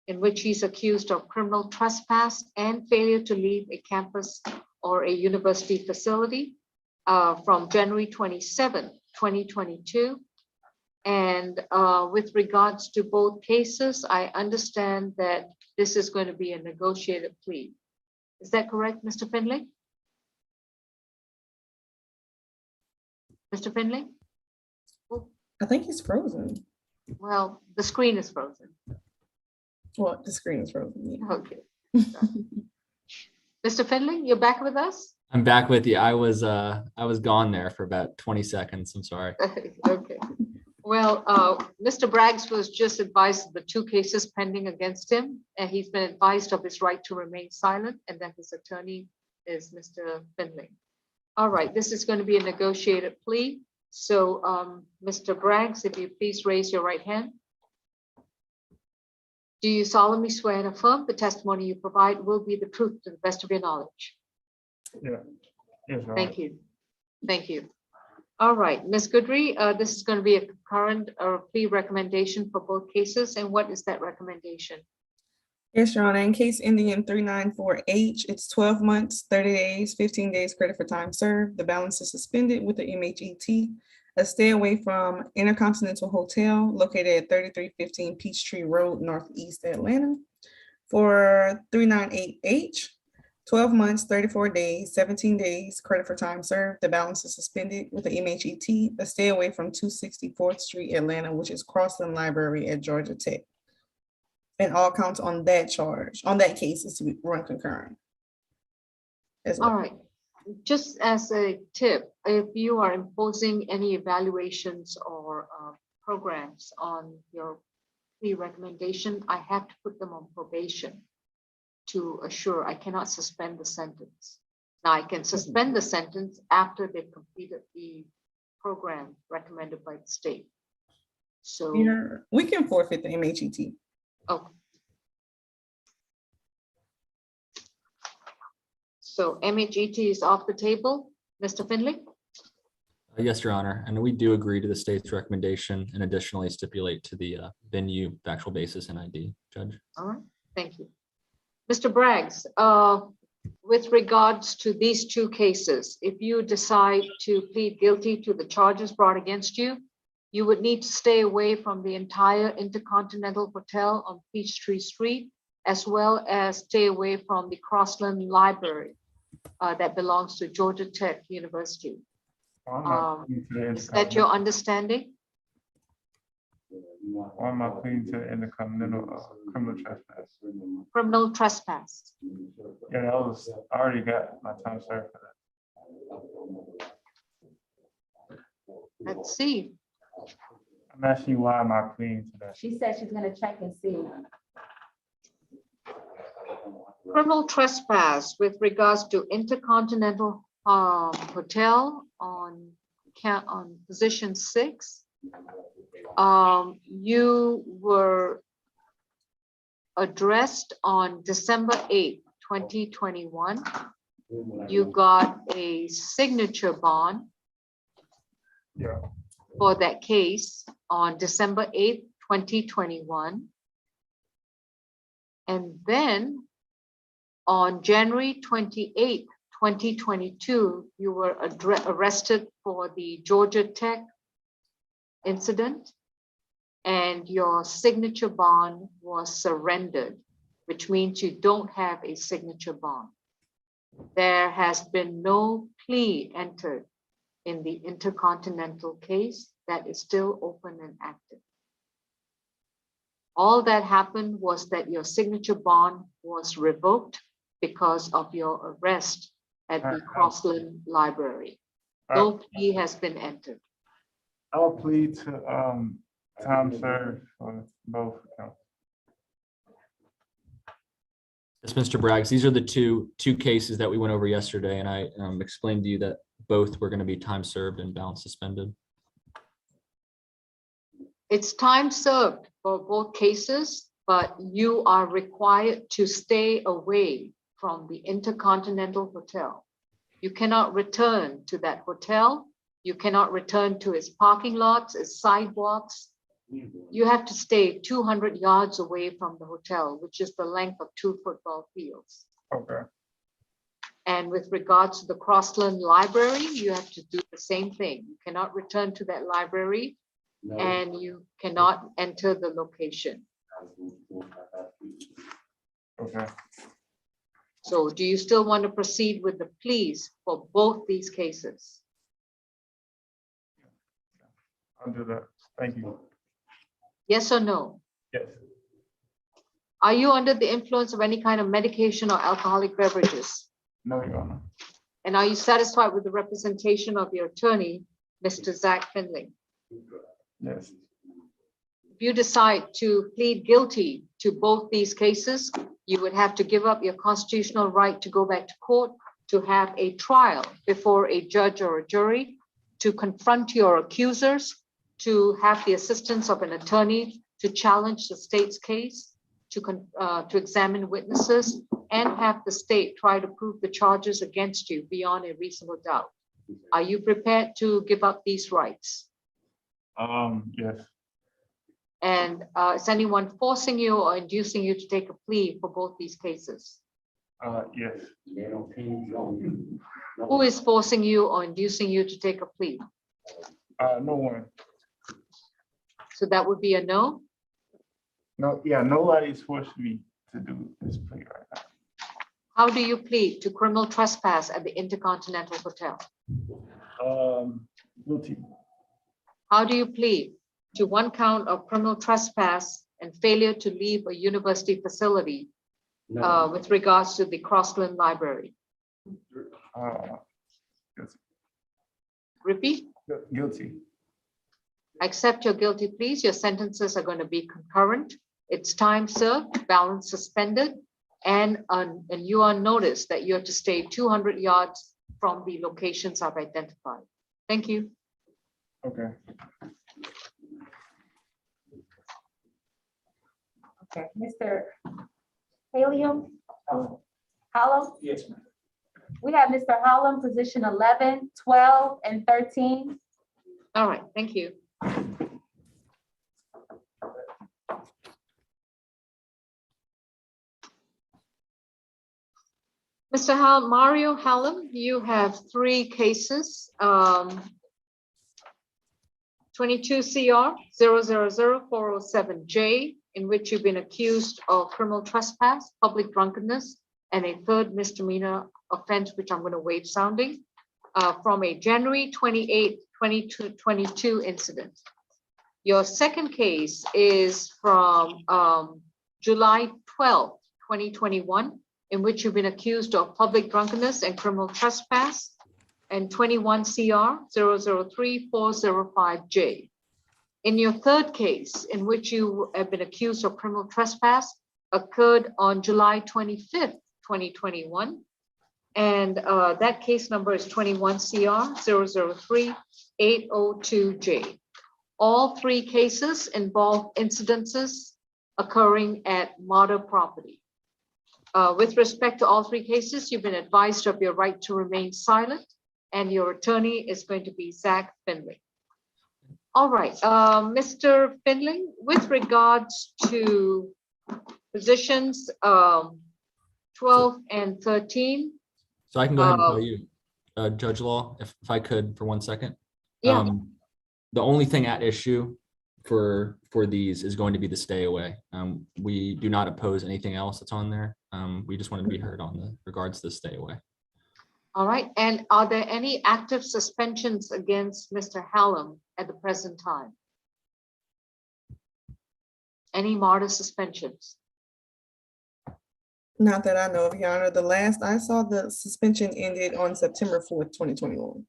in which he's accused of criminal trespass and failure to leave a campus or a university facility from January 27, 2022. And with regards to both cases, I understand that this is going to be a negotiated plea. Is that correct, Mr. Finley? Mr. Finley? I think he's frozen. Well, the screen is frozen. Well, the screen is frozen. Yeah. Okay. Mr. Finley, you're back with us? I'm back with you. I was gone there for about 20 seconds. I'm sorry. Okay. Well, Mr. Braggs was just advised of the 2 cases pending against him, and he's been advised of his right to remain silent, and that his attorney is Mr. Finley. All right, this is going to be a negotiated plea. So, Mr. Braggs, if you please raise your right hand. Do you solemnly swear and affirm the testimony you provide will be the truth to the best of your knowledge? Yeah. Yes, Your Honor. Thank you. Thank you. All right, Ms. Goodry, this is going to be a concurrent plea recommendation for both cases. And what is that recommendation? Yes, Your Honor. In case ending in 394H, it's 12 months, 30 days, 15 days credit for time served. The balance is suspended with the MHET. A stay away from Intercontinental Hotel located at 3315 Peachtree Road, Northeast Atlanta. For 398H, 12 months, 34 days, 17 days credit for time served. The balance is suspended with the MHET. A stay away from 264th Street, Atlanta, which is Crossland Library at Georgia Tech. And all counts on that charge, on that case, is to be run concurrent. All right. Just as a tip, if you are imposing any evaluations or programs on your plea recommendation, I have to put them on probation to assure I cannot suspend the sentence. Now, I can suspend the sentence after they've completed the program recommended by the state. So we can forfeit the MHET. okay. So MHET is off the table. Mr. Finley? Yes, Your Honor. And we do agree to the state's recommendation and additionally stipulate to the venue, factual basis, and ID, Judge. All right, thank you. Mr. Braggs, with regards to these two cases, if you decide to plead guilty to the charges brought against you, you would need to stay away from the entire Intercontinental Hotel on Peachtree Street, as well as stay away from the Crossland Library that belongs to Georgia Tech University. Is that your understanding? Or am I pleading to the Intercontinental criminal trespass? Criminal trespass. Yeah, that was, I already got my time served for that. Let's see. I'm asking you, why am I pleading to that? She said she's gonna check and see. Criminal trespass with regards to Intercontinental Hotel on position 6. You were addressed on December 8th, 2021. You got a signature bond for that case on December 8th, 2021. And then on January 28th, 2022, you were arrested for the Georgia Tech incident, and your signature bond was surrendered, which means you don't have a signature bond. There has been no plea entered in the Intercontinental case. That is still open and active. All that happened was that your signature bond was revoked because of your arrest at the Crossland Library. No plea has been entered. I'll plead to time served for both accounts. Yes, Mr. Braggs, these are the two cases that we went over yesterday, and I explained to you that both were going to be time served and balance suspended. It's time served for both cases, but you are required to stay away from the Intercontinental Hotel. You cannot return to that hotel. You cannot return to its parking lots, its sidewalks. You have to stay 200 yards away from the hotel, which is the length of 2 football fields. Okay. And with regards to the Crossland Library, you have to do the same thing. You cannot return to that library, and you cannot enter the location. Okay. So do you still want to proceed with the pleas for both these cases? I'll do that. Thank you. Yes or no? Yes. Are you under the influence of any kind of medication or alcoholic beverages? No, Your Honor. And are you satisfied with the representation of your attorney, Mr. Zach Finley? Yes. If you decide to plead guilty to both these cases, you would have to give up your constitutional right to go back to court, to have a trial before a judge or a jury, to confront your accusers, to have the assistance of an attorney to challenge the state's case, to examine witnesses, and have the state try to prove the charges against you beyond a reasonable doubt. Are you prepared to give up these rights? Yes. And is anyone forcing you or inducing you to take a plea for both these cases? Yes. Who is forcing you or inducing you to take a plea? No one. So that would be a no? No, yeah, nobody's forced me to do this plea right now. How do you plead to criminal trespass at the Intercontinental Hotel? Guilty. How do you plead to one count of criminal trespass and failure to leave a university facility with regards to the Crossland Library? Guilty. Repeat. Guilty. Accept your guilty pleas. Your sentences are going to be concurrent. It's time served, balance suspended, and you are noticed that you have to stay 200 yards from the locations I've identified. Thank you. Okay. Okay, Mr. Halium? Hallam? Yes, ma'am. We have Mr. Hallam, position 11, 12, and 13. All right, thank you. Mr. Mario Hallam, you have 3 cases. 22 CR 000-407J, in which you've been accused of criminal trespass, public drunkenness, and a third misdemeanor offense, which I'm going to waive sounding, from a January 28, 2022 incident. Your second case is from July 12, 2021, in which you've been accused of public drunkenness and criminal trespass, and 21 CR 003-405J. In your third case, in which you have been accused of criminal trespass, occurred on July 25th, 2021. And that case number is 21 CR 003-802J. All 3 cases involve incidences occurring at Marta property. With respect to all 3 cases, you've been advised of your right to remain silent, and your attorney is going to be Zach Finley. All right, Mr. Finley, with regards to positions 12 and 13. So I can go ahead and tell you, Judge Law, if I could for 1 second. Yeah. The only thing at issue for these is going to be the stay away. We do not oppose anything else that's on there. We just wanted to be heard on the regards to the stay away. All right, and are there any active suspensions against Mr. Hallam at the present time? Any MARTA suspensions? Not that I know of, Your Honor. The last I saw, the suspension ended on September 4th, 2021.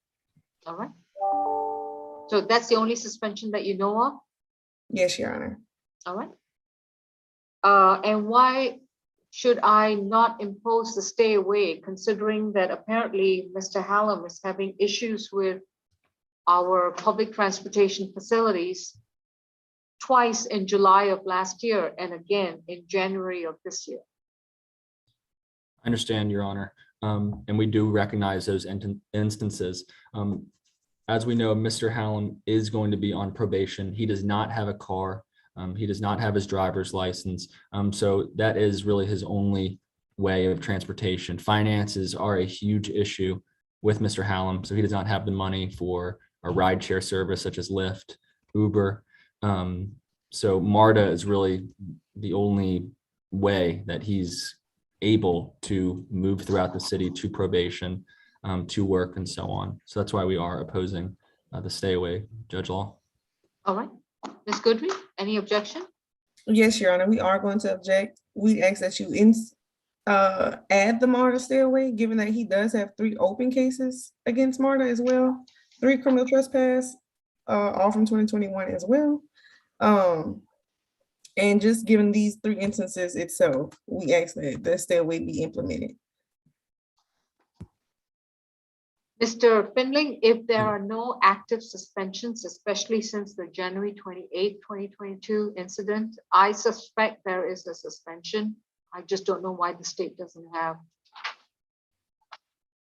All right. So that's the only suspension that you know of? Yes, Your Honor. All right. And why should I not impose the stay away, considering that apparently Mr. Hallam is having issues with our public transportation facilities twice in July of last year and again in January of this year? I understand, Your Honor, and we do recognize those instances. As we know, Mr. Hallam is going to be on probation. He does not have a car. He does not have his driver's license. So that is really his only way of transportation. Finances are a huge issue with Mr. Hallam. So he does not have the money for a rideshare service such as Lyft, Uber. So MARTA is really the only way that he's able to move throughout the city to probation, to work and so on. So that's why we are opposing the stay away, Judge Law. All right, Ms. Goodry, any objection? Yes, Your Honor, we are going to object. We ask that you add the MARTA stay away, given that he does have 3 open cases against MARTA as well, 3 criminal trespass, all from 2021 as well. And just given these 3 instances itself, we ask that the stay away be implemented. Mr. Finley, if there are no active suspensions, especially since the January 28, 2022 incident, I suspect there is a suspension I just don't know why the state doesn't have.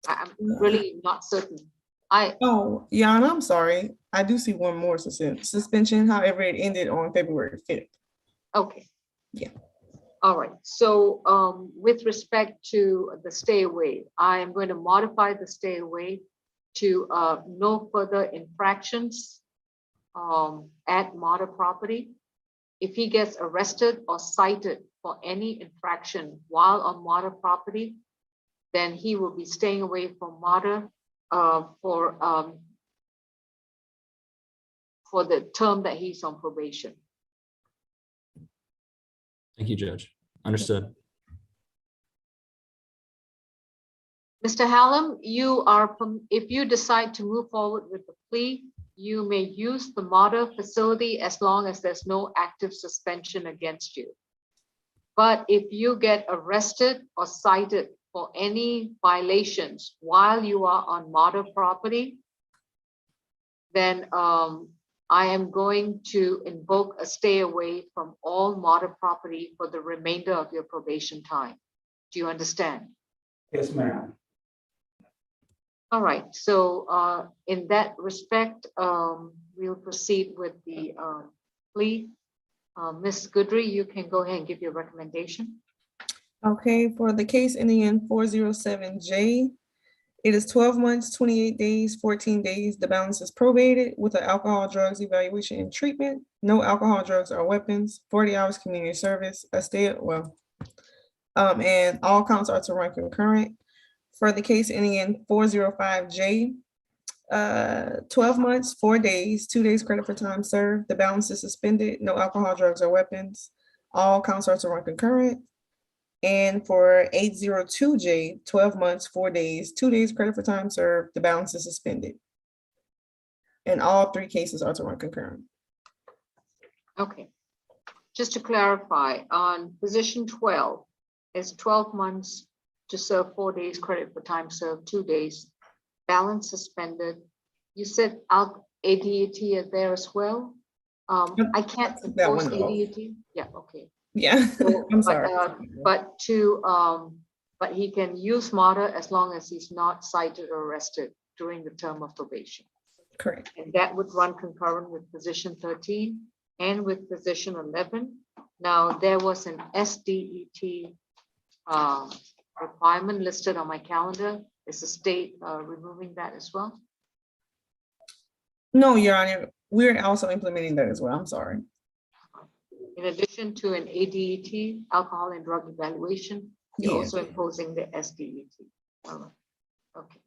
I'm really not certain. Oh, Yana, I'm sorry. I do see one more suspension. However, it ended on February 5th. Okay. Yeah. All right. So with respect to the stay away, I am going to modify the stay away to no further infractions at Marta property. If he gets arrested or cited for any infraction while on Marta property, then he will be staying away from Marta for the term that he's on probation. Thank you, Judge. Understood. Mr. Hallam, if you decide to move forward with the plea, you may use the Marta facility as long as there's no active suspension against you. But if you get arrested or cited for any violations while you are on Marta property, then I am going to invoke a stay away from all Marta property for the remainder of your probation time. Do you understand? Yes, ma'am. All right, so in that respect, we'll proceed with the plea. Ms. Goodry, you can go ahead and give your recommendation. Okay, for the case ending in 407J, it is 12 months, 28 days, 14 days. The balance is probated with an alcohol, drugs evaluation and treatment. No alcohol, drugs, or weapons. 40 hours community service. And all counts are to run concurrent. For the case ending in 405J, 12 months, 4 days, 2 days credit for time served. The balance is suspended. No alcohol, drugs, or weapons. All counts are to run concurrent. And for 802J, 12 months, 4 days, 2 days credit for time served. The balance is suspended. And all 3 cases are to run concurrent. Okay. Just to clarify, on position 12, it's 12 months to serve 4 days credit for time served, 2 days, balance suspended. You said ADAT is there as well. I can't impose ADAT. Yeah, okay. Yeah, So, I'm sorry. But he can use Marta as long as he's not cited or arrested during the term of probation. Correct. And that would run concurrent with position 13 and with position 11. Now, there was an SDET requirement listed on my calendar. Is the state removing that as well? No, Your Honor, we're also implementing that as well. I'm sorry. In addition to an ADET, alcohol and drug evaluation, you're also imposing the SDET. All right. Okay.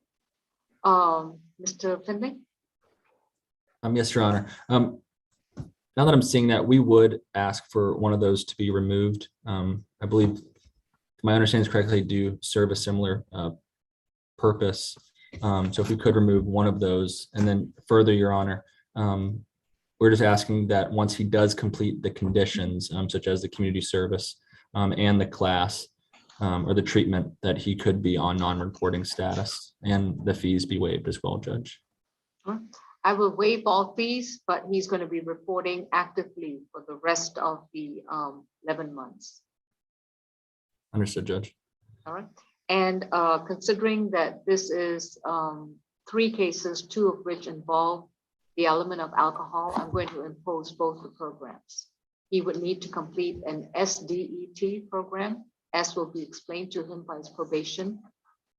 Mr. Finley? Yes, Your Honor. Now that I'm seeing that, we would ask for one of those to be removed. I believe, if my understanding is correctly, do serve a similar purpose. So if we could remove one of those, and then further, Your Honor, we're just asking that once he does complete the conditions, such as the community service and the class or the treatment, that he could be on non-reporting status and the fees be waived as well, Judge. I will waive all fees, but he's going to be reporting actively for the rest of the 11 months. Understood, Judge. All right. And considering that this is 3 cases, 2 of which involve the element of alcohol, I'm going to impose both the programs. He would need to complete an SDET program, as will be explained to him by his probation.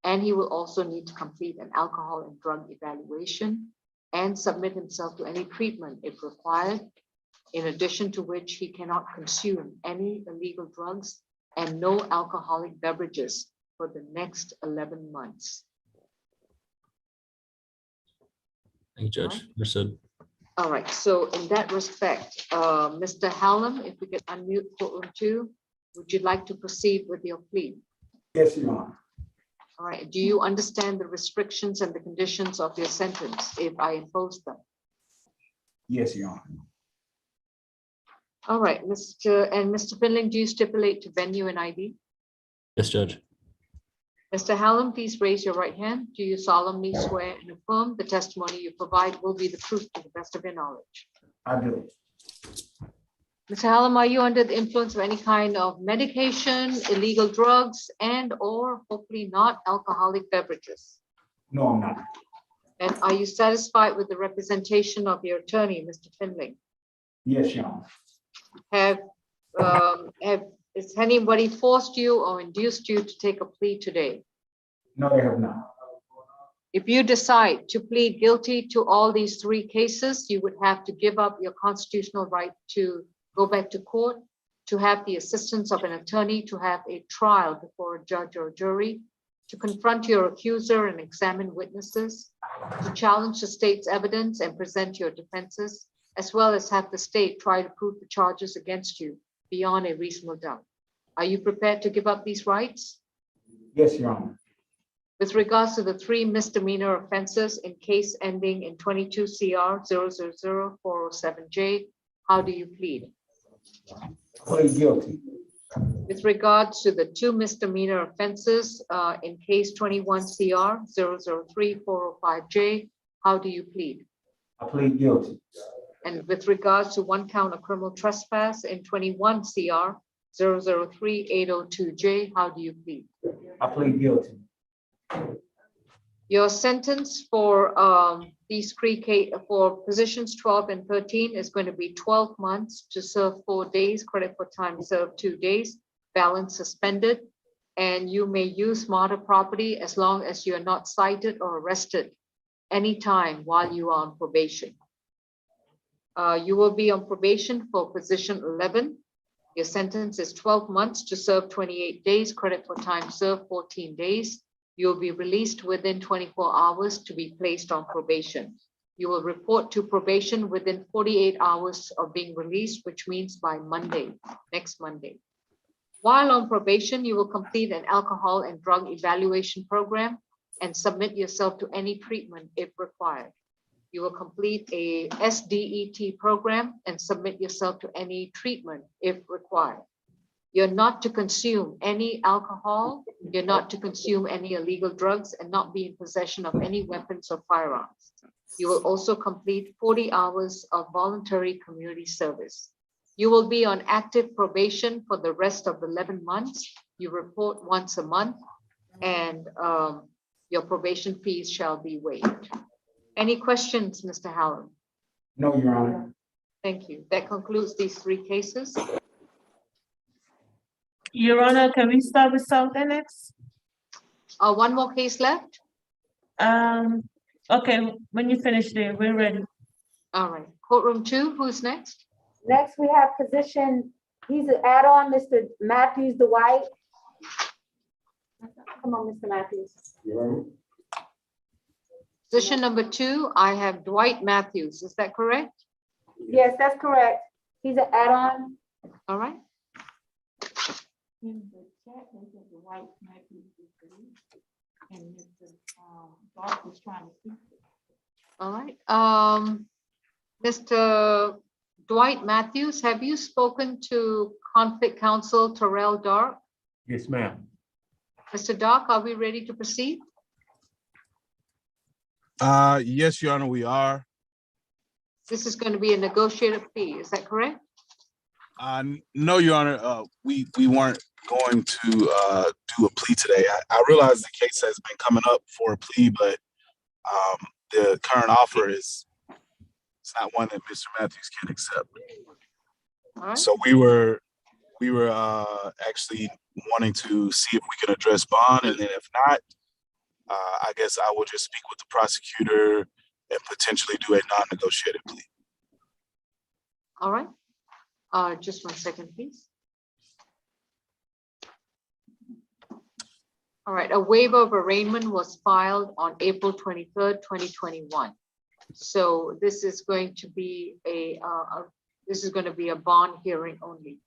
And he will also need to complete an alcohol and drug evaluation and submit himself to any treatment if required, in addition to which he cannot consume any illegal drugs and no alcoholic beverages for the next 11 months. Thank you, Judge. Understood. All right, so in that respect, Mr. Hallam, if we could unmute courtroom 2, would you like to proceed with your plea? Yes, Your Honor. All right, do you understand the restrictions and the conditions of your sentence if I impose them? Yes, Your Honor. All right, Mr. Finling, do you stipulate to venue and ID? Yes, Judge. Mr. Hallam, please raise your right hand. Do you solemnly swear and affirm the testimony you provide will be the truth to the best of your knowledge? I do. Mr. Hallam, are you under the influence of any kind of medication, illegal drugs, and or hopefully not alcoholic beverages? No, I'm not. And are you satisfied with the representation of your attorney, Mr. Finley? Yes, Your Honor. Has anybody forced you or induced you to take a plea today? No, they have not. If you decide to plead guilty to all these three cases, you would have to give up your constitutional right to go back to court, to have the assistance of an attorney, to have a trial before a judge or jury, to confront your accuser and examine witnesses, to challenge the state's evidence and present your defenses, as well as have the state try to prove the charges against you beyond a reasonable doubt. Are you prepared to give up these rights? Yes, Your Honor. With regards to the three misdemeanor offenses in case ending in 22 CR 000-407J, how do you plead? Plead guilty. With regards to the two misdemeanor offenses in case 21 CR 003-405J, how do you plead? I plead guilty. And with regards to one count of criminal trespass in 21 CR 003-802J, how do you plead? I plead guilty. Your sentence for these for positions 12 and 13 is going to be 12 months to serve 4 days, credit for time served 2 days, balance suspended, and you may use smarter property as long as you are not cited or arrested anytime while you are on probation. You will be on probation for position 11. Your sentence is 12 months to serve 28 days, credit for time served 14 days. You will be released within 24 hours to be placed on probation. You will report to probation within 48 hours of being released, which means by Monday, next Monday. While on probation, you will complete an alcohol and drug evaluation program and submit yourself to any treatment if required. You will complete a SDET program and submit yourself to any treatment if required. You're not to consume any alcohol, you're not to consume any illegal drugs, and not be in possession of any weapons or firearms. You will also complete 40 hours of voluntary community service. You will be on active probation for the rest of 11 months. You report once a month, and your probation fees shall be waived. Any questions, Mr. Hallam? No, Your Honor. Thank you. That concludes these three cases. Your Honor, can we start with South Annex? One more case left. Okay, when you finish there, we're ready. All right, courtroom 2, who's next? Next, we have position, he's an add-on, Mr. Matthews Dwight. Come on, Mr. Matthews. Position number 2, I have Dwight Matthews. Is that correct? Yes, that's correct. He's an add-on. All right. In the chat, they said the white might be and Mr. Dark was trying to speak. All right. Mr. Dwight Matthews, have you spoken to conflict counsel Terrell Dark? Yes, ma'am. Mr. Dark, are we ready to proceed? Yes, Your Honor, we are. This is going to be a negotiated plea. Is that correct? No, Your Honor, we weren't going to do a plea today. I realize the case has been coming up for a plea, but the current offer is it's not one that Mr. Matthews can accept. All right. So we were actually wanting to see if we can address bond, and then if not, I guess I will just speak with the prosecutor and potentially do a non-negotiated plea. All right. Just 1 second, please. All right, a waiver of arraignment was filed on April 23rd, 2021. So this is going to be a bond hearing only.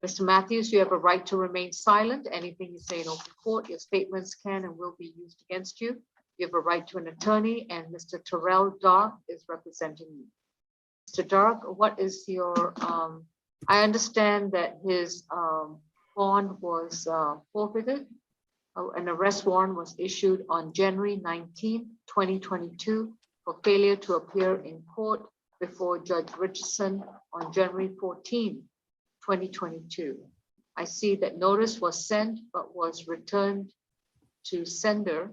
Mr. Matthews, you have a right to remain silent. Anything you say in open court, your statements can and will be used against you. You have a right to an attorney, and Mr. Terrell Dark is representing you. Mr. Dark, what is your, I understand that his bond was forfeited. An arrest warrant was issued on January 19, 2022 for failure to appear in court before Judge Richardson on January 14, 2022. I see that notice was sent but was returned to sender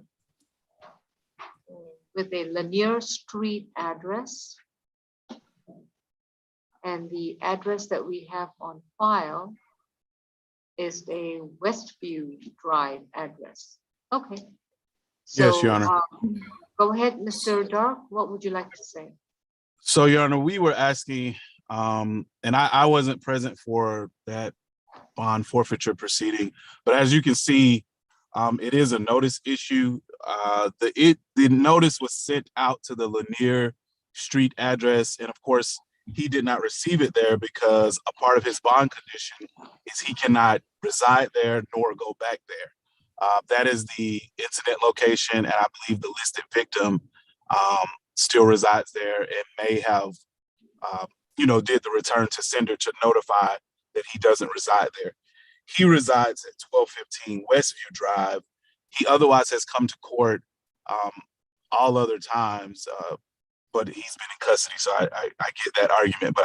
with a Lanier Street address. And the address that we have on file is a Westview Drive address. Okay. Yes, Your So, Honor. go ahead, Mr. Dark. What would you like to say? So, Your Honor, we were asking, and I wasn't present for that bond forfeiture proceeding, but as you can see, it is a notice issue. The notice was sent out to the Lanier Street address, and of course, he did not receive it there because a part of his bond condition is he cannot reside there nor go back there. That is the incident location, and I believe the listed victim still resides there and may have, did the return to sender to notify that he doesn't reside there. He resides at 1215 Westview Drive. He otherwise has come to court all other times, but he's been in custody. So I get that argument, but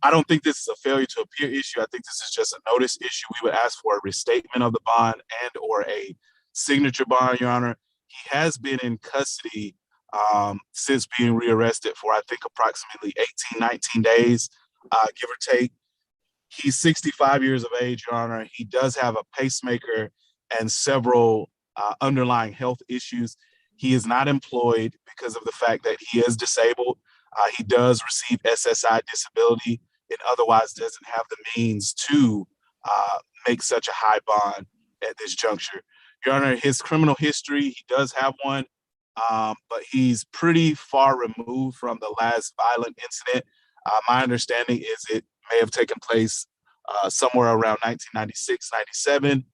I don't think this is a failure to appear issue. I think this is just a notice issue. We would ask for a restatement of the bond and or a signature bond, Your Honor. He has been in custody since being rearrested for, I think, approximately 18, 19 days, give or take. He's 65 years of age, Your Honor. He does have a pacemaker and several underlying health issues. He is not employed because of the fact that he is disabled. He does receive SSI disability and otherwise doesn't have the means to make such a high bond at this juncture. Your Honor, his criminal history, he does have one, but he's pretty far removed from the last violent incident. My understanding is it may have taken place somewhere around 1996, 97.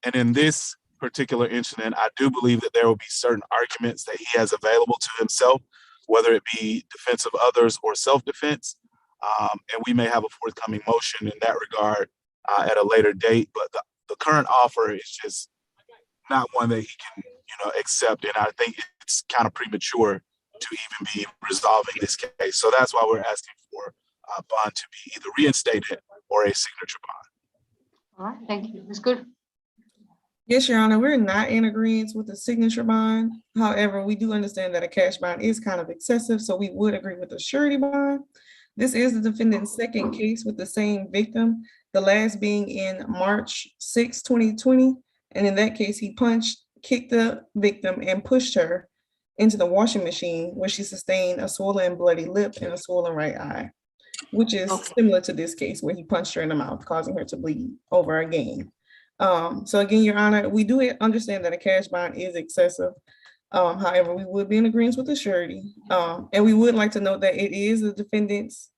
And in this particular incident, I do believe that there will be certain arguments that he has available to himself, whether it be defense of others or self-defense. And we may have a forthcoming motion in that regard at a later date. But the current offer is just not one that he can, accept. And I think it's kind of premature to even be resolving this case. So that's why we're asking for a bond to be either reinstated or a signature bond. All right, thank you. Ms. Good. Yes, Your Honor, we're not in agreement with the signature bond. However, we do understand that a cash bond is kind of excessive, so we would agree with a surety bond. This is the defendant's second case with the same victim, the last being in March 6, 2020. And in that case, he kicked the victim and pushed her into the washing machine where she sustained a swollen bloody lip and a swollen right eye, which is similar to this case where he punched her in the mouth, causing her to bleed over again. So again, Your Honor, we do understand that a cash bond is excessive. However, we would be in agreement with the surety. And we would like to note that it is the defendant's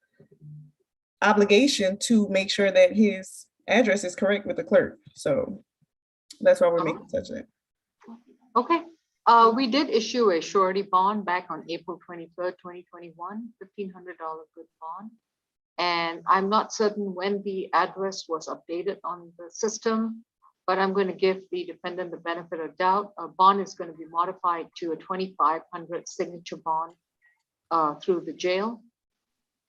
obligation to make sure that his address is correct with the clerk. So that's why we're making such that. Okay. We did issue a surety bond back on April 23rd, 2021, $1,500 good bond. And I'm not certain when the address was updated on the system, but I'm going to give the defendant the benefit of doubt. A bond is going to be modified to a 2,500 signature bond through the jail.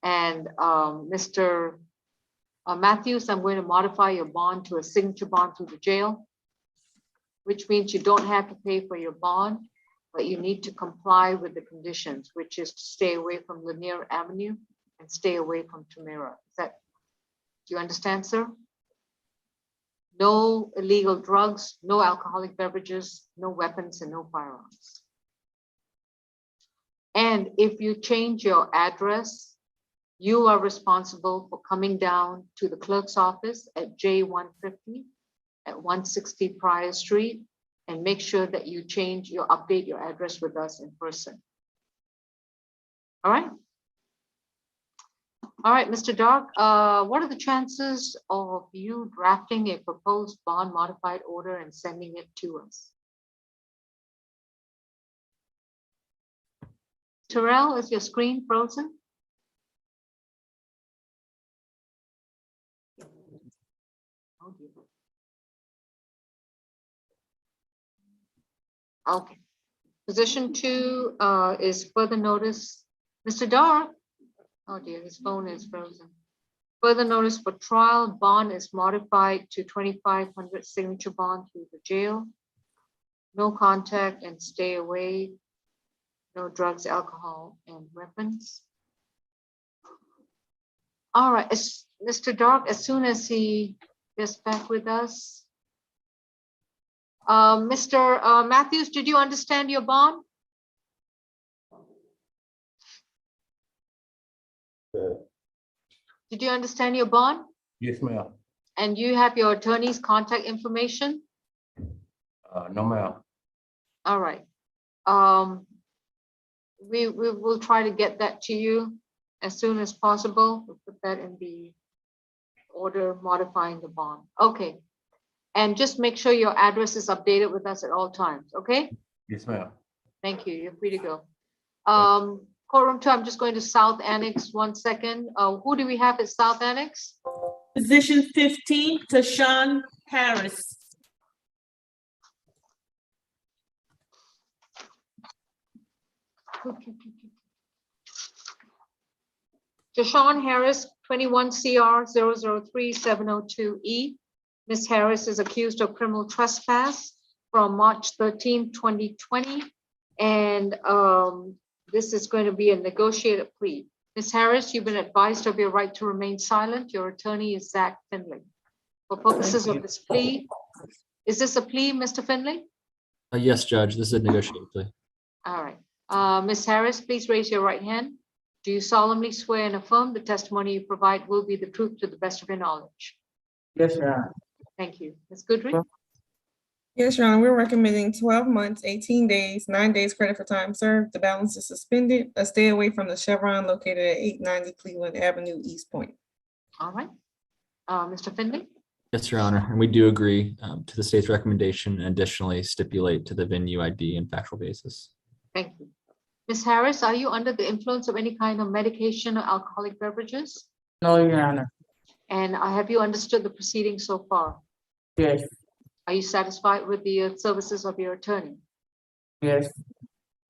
And Mr. Matthews, I'm going to modify your bond to a signature bond through the jail, which means you don't have to pay for your bond, but you need to comply with the conditions, which is to stay away from Lanier Avenue and stay away from Tamira. Do you understand, sir? No illegal drugs, no alcoholic beverages, no weapons, and no firearms. And if you change your address, you are responsible for coming down to the clerk's office at J150 at 160 Prior Street and make sure that you update your address with us in person. All right. All right, Mr. Dark, what are the chances of you drafting a proposed bond modified order and sending it to us? Terrell, is your screen frozen? Oh, dear. Okay. Position 2 is further notice. Mr. Dark. Oh dear, his phone is frozen. Further notice for trial, bond is modified to 2,500 signature bond through the jail. No contact and stay away. No drugs, alcohol, and weapons. All right, Mr. Dark, as soon as he gets back with us. Mr. Matthews, did you understand your bond? Did you understand your bond? Yes, ma'am. And you have your attorney's contact information? No, ma'am. All right. We will try to get that to you as soon as possible. We'll put that in the order modifying the bond. Okay. And just make sure your address is updated with us at all times, okay? Yes, ma'am. Thank you. You're free to go. Courtroom 2, I'm just going to South Annex 1 second. Who do we have at South Annex? Position 15, Tashawn Harris. Jashawn Harris, 21 CR 003-702E. Ms. Harris is accused of criminal trespass from March 13, 2020. And this is going to be a negotiated plea. Ms. Harris, you've been advised of your right to remain silent. Your attorney is Zach Finley. For purposes of this plea, is this a plea, Mr. Finley? Yes, Judge, this is a negotiated plea. All right. Ms. Harris, please raise your right hand. Do you solemnly swear and affirm the testimony you provide will be the truth to the best of your knowledge? Yes, Your Honor. Thank you. Ms. Goodrich? Yes, Your Honor, we're recommending 12 months, 18 days, 9 days credit for time served. The balance is suspended. A stay away from the Chevron located at 890 Cleveland Avenue, East Point. All right. Mr. Finley? Yes, Your Honor, and we do agree to the state's recommendation and additionally stipulate to the venue ID and factual basis. Thank you. Ms. Harris, are you under the influence of any kind of medication or alcoholic beverages? No, Your Honor. And have you understood the proceedings so far? Yes, Are you satisfied with the services of your attorney? yes,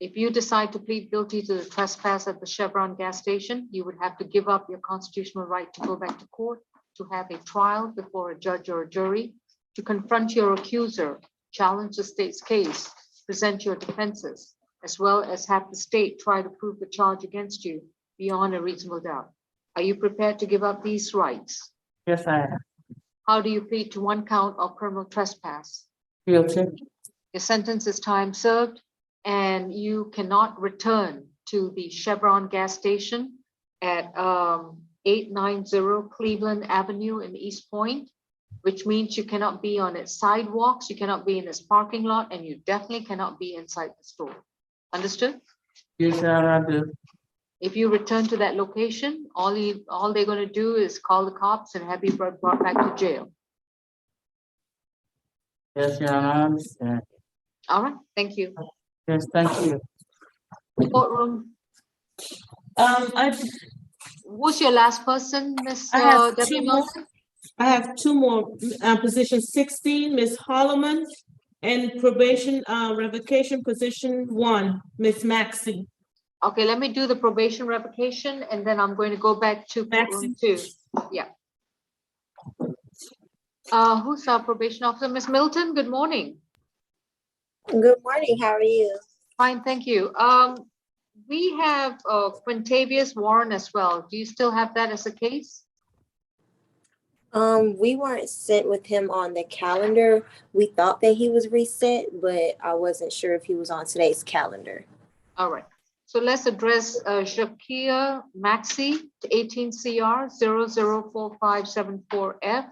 If you decide to plead guilty to the trespass at the Chevron gas station, you would have to give up your constitutional right to go back to court, to have a trial before a judge or a jury, to confront your accuser, challenge the state's case, present your defenses, as well as have the state try to prove the charge against you beyond a reasonable doubt. Are you prepared to give up these rights? yes, I am. How do you plead to one count of criminal trespass? Guilty. Your sentence is time served, and you cannot return to the Chevron gas station at 890 Cleveland Avenue in East Point, which means you cannot be on its sidewalks, you cannot be in its parking lot, and you definitely cannot be inside the store. Understood? Yes, Your Honor, I do. If you return to that location, all they're going to do is call the cops and have you brought back to jail. Yes, Your Honor, I understand. All right, thank you. Yes, thank you. Courtroom, who's your last person, Miss I have Debbie two more. Milton? I have two more. Position 16, Ms. Holloman, and probation revocation, position 1, Ms. Maxey. Okay, let me do the probation revocation, and then I'm going to go back to courtroom 2. Yeah. Who's our probation officer? Ms. Milton, good morning. Good morning, how are you? Fine, thank you. We have Quintavious Warren as well. Do you still have that as a case? We weren't sent with him on the calendar. We thought that he was reset, but I wasn't sure if he was on today's calendar. All right. So let's address Shakia Maxey, 18 CR 004574F.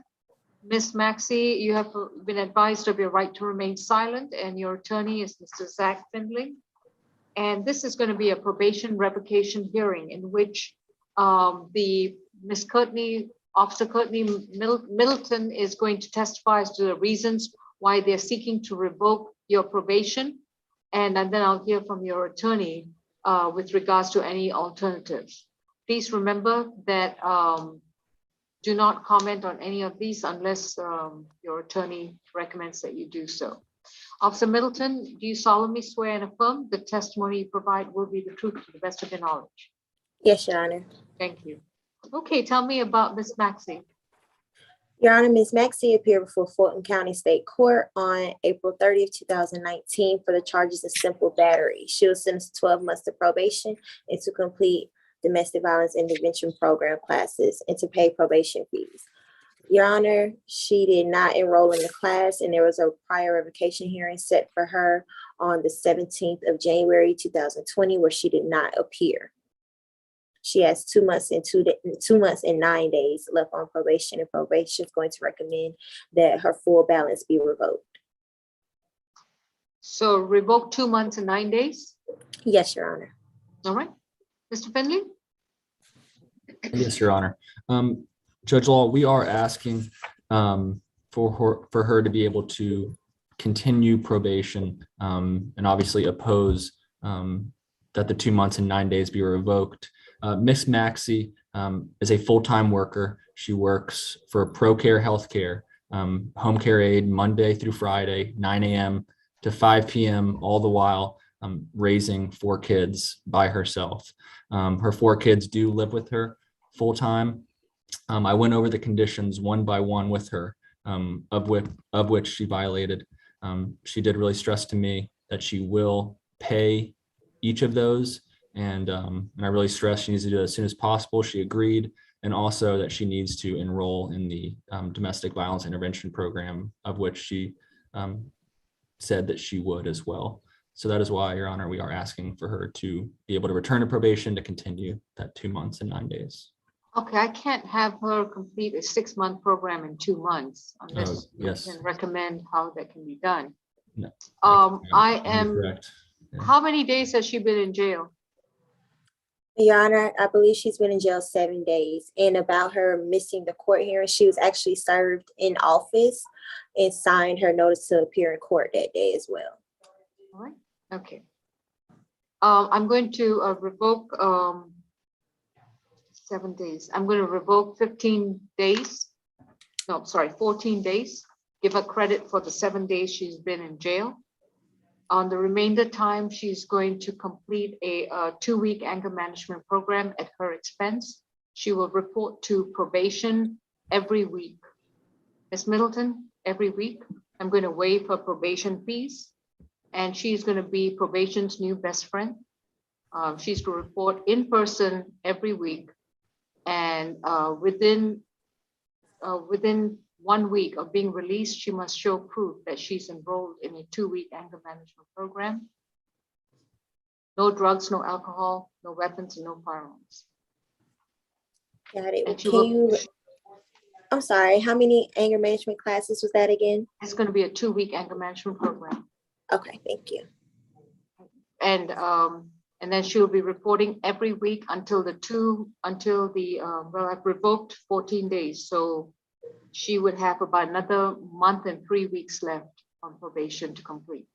Ms. Maxey, you have been advised of your right to remain silent, and your attorney is Mr. Zach Finley. And this is going to be a probation revocation hearing in which Ms. Courtney, Officer Courtney Middleton is going to testify as to the reasons why they're seeking to revoke your probation. And then I'll hear from your attorney with regards to any alternatives. Please remember that do not comment on any of these unless your attorney recommends that you do so. Officer Middleton, do you solemnly swear and affirm the testimony you provide will be the truth to the best of your knowledge? Yes, Your Honor. Thank you. Okay, tell me about Miss Maxey. Your Honor, Ms. Maxey appeared before Fulton County State Court on April 30th, 2019 for the charges of simple battery. She was sentenced to 12 months to probation and to complete domestic violence intervention program classes and to pay probation fees. Your Honor, she did not enroll in the class, and there was a prior revocation hearing set for her on the 17th of January, 2020, where she did not appear. She has 2 months and 2 months and 9 days left on probation, and probation is going to recommend that her full balance be revoked. So revoke 2 months and 9 days? Yes, Your Honor. All right. Mr. Finley? Yes, Your Honor. Judge Law, we are asking for her to be able to continue probation and obviously oppose that the 2 months and 9 days be revoked. Miss Maxey is a full-time worker. She works for ProCare Healthcare, home care aide, Monday through Friday, 9 a.m. to 5 p.m., all the while raising 4 kids by herself. Her 4 kids do live with her full-time. I went over the conditions one by one with her, of which she violated. She did really stress to me that she will pay each of those, and I really stressed she needs to do it as soon as possible. She agreed, and also that she needs to enroll in the domestic violence intervention program, of which she said that she would as well. So that is why, Your Honor, we are asking for her to be able to return to probation to continue that 2 months and 9 days. Okay, I can't have her complete a 6-month program in 2 months unless you yes. can recommend how that can be done. No, I you're am, correct. Yeah. how many days has she been in jail? Your Honor, I believe she's been in jail 7 days. And about her missing the court hearing, she was actually served in office and signed her notice to appear in court that day as well. All right, okay. I'm going to revoke 7 days. I'm going to revoke 15 days. No, sorry, 14 days. Give her credit for the 7 days she's been in jail. On the remainder time, she's going to complete a 2-week anger management program at her expense. She will report to probation every week. Ms. Middleton, every week. I'm going to waive her probation fees, and she's going to be probation's new best friend. She's to report in person every week, and within 1 week of being released, she must show proof that she's enrolled in a 2-week anger management program. No drugs, no alcohol, no weapons, and no firearms. Got it. And Can you, I'm sorry, how many anger management classes was that again? It's going to be a 2-week anger management program. Okay, thank you. And then she'll be reporting every week until well, I've revoked 14 days. So she would have about another month and 3 weeks left on probation to complete.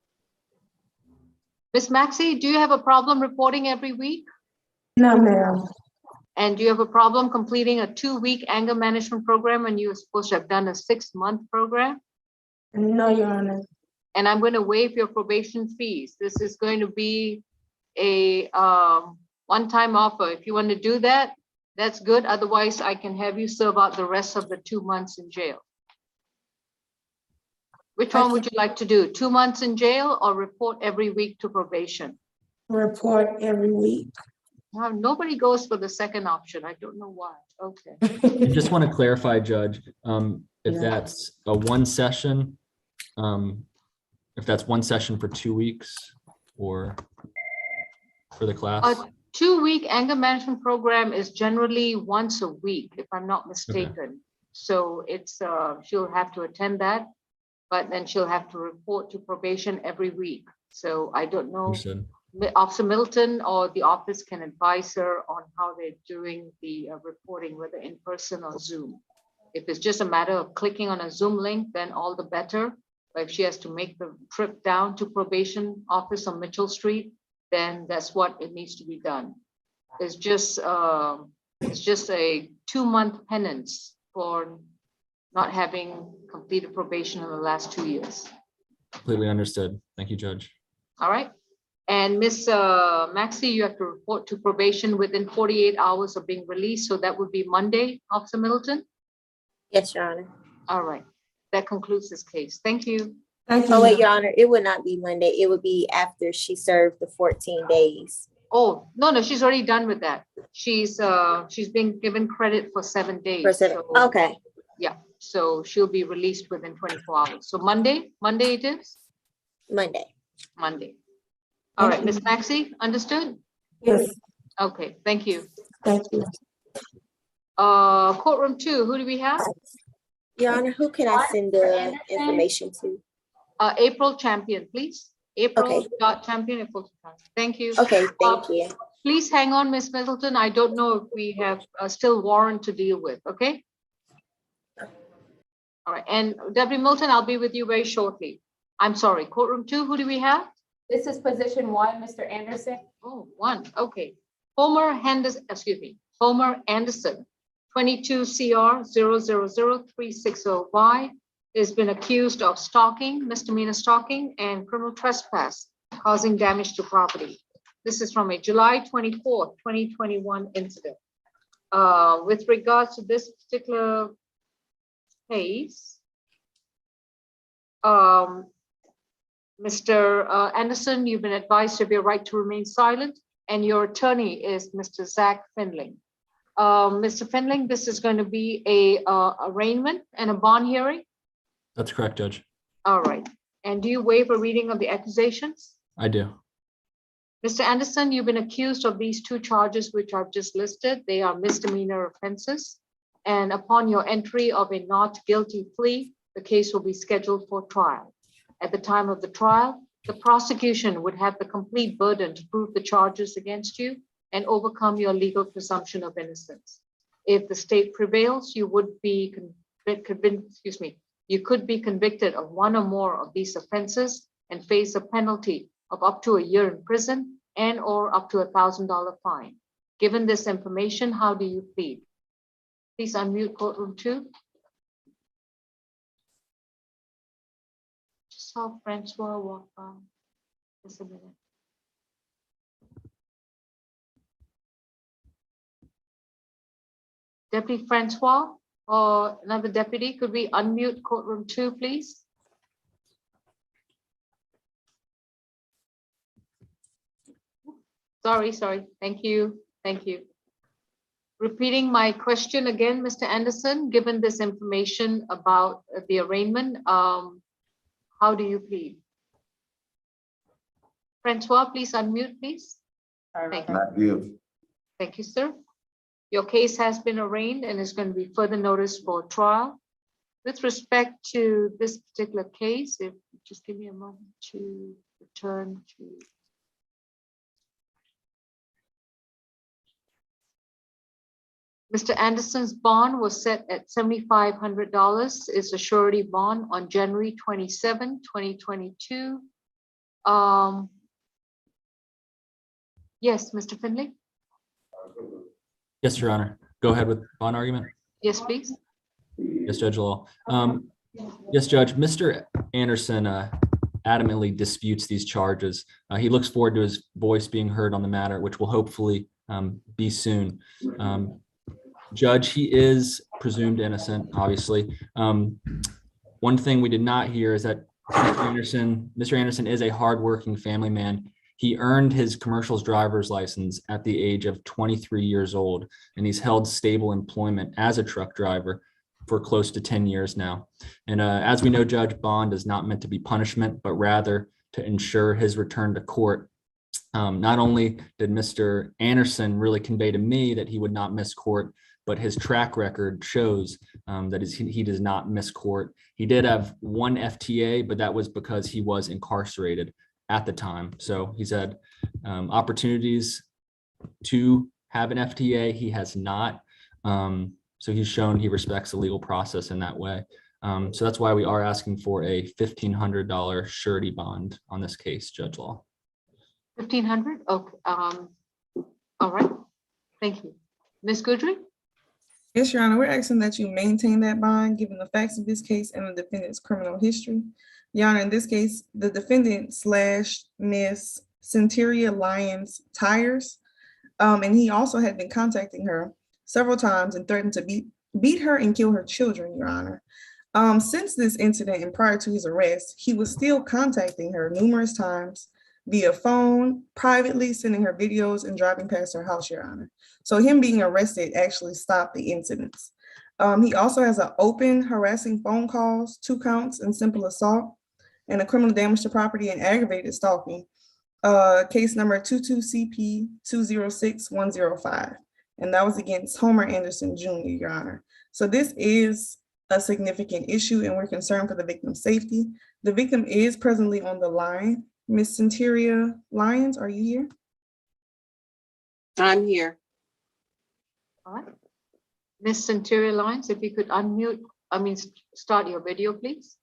Ms. Maxey, do you have a problem reporting every week? No, ma'am. And do you have a problem completing a 2-week anger management program when you were supposed to have done a 6-month program? No, Your Honor. And I'm going to waive your probation fees. This is going to be a one-time offer. If you want to do that, that's good. Otherwise, I can have you serve out the rest of the 2 months in jail. Which one would you like to do? 2 months in jail or report every week to probation? Report every week. Well, nobody goes for the second option. I don't know why. Okay. I just want to clarify, Judge, if Yeah. that's a one session, if that's one session for 2 weeks or for the class. A 2-week anger management program is generally once a week, if I'm not mistaken. So it's she'll have to attend that, but then she'll have to report to probation every week. So I don't know. Understood. Officer Middleton or the office can advise her on how they're doing the reporting, whether in person or Zoom. If it's just a matter of clicking on a Zoom link, then all the better. But if she has to make the trip down to probation office on Mitchell Street, then that's what it needs to be done. It's just a 2-month penance for not having completed probation in the last 2 years. Completely understood. Thank you, Judge. All right. And Ms. Maxey, you have to report to probation within 48 hours of being released. So that would be Monday, Officer Middleton? Yes, Your Honor. All right. That concludes this case. Thank you. Oh, wait, Your Honor, it would not be Monday. It would be after she served the 14 days. Oh, no, she's already done with that. She's been given credit for 7 days. For 7, so- okay. Yeah, so she'll be released within 24 hours. So Monday it is? Monday. All right, Ms. Maxey, understood? Yes, Okay, thank you. thank you. Courtroom 2, who do we have? Your Honor, who can I send the information to? April Champion, please. April Okay. Champion, April. Thank you. Okay, thank you. Please hang on, Ms. Middleton. I don't know if we have still warrant to deal with, okay? All right, and Deputy Milton, I'll be with you very shortly. I'm sorry, Courtroom 2, who do we have? This is position 1, Mr. Anderson. Oh, 1, okay. Homer Anderson, 22 CR 0003605, has been accused of stalking, misdemeanor stalking, and criminal trespass, causing damage to property. This is from a July 24th, 2021 incident. With regards to this particular case, Mr. Anderson, you've been advised of your right to remain silent, and your attorney is Mr. Zach Findling. Mr. Findling, this is going to be a arraignment and a bond hearing. That's correct, Judge. All right. And do you waive a reading of the accusations? I do. Mr. Anderson, you've been accused of these 2 charges, which I've just listed. They are misdemeanor offenses. And upon your entry of a not guilty plea, the case will be scheduled for trial. At the time of the trial, the prosecution would have the complete burden to prove the charges against you and overcome your legal presumption of innocence. If the state prevails, you would be you could be convicted of 1 or more of these offenses and face a penalty of up to a year in prison and or up to $1,000 fine. Given this information, how do you plead? Please unmute Courtroom 2. Just saw Francois walk by. Just a minute. Deputy Francois or another deputy, could we unmute Courtroom 2, please? Sorry. Thank you. Repeating my question again, Mr. Anderson, given this information about the arraignment, how do you plead? Francois, please unmute, please. Thank you. Not guilty. Thank you, sir. Your case has been arraigned and is going to be further notice for trial. With respect to this particular case, if just give me a moment to return to. Mr. Anderson's bond was set at $7,500. It's a surety bond on January 27, 2022. Yes, Mr. Finley? Yes, Your Honor. Go ahead with bond argument. Yes, please. Yes, Judge Law. Yes, Judge, Mr. Anderson adamantly disputes these charges. He looks forward to his voice being heard on the matter, which will hopefully be soon. Judge, he is presumed innocent, obviously. One thing we did not hear is that Mr. Anderson is a hardworking family man. He earned his commercials driver's license at the age of 23 years old, and he's held stable employment as a truck driver for close to 10 years now. And as we know, Judge, bond is not meant to be punishment, but rather to ensure his return to court. Not only did Mr. Anderson really convey to me that he would not miss court, but his track record shows that he does not miss court. He did have 1 FTA, but that was because he was incarcerated at the time. So he's had opportunities to have an FTA. He has not. So he's shown he respects the legal process in that way. So that's why we are asking for a $1,500 surety bond on this case, Judge Law. 1,500? Okay. All right. Thank you. Ms. Goodry? Yes, Your Honor, we're asking that you maintain that bond given the facts of this case and the defendant's criminal history. Your Honor, in this case, the defendant / Miss Centuria Lyons Tires. And he also had been contacting her several times and threatened to beat her and kill her children, Your Honor. Since this incident and prior to his arrest, he was still contacting her numerous times via phone, privately sending her videos and driving past her house, Your Honor. So him being arrested actually stopped the incidents. He also has an open harassing phone calls, 2 counts and simple assault, and a criminal damage to property and aggravated stalking. Case number 22CP206105. And that was against Homer Anderson Jr., Your Honor. So this is a significant issue and we're concerned for the victim's safety. The victim is presently on the line. Miss Centuria Lyons, are you here? I'm here. All right. Miss Centuria Lyons, if you could start your video, please.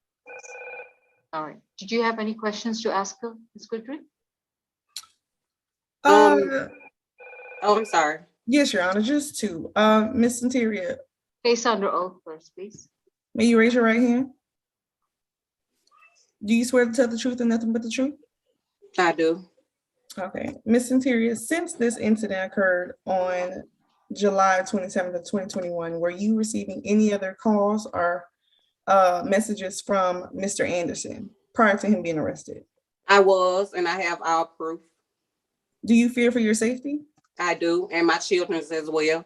All right. Did you have any questions to ask her, Ms. Goodrich? Oh, I'm sorry. Yes, Your Honor, just 2. Miss Centuria. Place under oath first, please. May you raise your right hand? Do you swear to tell the truth and nothing but the truth? I do. Okay. Miss Centuria, since this incident occurred on July 27th of 2021, were you receiving any other calls or messages from Mr. Anderson prior to him being arrested? I was, and I have all proof. Do you fear for your safety? I do, and my children's as well.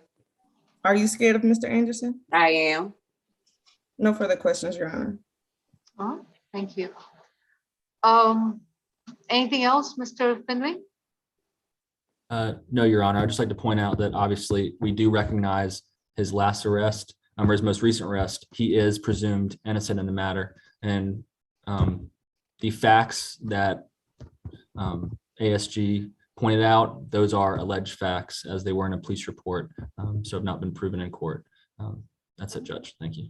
Are you scared of Mr. Anderson? I am. No further questions, Your Honor. All right, thank you. Anything else, Mr. Finley? No, Your Honor. I'd just like to point out that obviously we do recognize his last arrest, or his most recent arrest. He is presumed innocent in the matter. And the facts that ASG pointed out, those are alleged facts as they were in a police report, so have not been proven in court. That's it, Judge. Thank you.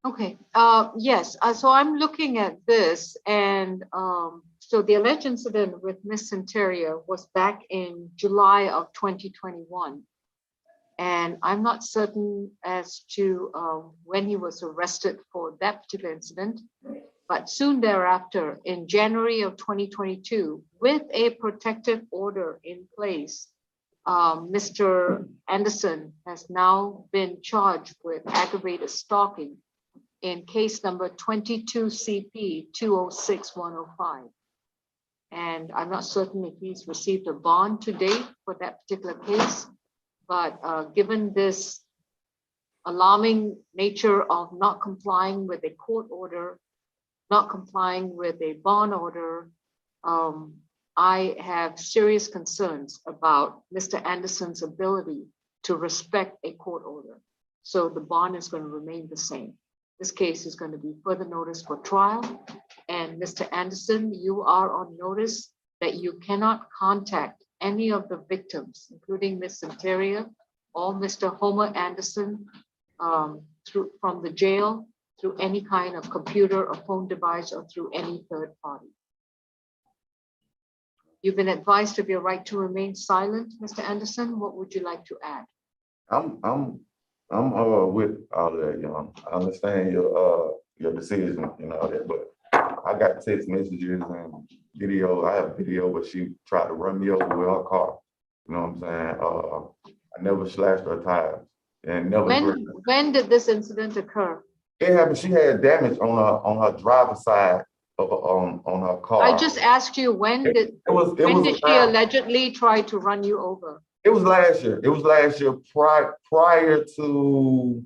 Okay, yes, so I'm looking at this and so the alleged incident with Miss Centuria was back in July of 2021. And I'm not certain as to when he was arrested for that particular incident, but soon thereafter, in January of 2022, with a protective order in place, Mr. Anderson has now been charged with aggravated stalking in case number 22CP206105. And I'm not certain if he's received a bond to date for that particular case, but given this alarming nature of not complying with a court order, not complying with a bond order, I have serious concerns about Mr. Anderson's ability to respect a court order. So the bond is going to remain the same. This case is going to be further notice for trial. And Mr. Anderson, you are on notice that you cannot contact any of the victims, including Ms. Centuria or Mr. Homer Anderson, from the jail, through any kind of computer or phone device or through any third party. You've been advised of your right to remain silent, Mr. Anderson. What would you like to add? I'm with all of that, you know. I understand your decision and all that, but I got text messages and video. I have video where she tried to run me over with her car. You know what I'm saying? I never slashed her tires and never. When did this incident occur? It happened. She had damage on her driver's side of on her car. I just asked you when did she allegedly try to run you over? It was last year. It was last year prior to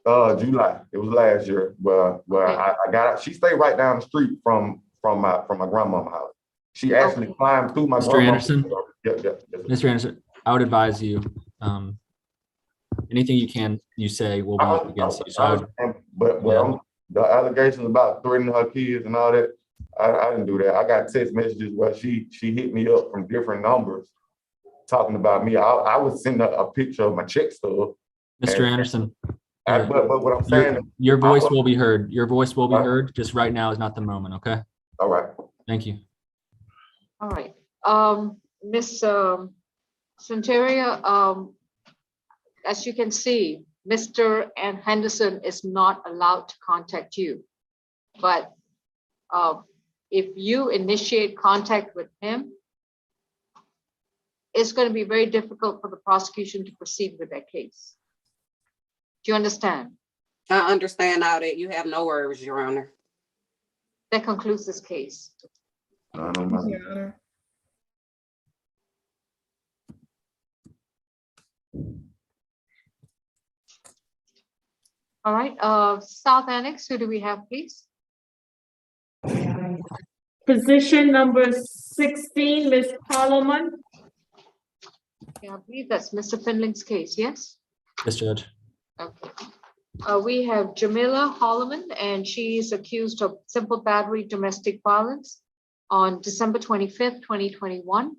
July. It was last year where okay. I got. She stayed right down the street from my grandmama's house. She actually climbed through my. Mr. Anderson. Yes. Mr. Anderson, I would advise you. Anything you say will be against you. So the allegations about threatening her kids and all that, I didn't do that. I got text messages where she hit me up from different numbers talking about me. I would send her a picture of my check stub. Mr. Anderson. But what I'm saying, your voice will be heard. Your voice will be heard. Just right now is not the moment. Okay. All right. Thank you. All right. Miss Centuria, as you can see, Mr. Henderson is not allowed to contact you. But if you initiate contact with him, it's going to be very difficult for the prosecution to proceed with that case. Do you understand? I understand all that. You have no worries, Your Honor. That concludes this case. Your Honor. All right, South Annex, who do we have, please? Position number 16, Ms. Holloman. Yeah, I believe that's Mr. Finley's case, yes? Yes, Judge. Okay. We have Jamila Holloman, and she's accused of simple battery domestic violence on December 25th, 2021.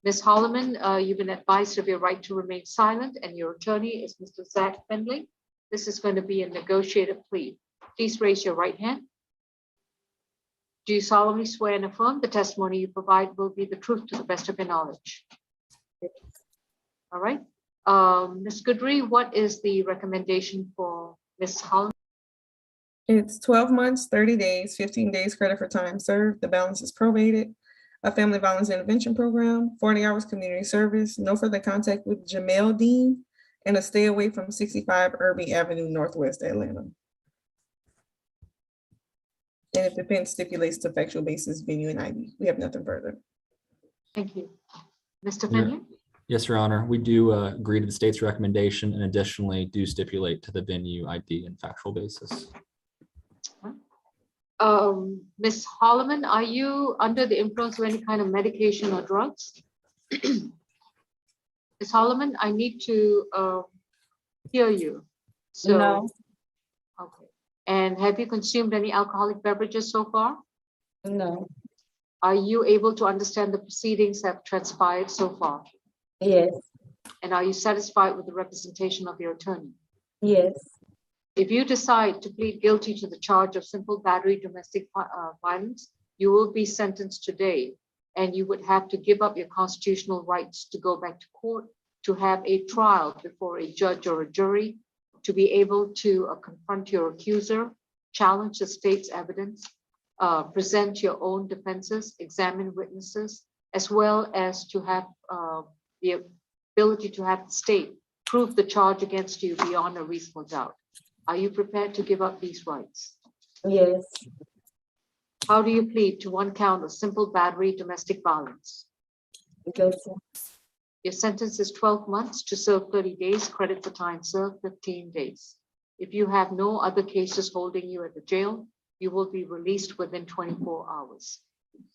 Ms. Holloman, you've been advised of your right to remain silent, and your attorney is Mr. Zach Finley. This is going to be a negotiated plea. Please raise your right hand. Do you solemnly swear and affirm the testimony you provide will be the truth to the best of your knowledge? All right. Ms. Goodry, what is the recommendation for Ms. Holloman? It's 12 months, 30 days, 15 days credit for time served. The balance is probated. A family violence intervention program, 40 hours community service, no further contact with Jamel Dean, and a stay away from 65 Irby Avenue, Northwest Atlanta. And if defense stipulates to factual basis, venue, and ID. We have nothing further. Thank you. Mr. Finley? Yes, Your Honor. We do agree to the state's recommendation and additionally do stipulate to the venue, ID, and factual basis. Ms. Holloman, are you under the influence of any kind of medication or drugs? Ms. Holloman, I need to hear you. So, No. okay. And have you consumed any alcoholic beverages so far? No. Are you able to understand the proceedings that have transpired so far? Yes. And are you satisfied with the representation of your attorney? Yes. If you decide to plead guilty to the charge of simple battery domestic violence, you will be sentenced today, and you would have to give up your constitutional rights to go back to court, to have a trial before a judge or a jury, to be able to confront your accuser, challenge the state's evidence, present your own defenses, examine witnesses, as well as to have the ability to have the state prove the charge against you beyond a reasonable doubt. Are you prepared to give up these rights? Yes. How do you plead to one count of simple battery domestic violence? Guilty. Your sentence is 12 months to serve 30 days, credit for time served 15 days. If you have no other cases holding you at the jail, you will be released within 24 hours.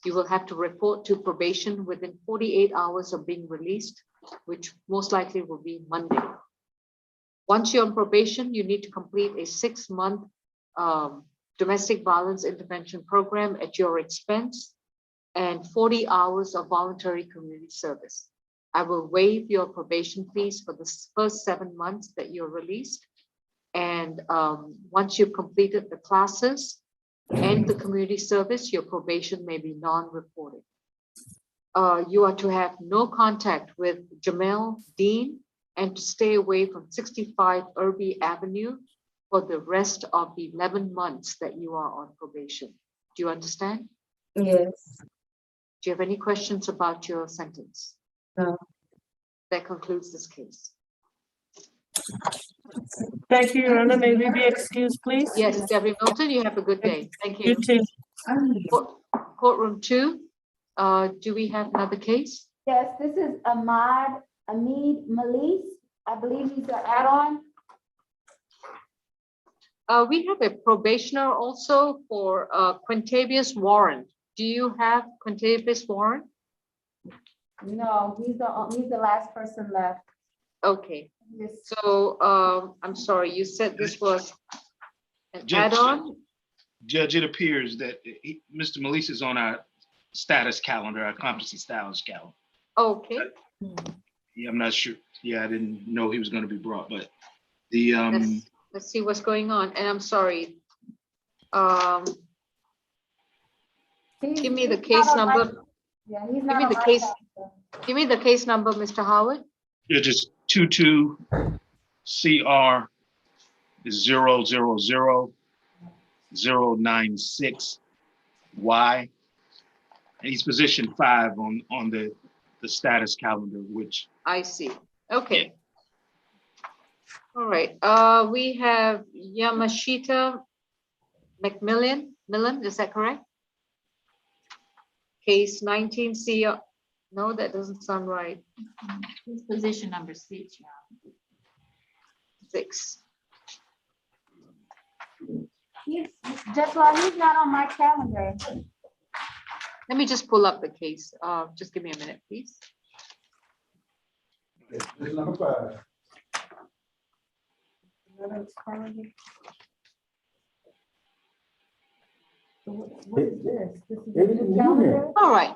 You will have to report to probation within 48 hours of being released, which most likely will be Monday. Once you're on probation, you need to complete a 6-month domestic violence intervention program at your expense and 40 hours of voluntary community service. I will waive your probation fees for the first 7 months that you're released. And once you've completed the classes and the community service, your probation may be non-reported. You are to have no contact with Jamel Dean and to stay away from 65 Irby Avenue for the rest of the 11 months that you are on probation. Do you understand? Yes. Do you have any questions about your sentence? No. That concludes this case. Thank you, Your Honor. May we be excused, please? Yes, Debbie Milton, you have a good day. Thank you. You too. Courtroom 2, do we have another case? Yes, this is Ahmed Malis. I believe he's an add-on. We have a probationer also for Quintavious Warren. Do you have Quintavious Warren? No, he's the last person left. Okay. Yes. So I'm sorry, you said this was an Judge, add-on? Judge, it appears that Mr. Melissa is on our status calendar, our competency status calendar. Okay. Yeah, I'm not sure. Yeah, I didn't know he was going to be brought, but the Let's see what's going on. And I'm sorry. Give me the case number. Yeah, he's Give not me on the my case. calendar. Give me the case number, Mr. Howard. yeah, just 22 CR 000 096 Y And he's position 5 on the status calendar, which, I see. Okay. All right. We have Yamashita Millen, is that correct? Case 19 CR. No, that doesn't sound right. His position number 6, 6. He's just like, he's not on my calendar. Let me just pull up the case. Just give me a minute, please. What is this? This is a new calendar? All right,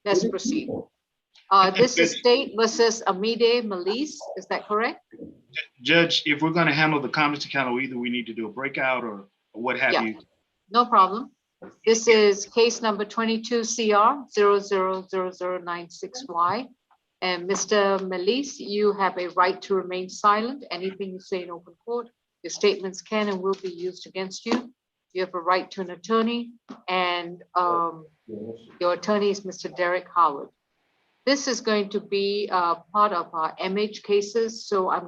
let's proceed. This is State versus Amide Melise, is that correct? Judge, if we're going to handle the comments calendar, either we need to do a breakout or what have Yeah. you. No problem. This is case number 22 CR 000096Y. And Mr. Melise, you have a right to remain silent. Anything you say in open court, your statements can and will be used against you. You have a right to an attorney, and your attorney is Mr. Derek Howard. This is going to be part of our MH cases, so I'm going